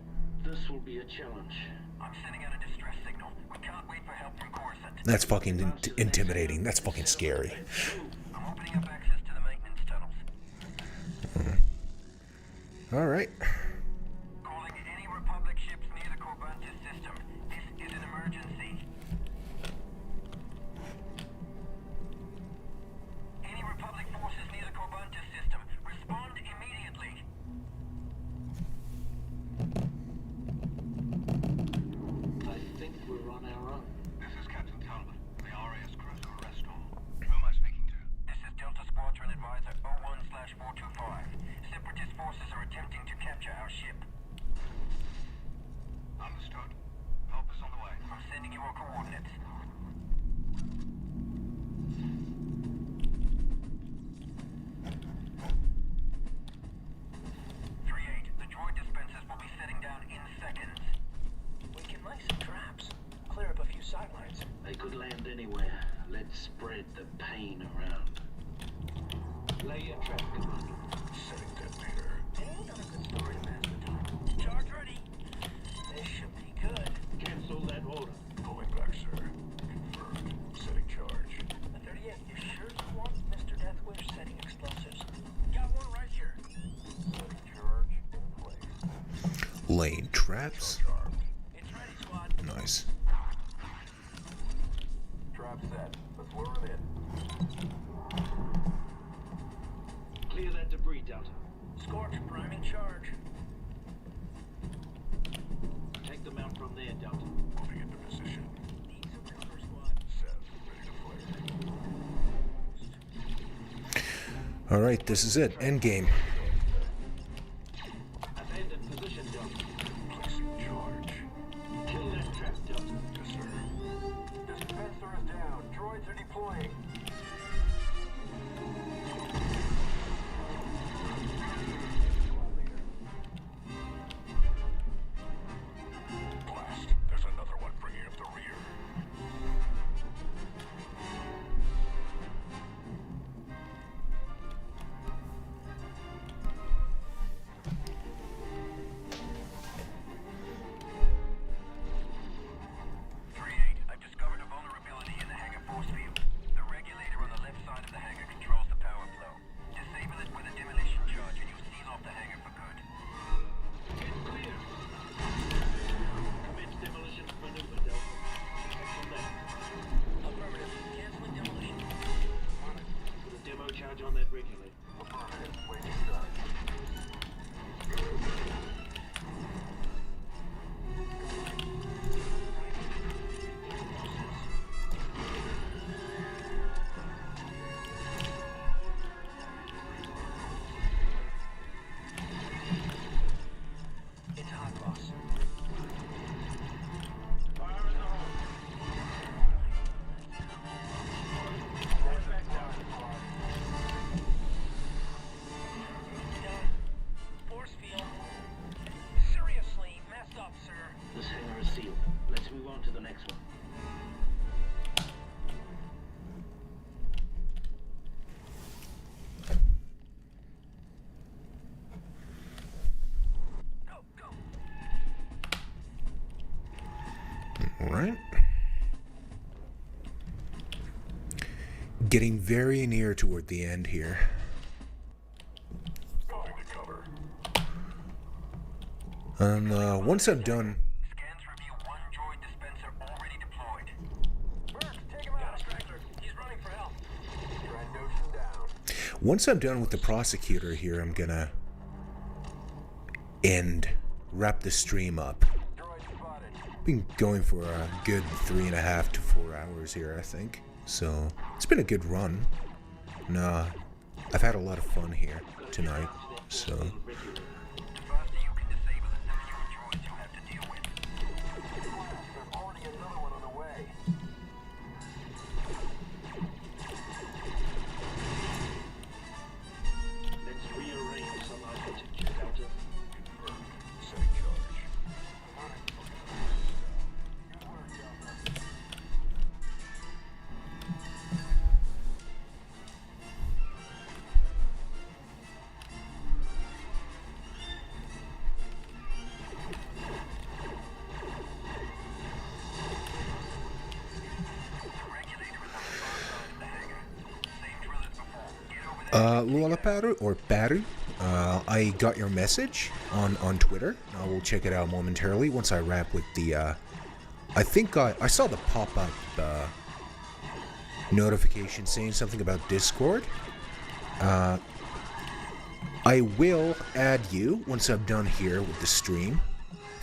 This will be a challenge. I'm sending out a distress signal. We can't wait for help from Coruscant. That's fucking intimidating. That's fucking scary. I'm opening up access to the maintenance tunnels. Alright. Calling any Republic ships near the Corbanta system. This is an emergency. Any Republic forces near the Corbanta system, respond immediately. I think we're on our own. This is Captain Talbot. The RAS crew to arrest all. Who am I speaking to? This is Delta Squadron Advisor 01/425. Separatist forces are attempting to capture our ship. Understood. Help is on the way. I'm sending you our coordinates. 3-8, the droid dispensers will be setting down in seconds. We can lay some traps. Clear up a few sightlines. They could land anywhere. Let's spread the pain around. Lay your trap, Commando. Setting detonator. Ain't not a good story to pass the time. Charge ready. This should be good. Cancel that order. Pulling back, sir. Confirmed. Setting charge. The 30th, you sure you want Mr. Deathwish setting explosives? Got one right here. Setting charge in place. Laying traps. Armed. It's ready, squad. Nice. Trap set. Let's lure him in. Clear that debris, Delta. Scorch, priming charge. Take them out from there, Delta. Moving into position. Needs a cover, squad. Set. Ready to flare. Alright, this is it. Endgame. Abandon position, Delta. Placing charge. Kill that trap, Delta. Yes, sir. Dispenser is down. Droids are deploying. Blast. There's another one bringing up the rear. I've discovered a vulnerability in the hangar force field. The regulator on the left side of the hangar controls the power flow. Disable it with a demolition charge and you'll seal off the hangar for good. Get clear. Commence demolition maneuver, Delta. Check on that. Affirmative. Canceling demolition. Put a demo charge on that regulator. Affirmative. Waiting charge. It's hot, boss. Fire in the hole. Right back down. Done. Force field. Seriously, messed up, sir. This hangar is sealed. Let's move on to the next one. Go, go. Alright. Getting very near toward the end here. Moving to cover. And once I'm done, Scans reveal one droid dispenser already deployed. Burke, take him out. Straggler. He's running for help. Trandoshan down. once I'm done with the prosecutor here, I'm gonna wrap the stream up. Droid spotted. Been going for a good 3.5 to 4 hours here, I think. So it's been a good run. Nah, I've had a lot of fun here tonight. So The faster you can disable it, the fewer droids you have to deal with. There's already another one on the way. Let's rearrange some architecture, Delta. Confirmed. Setting charge. Lualaparu or Paru, I got your message on Twitter. I will check it out momentarily once I wrap with the, I think I saw the pop-up, notification saying something about Discord. I will add you once I'm done here with the stream,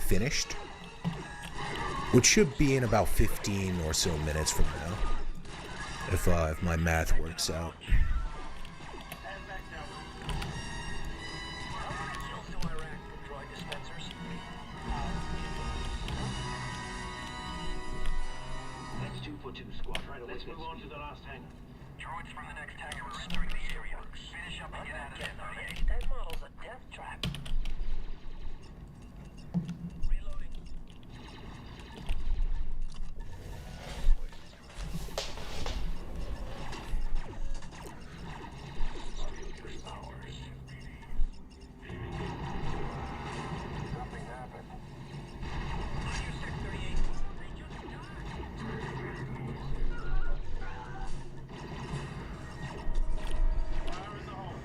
finished, which should be in about 15 or so minutes from now, if my math works out. And back down. How many kills do I rack with droid dispensers? That's 2 for 2, squad. Right, let's move on to the last hangar. Droids from the next hangar are entering the area. Finish up and get out of there, 38. That model's a death trap. Reloading. Nothing happened. Roger, 638. Read you the Fire in the hole.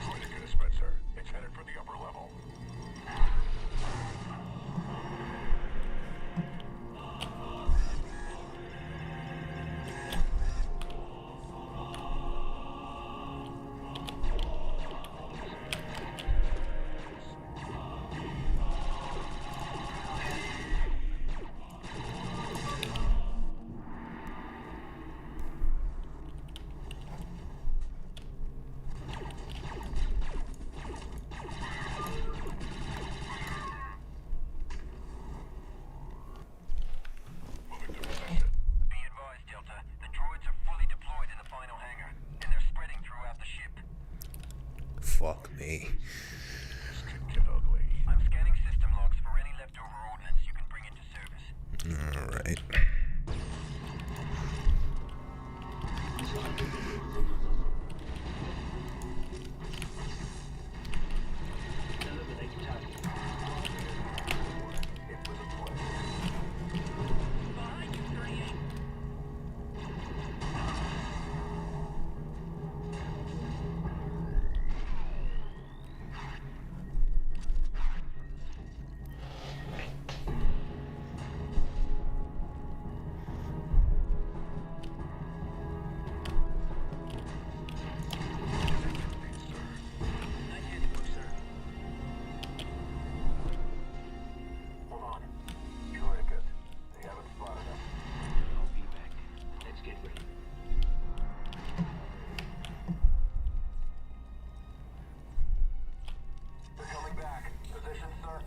Droid dispenser. It's headed for the upper level. Moving to position. Be advised, Delta. The droids are fully deployed in the final hangar, and they're spreading throughout the ship. Fuck me. This could get ugly. I'm scanning system logs for any leftover ordnance you can bring into service. Alright. Eliminate target. It was a play. behind you, 38. Not yet, sir. Hold on. Droidicus. They haven't spotted us. I'll be back. Let's get ready. They're coming back. Position, sir.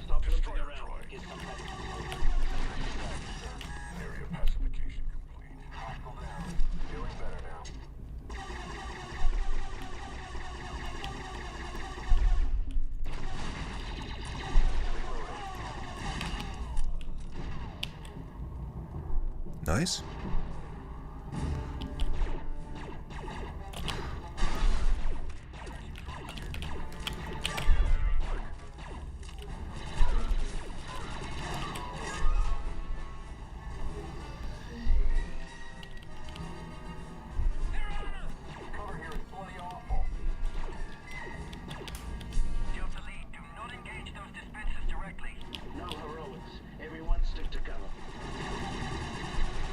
Stop looking Destroyer around. droid. Get some help. Area pacification complete. Hostile down. Feeling better now. Nice. Cover here is bloody awful. Delta Lead, do not engage those dispensers directly. No heroics. Everyone stick to cover.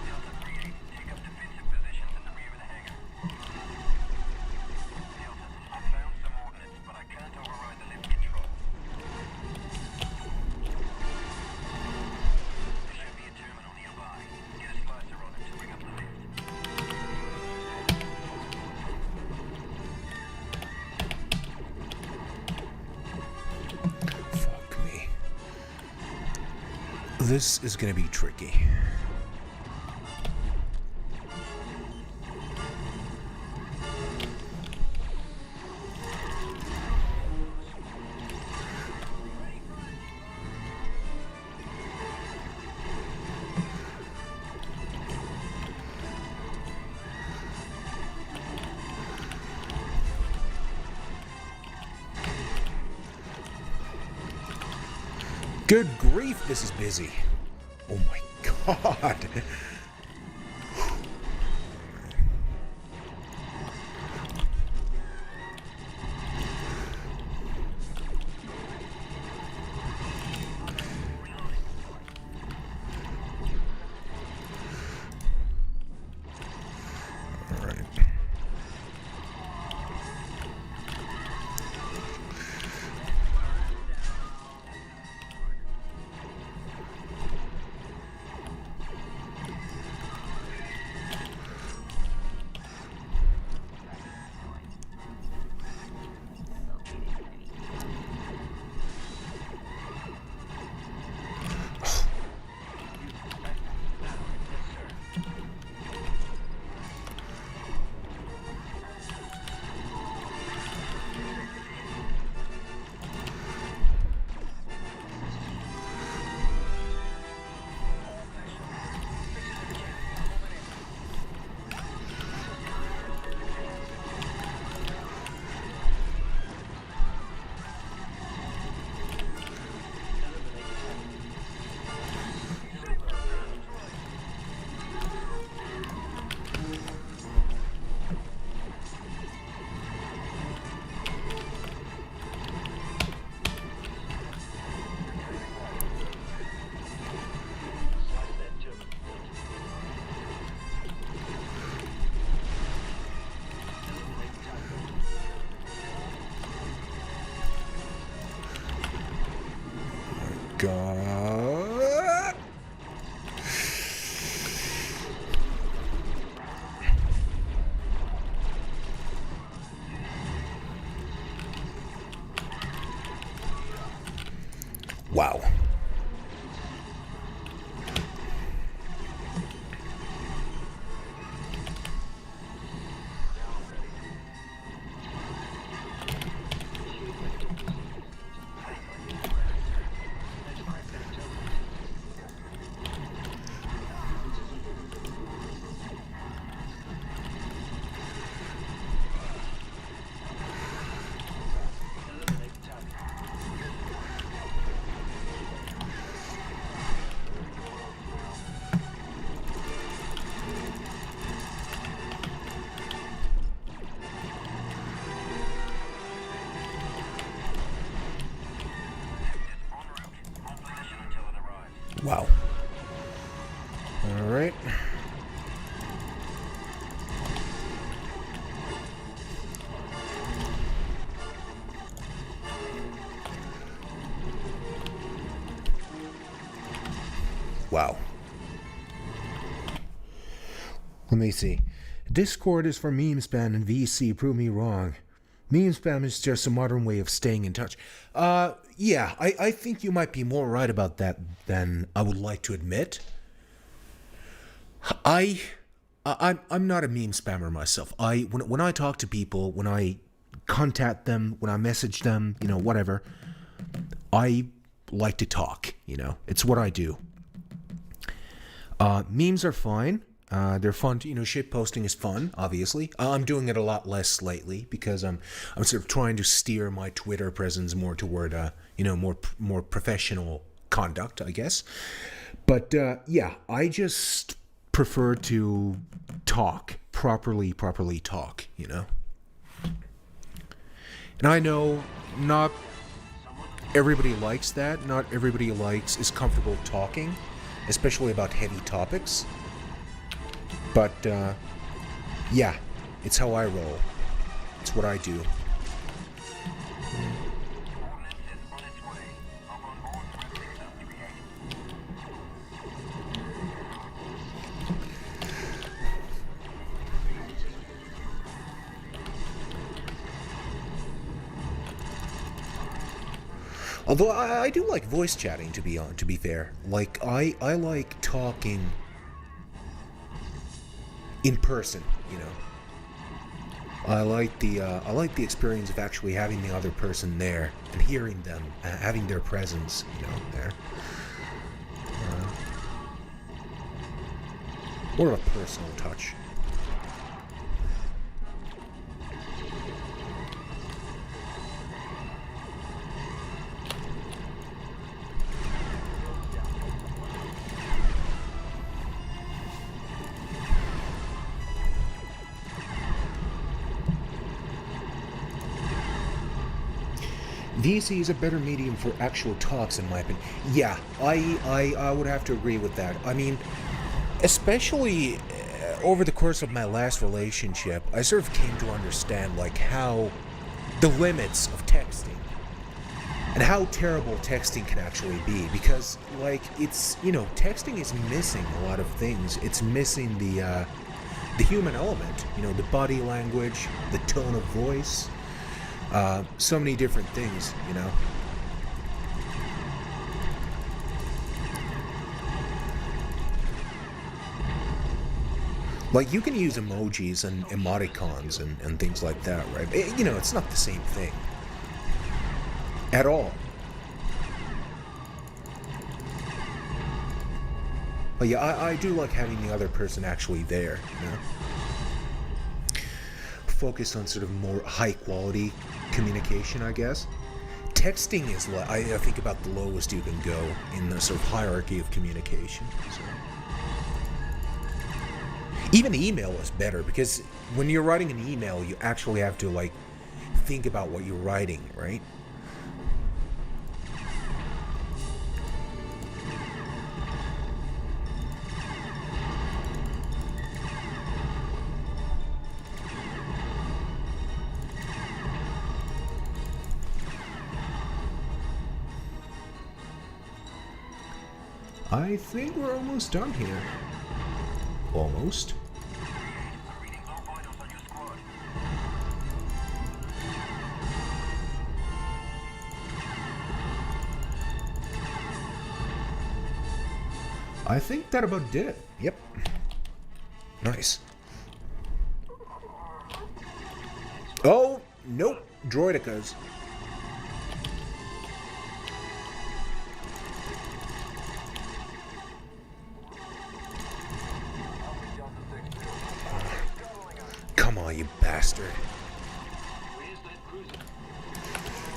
Delta 3-8, take up defensive positions in the rear of the hangar. Delta, I found some ordnance, but I can't override the lift control. There should be a terminal nearby. Get a slicer on it to bring up the lift. Fuck me. This is gonna be tricky. Good grief, this is busy. Oh my god. Alright. God. Wow. Wow. All right. Wow. Let me see. Discord is for meme spam and VC. Prove me wrong. Meme spam is just a modern way of staying in touch. Yeah, I think you might be more right about that than I would like to admit. I'm not a meme spammer myself. When I talk to people, when I contact them, when I message them, whatever, I like to talk, It's what I do. Memes are fine. They're fun. Shit posting is fun, obviously. I'm doing it a lot less lately because I'm sort of trying to steer my Twitter presence more toward, more professional conduct, I guess. But, yeah, I just prefer to talk, properly talk, And I know not everybody likes that. Not everybody is comfortable talking, especially about heavy topics. But, yeah, it's how I roll. It's what I do. Although I do like voice chatting, to be fair. Like, I like talking in person, I like the experience of actually having the other person there and hearing them, having their presence, there. More of a personal touch. VC is a better medium for actual talks, in my opinion. Yeah, I would have to agree with that. I mean, especially over the course of my last relationship, I sort of came to understand like how the limits of texting and how terrible texting can actually be, because like it's, you know, texting is missing a lot of things. It's missing the human element, you know, the body language, the tone of voice, so many different things, you know. Like, you can use emojis and emoticons and things like that, right? You know, it's not the same thing. At all. But yeah, I do like having the other person actually there, you know? Focus on sort of more high quality communication, I guess. Texting is, I think, about the lowest you can go in the sort of hierarchy of communication. So. Even email is better, because when you're writing an email, you actually have to, like, think about what you're writing, right? I think we're almost done here. Almost. I'm reading low vitals on your squad. I think that about did it. Yep. Nice. Oh, nope. Droidicas. Come on, you bastard. Where's that cruiser?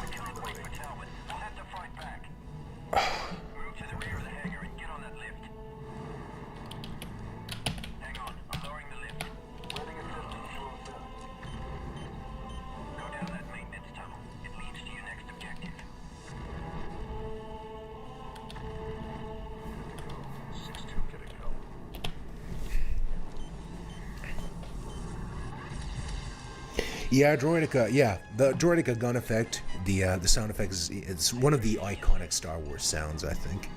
We can't wait for Talbot. We'll have to fight back. Move to the rear of the hangar and get on that lift. Hang on, I'm lowering the lift. Running assistance to all set. Go down that maintenance tunnel. It leads to your next objective. 6-2 getting help. Yeah, Droidica. Yeah, the Droidica gun effect, the sound effect is, it's one of the iconic Star Wars sounds, I think.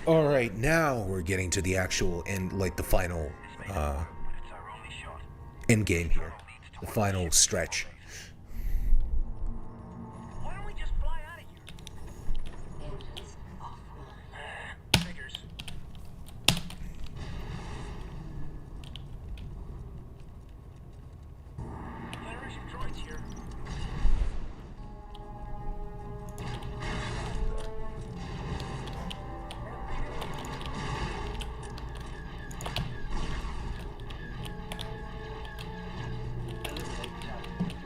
All right, now we're getting to the actual end, like the final But it's our only shot. end game here, the final stretch. Why don't we just fly out of here? Engines offline. Figures. Federation droids here. Eliminate Talbot.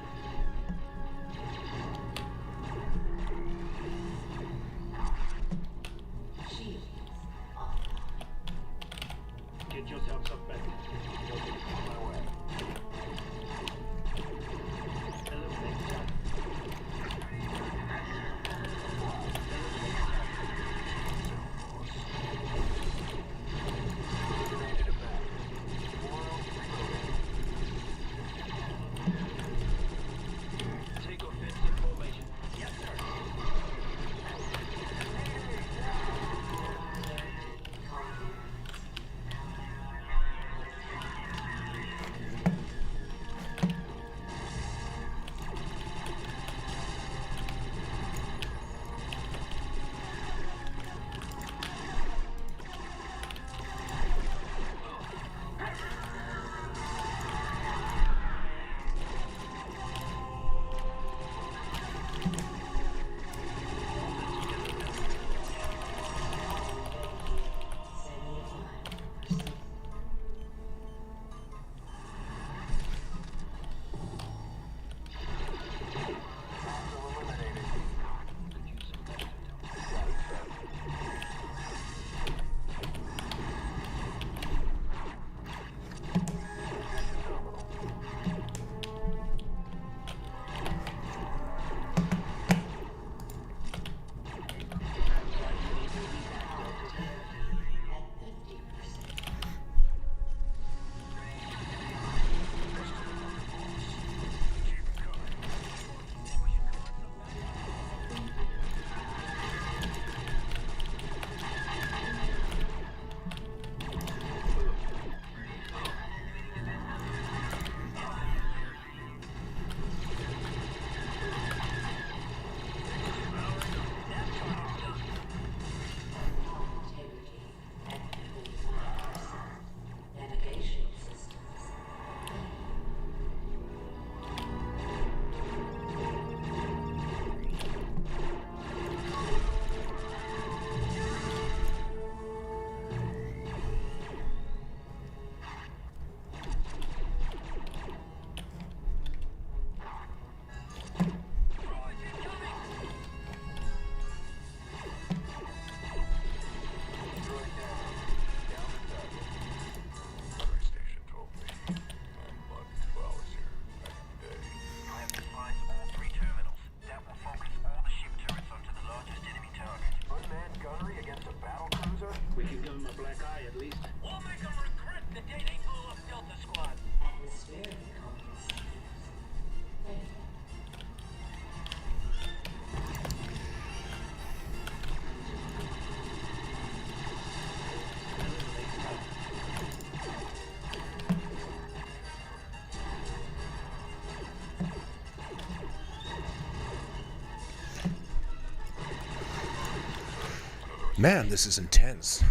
Man, this is intense.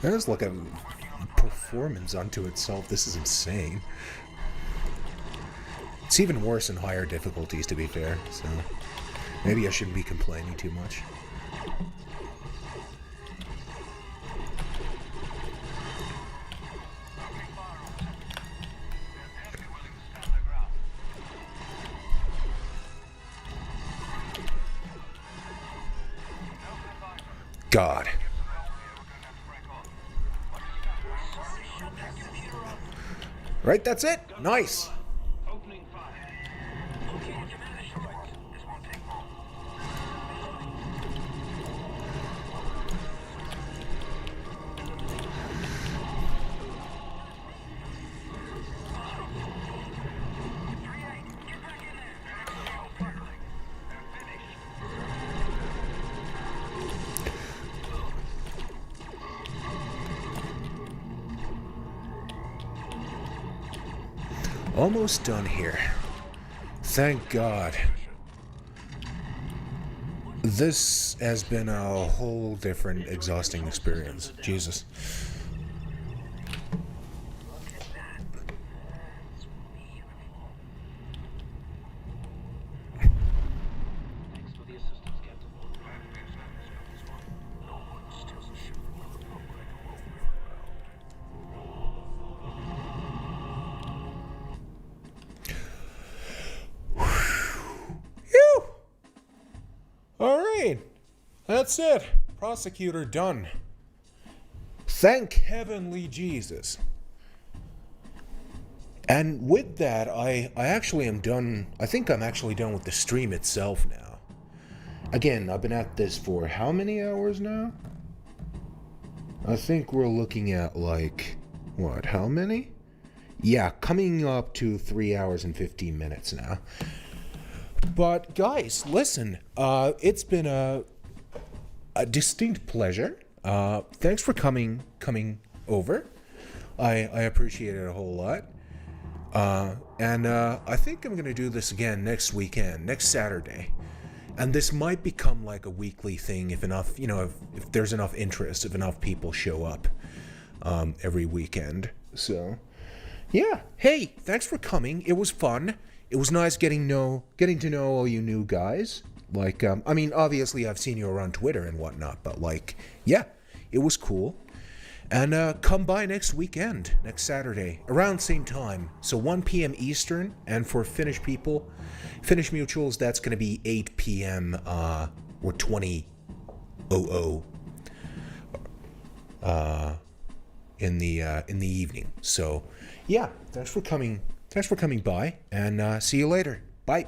That is like a performance unto itself. This is insane. It's even worse in higher difficulties, to be fair, so maybe I shouldn't be complaining too much. God. Right, that's it. Nice. Opening fire. This won't take long. Get back in there. Almost done here. Thank God. This has been a whole different, exhausting experience. Jesus. Look at that. That's beautiful. Thanks for the assistance, Captain. No one steals a ship from the Republic while we're around. Phew! Alright. That's it. Prosecutor done. Thank Heavenly Jesus. And with that, I actually am done. I think I'm actually done with the stream itself now. Again, I've been at this for how many hours now? I think we're looking at like, what, how many? Yeah, coming up to 3 hours and 15 minutes now. But guys, listen, it's been a distinct pleasure. Thanks for coming over. I appreciate it a whole lot. And I think I'm gonna do this again next weekend, next Saturday. And this might become like a weekly thing if enough, if there's enough interest, if enough people show up every weekend. So, yeah. Hey, thanks for coming. It was fun. It was nice getting to know all you new guys. Like, I mean, obviously I've seen you around Twitter and whatnot, but like, yeah, it was cool. And come by next weekend, next Saturday, around same time. So 1 p.m. Eastern, and for Finnish people, Finnish mutuals, that's going to be 8 p.m. Or 20:00 in the evening. So, yeah, thanks for coming by, and see you later. Bye.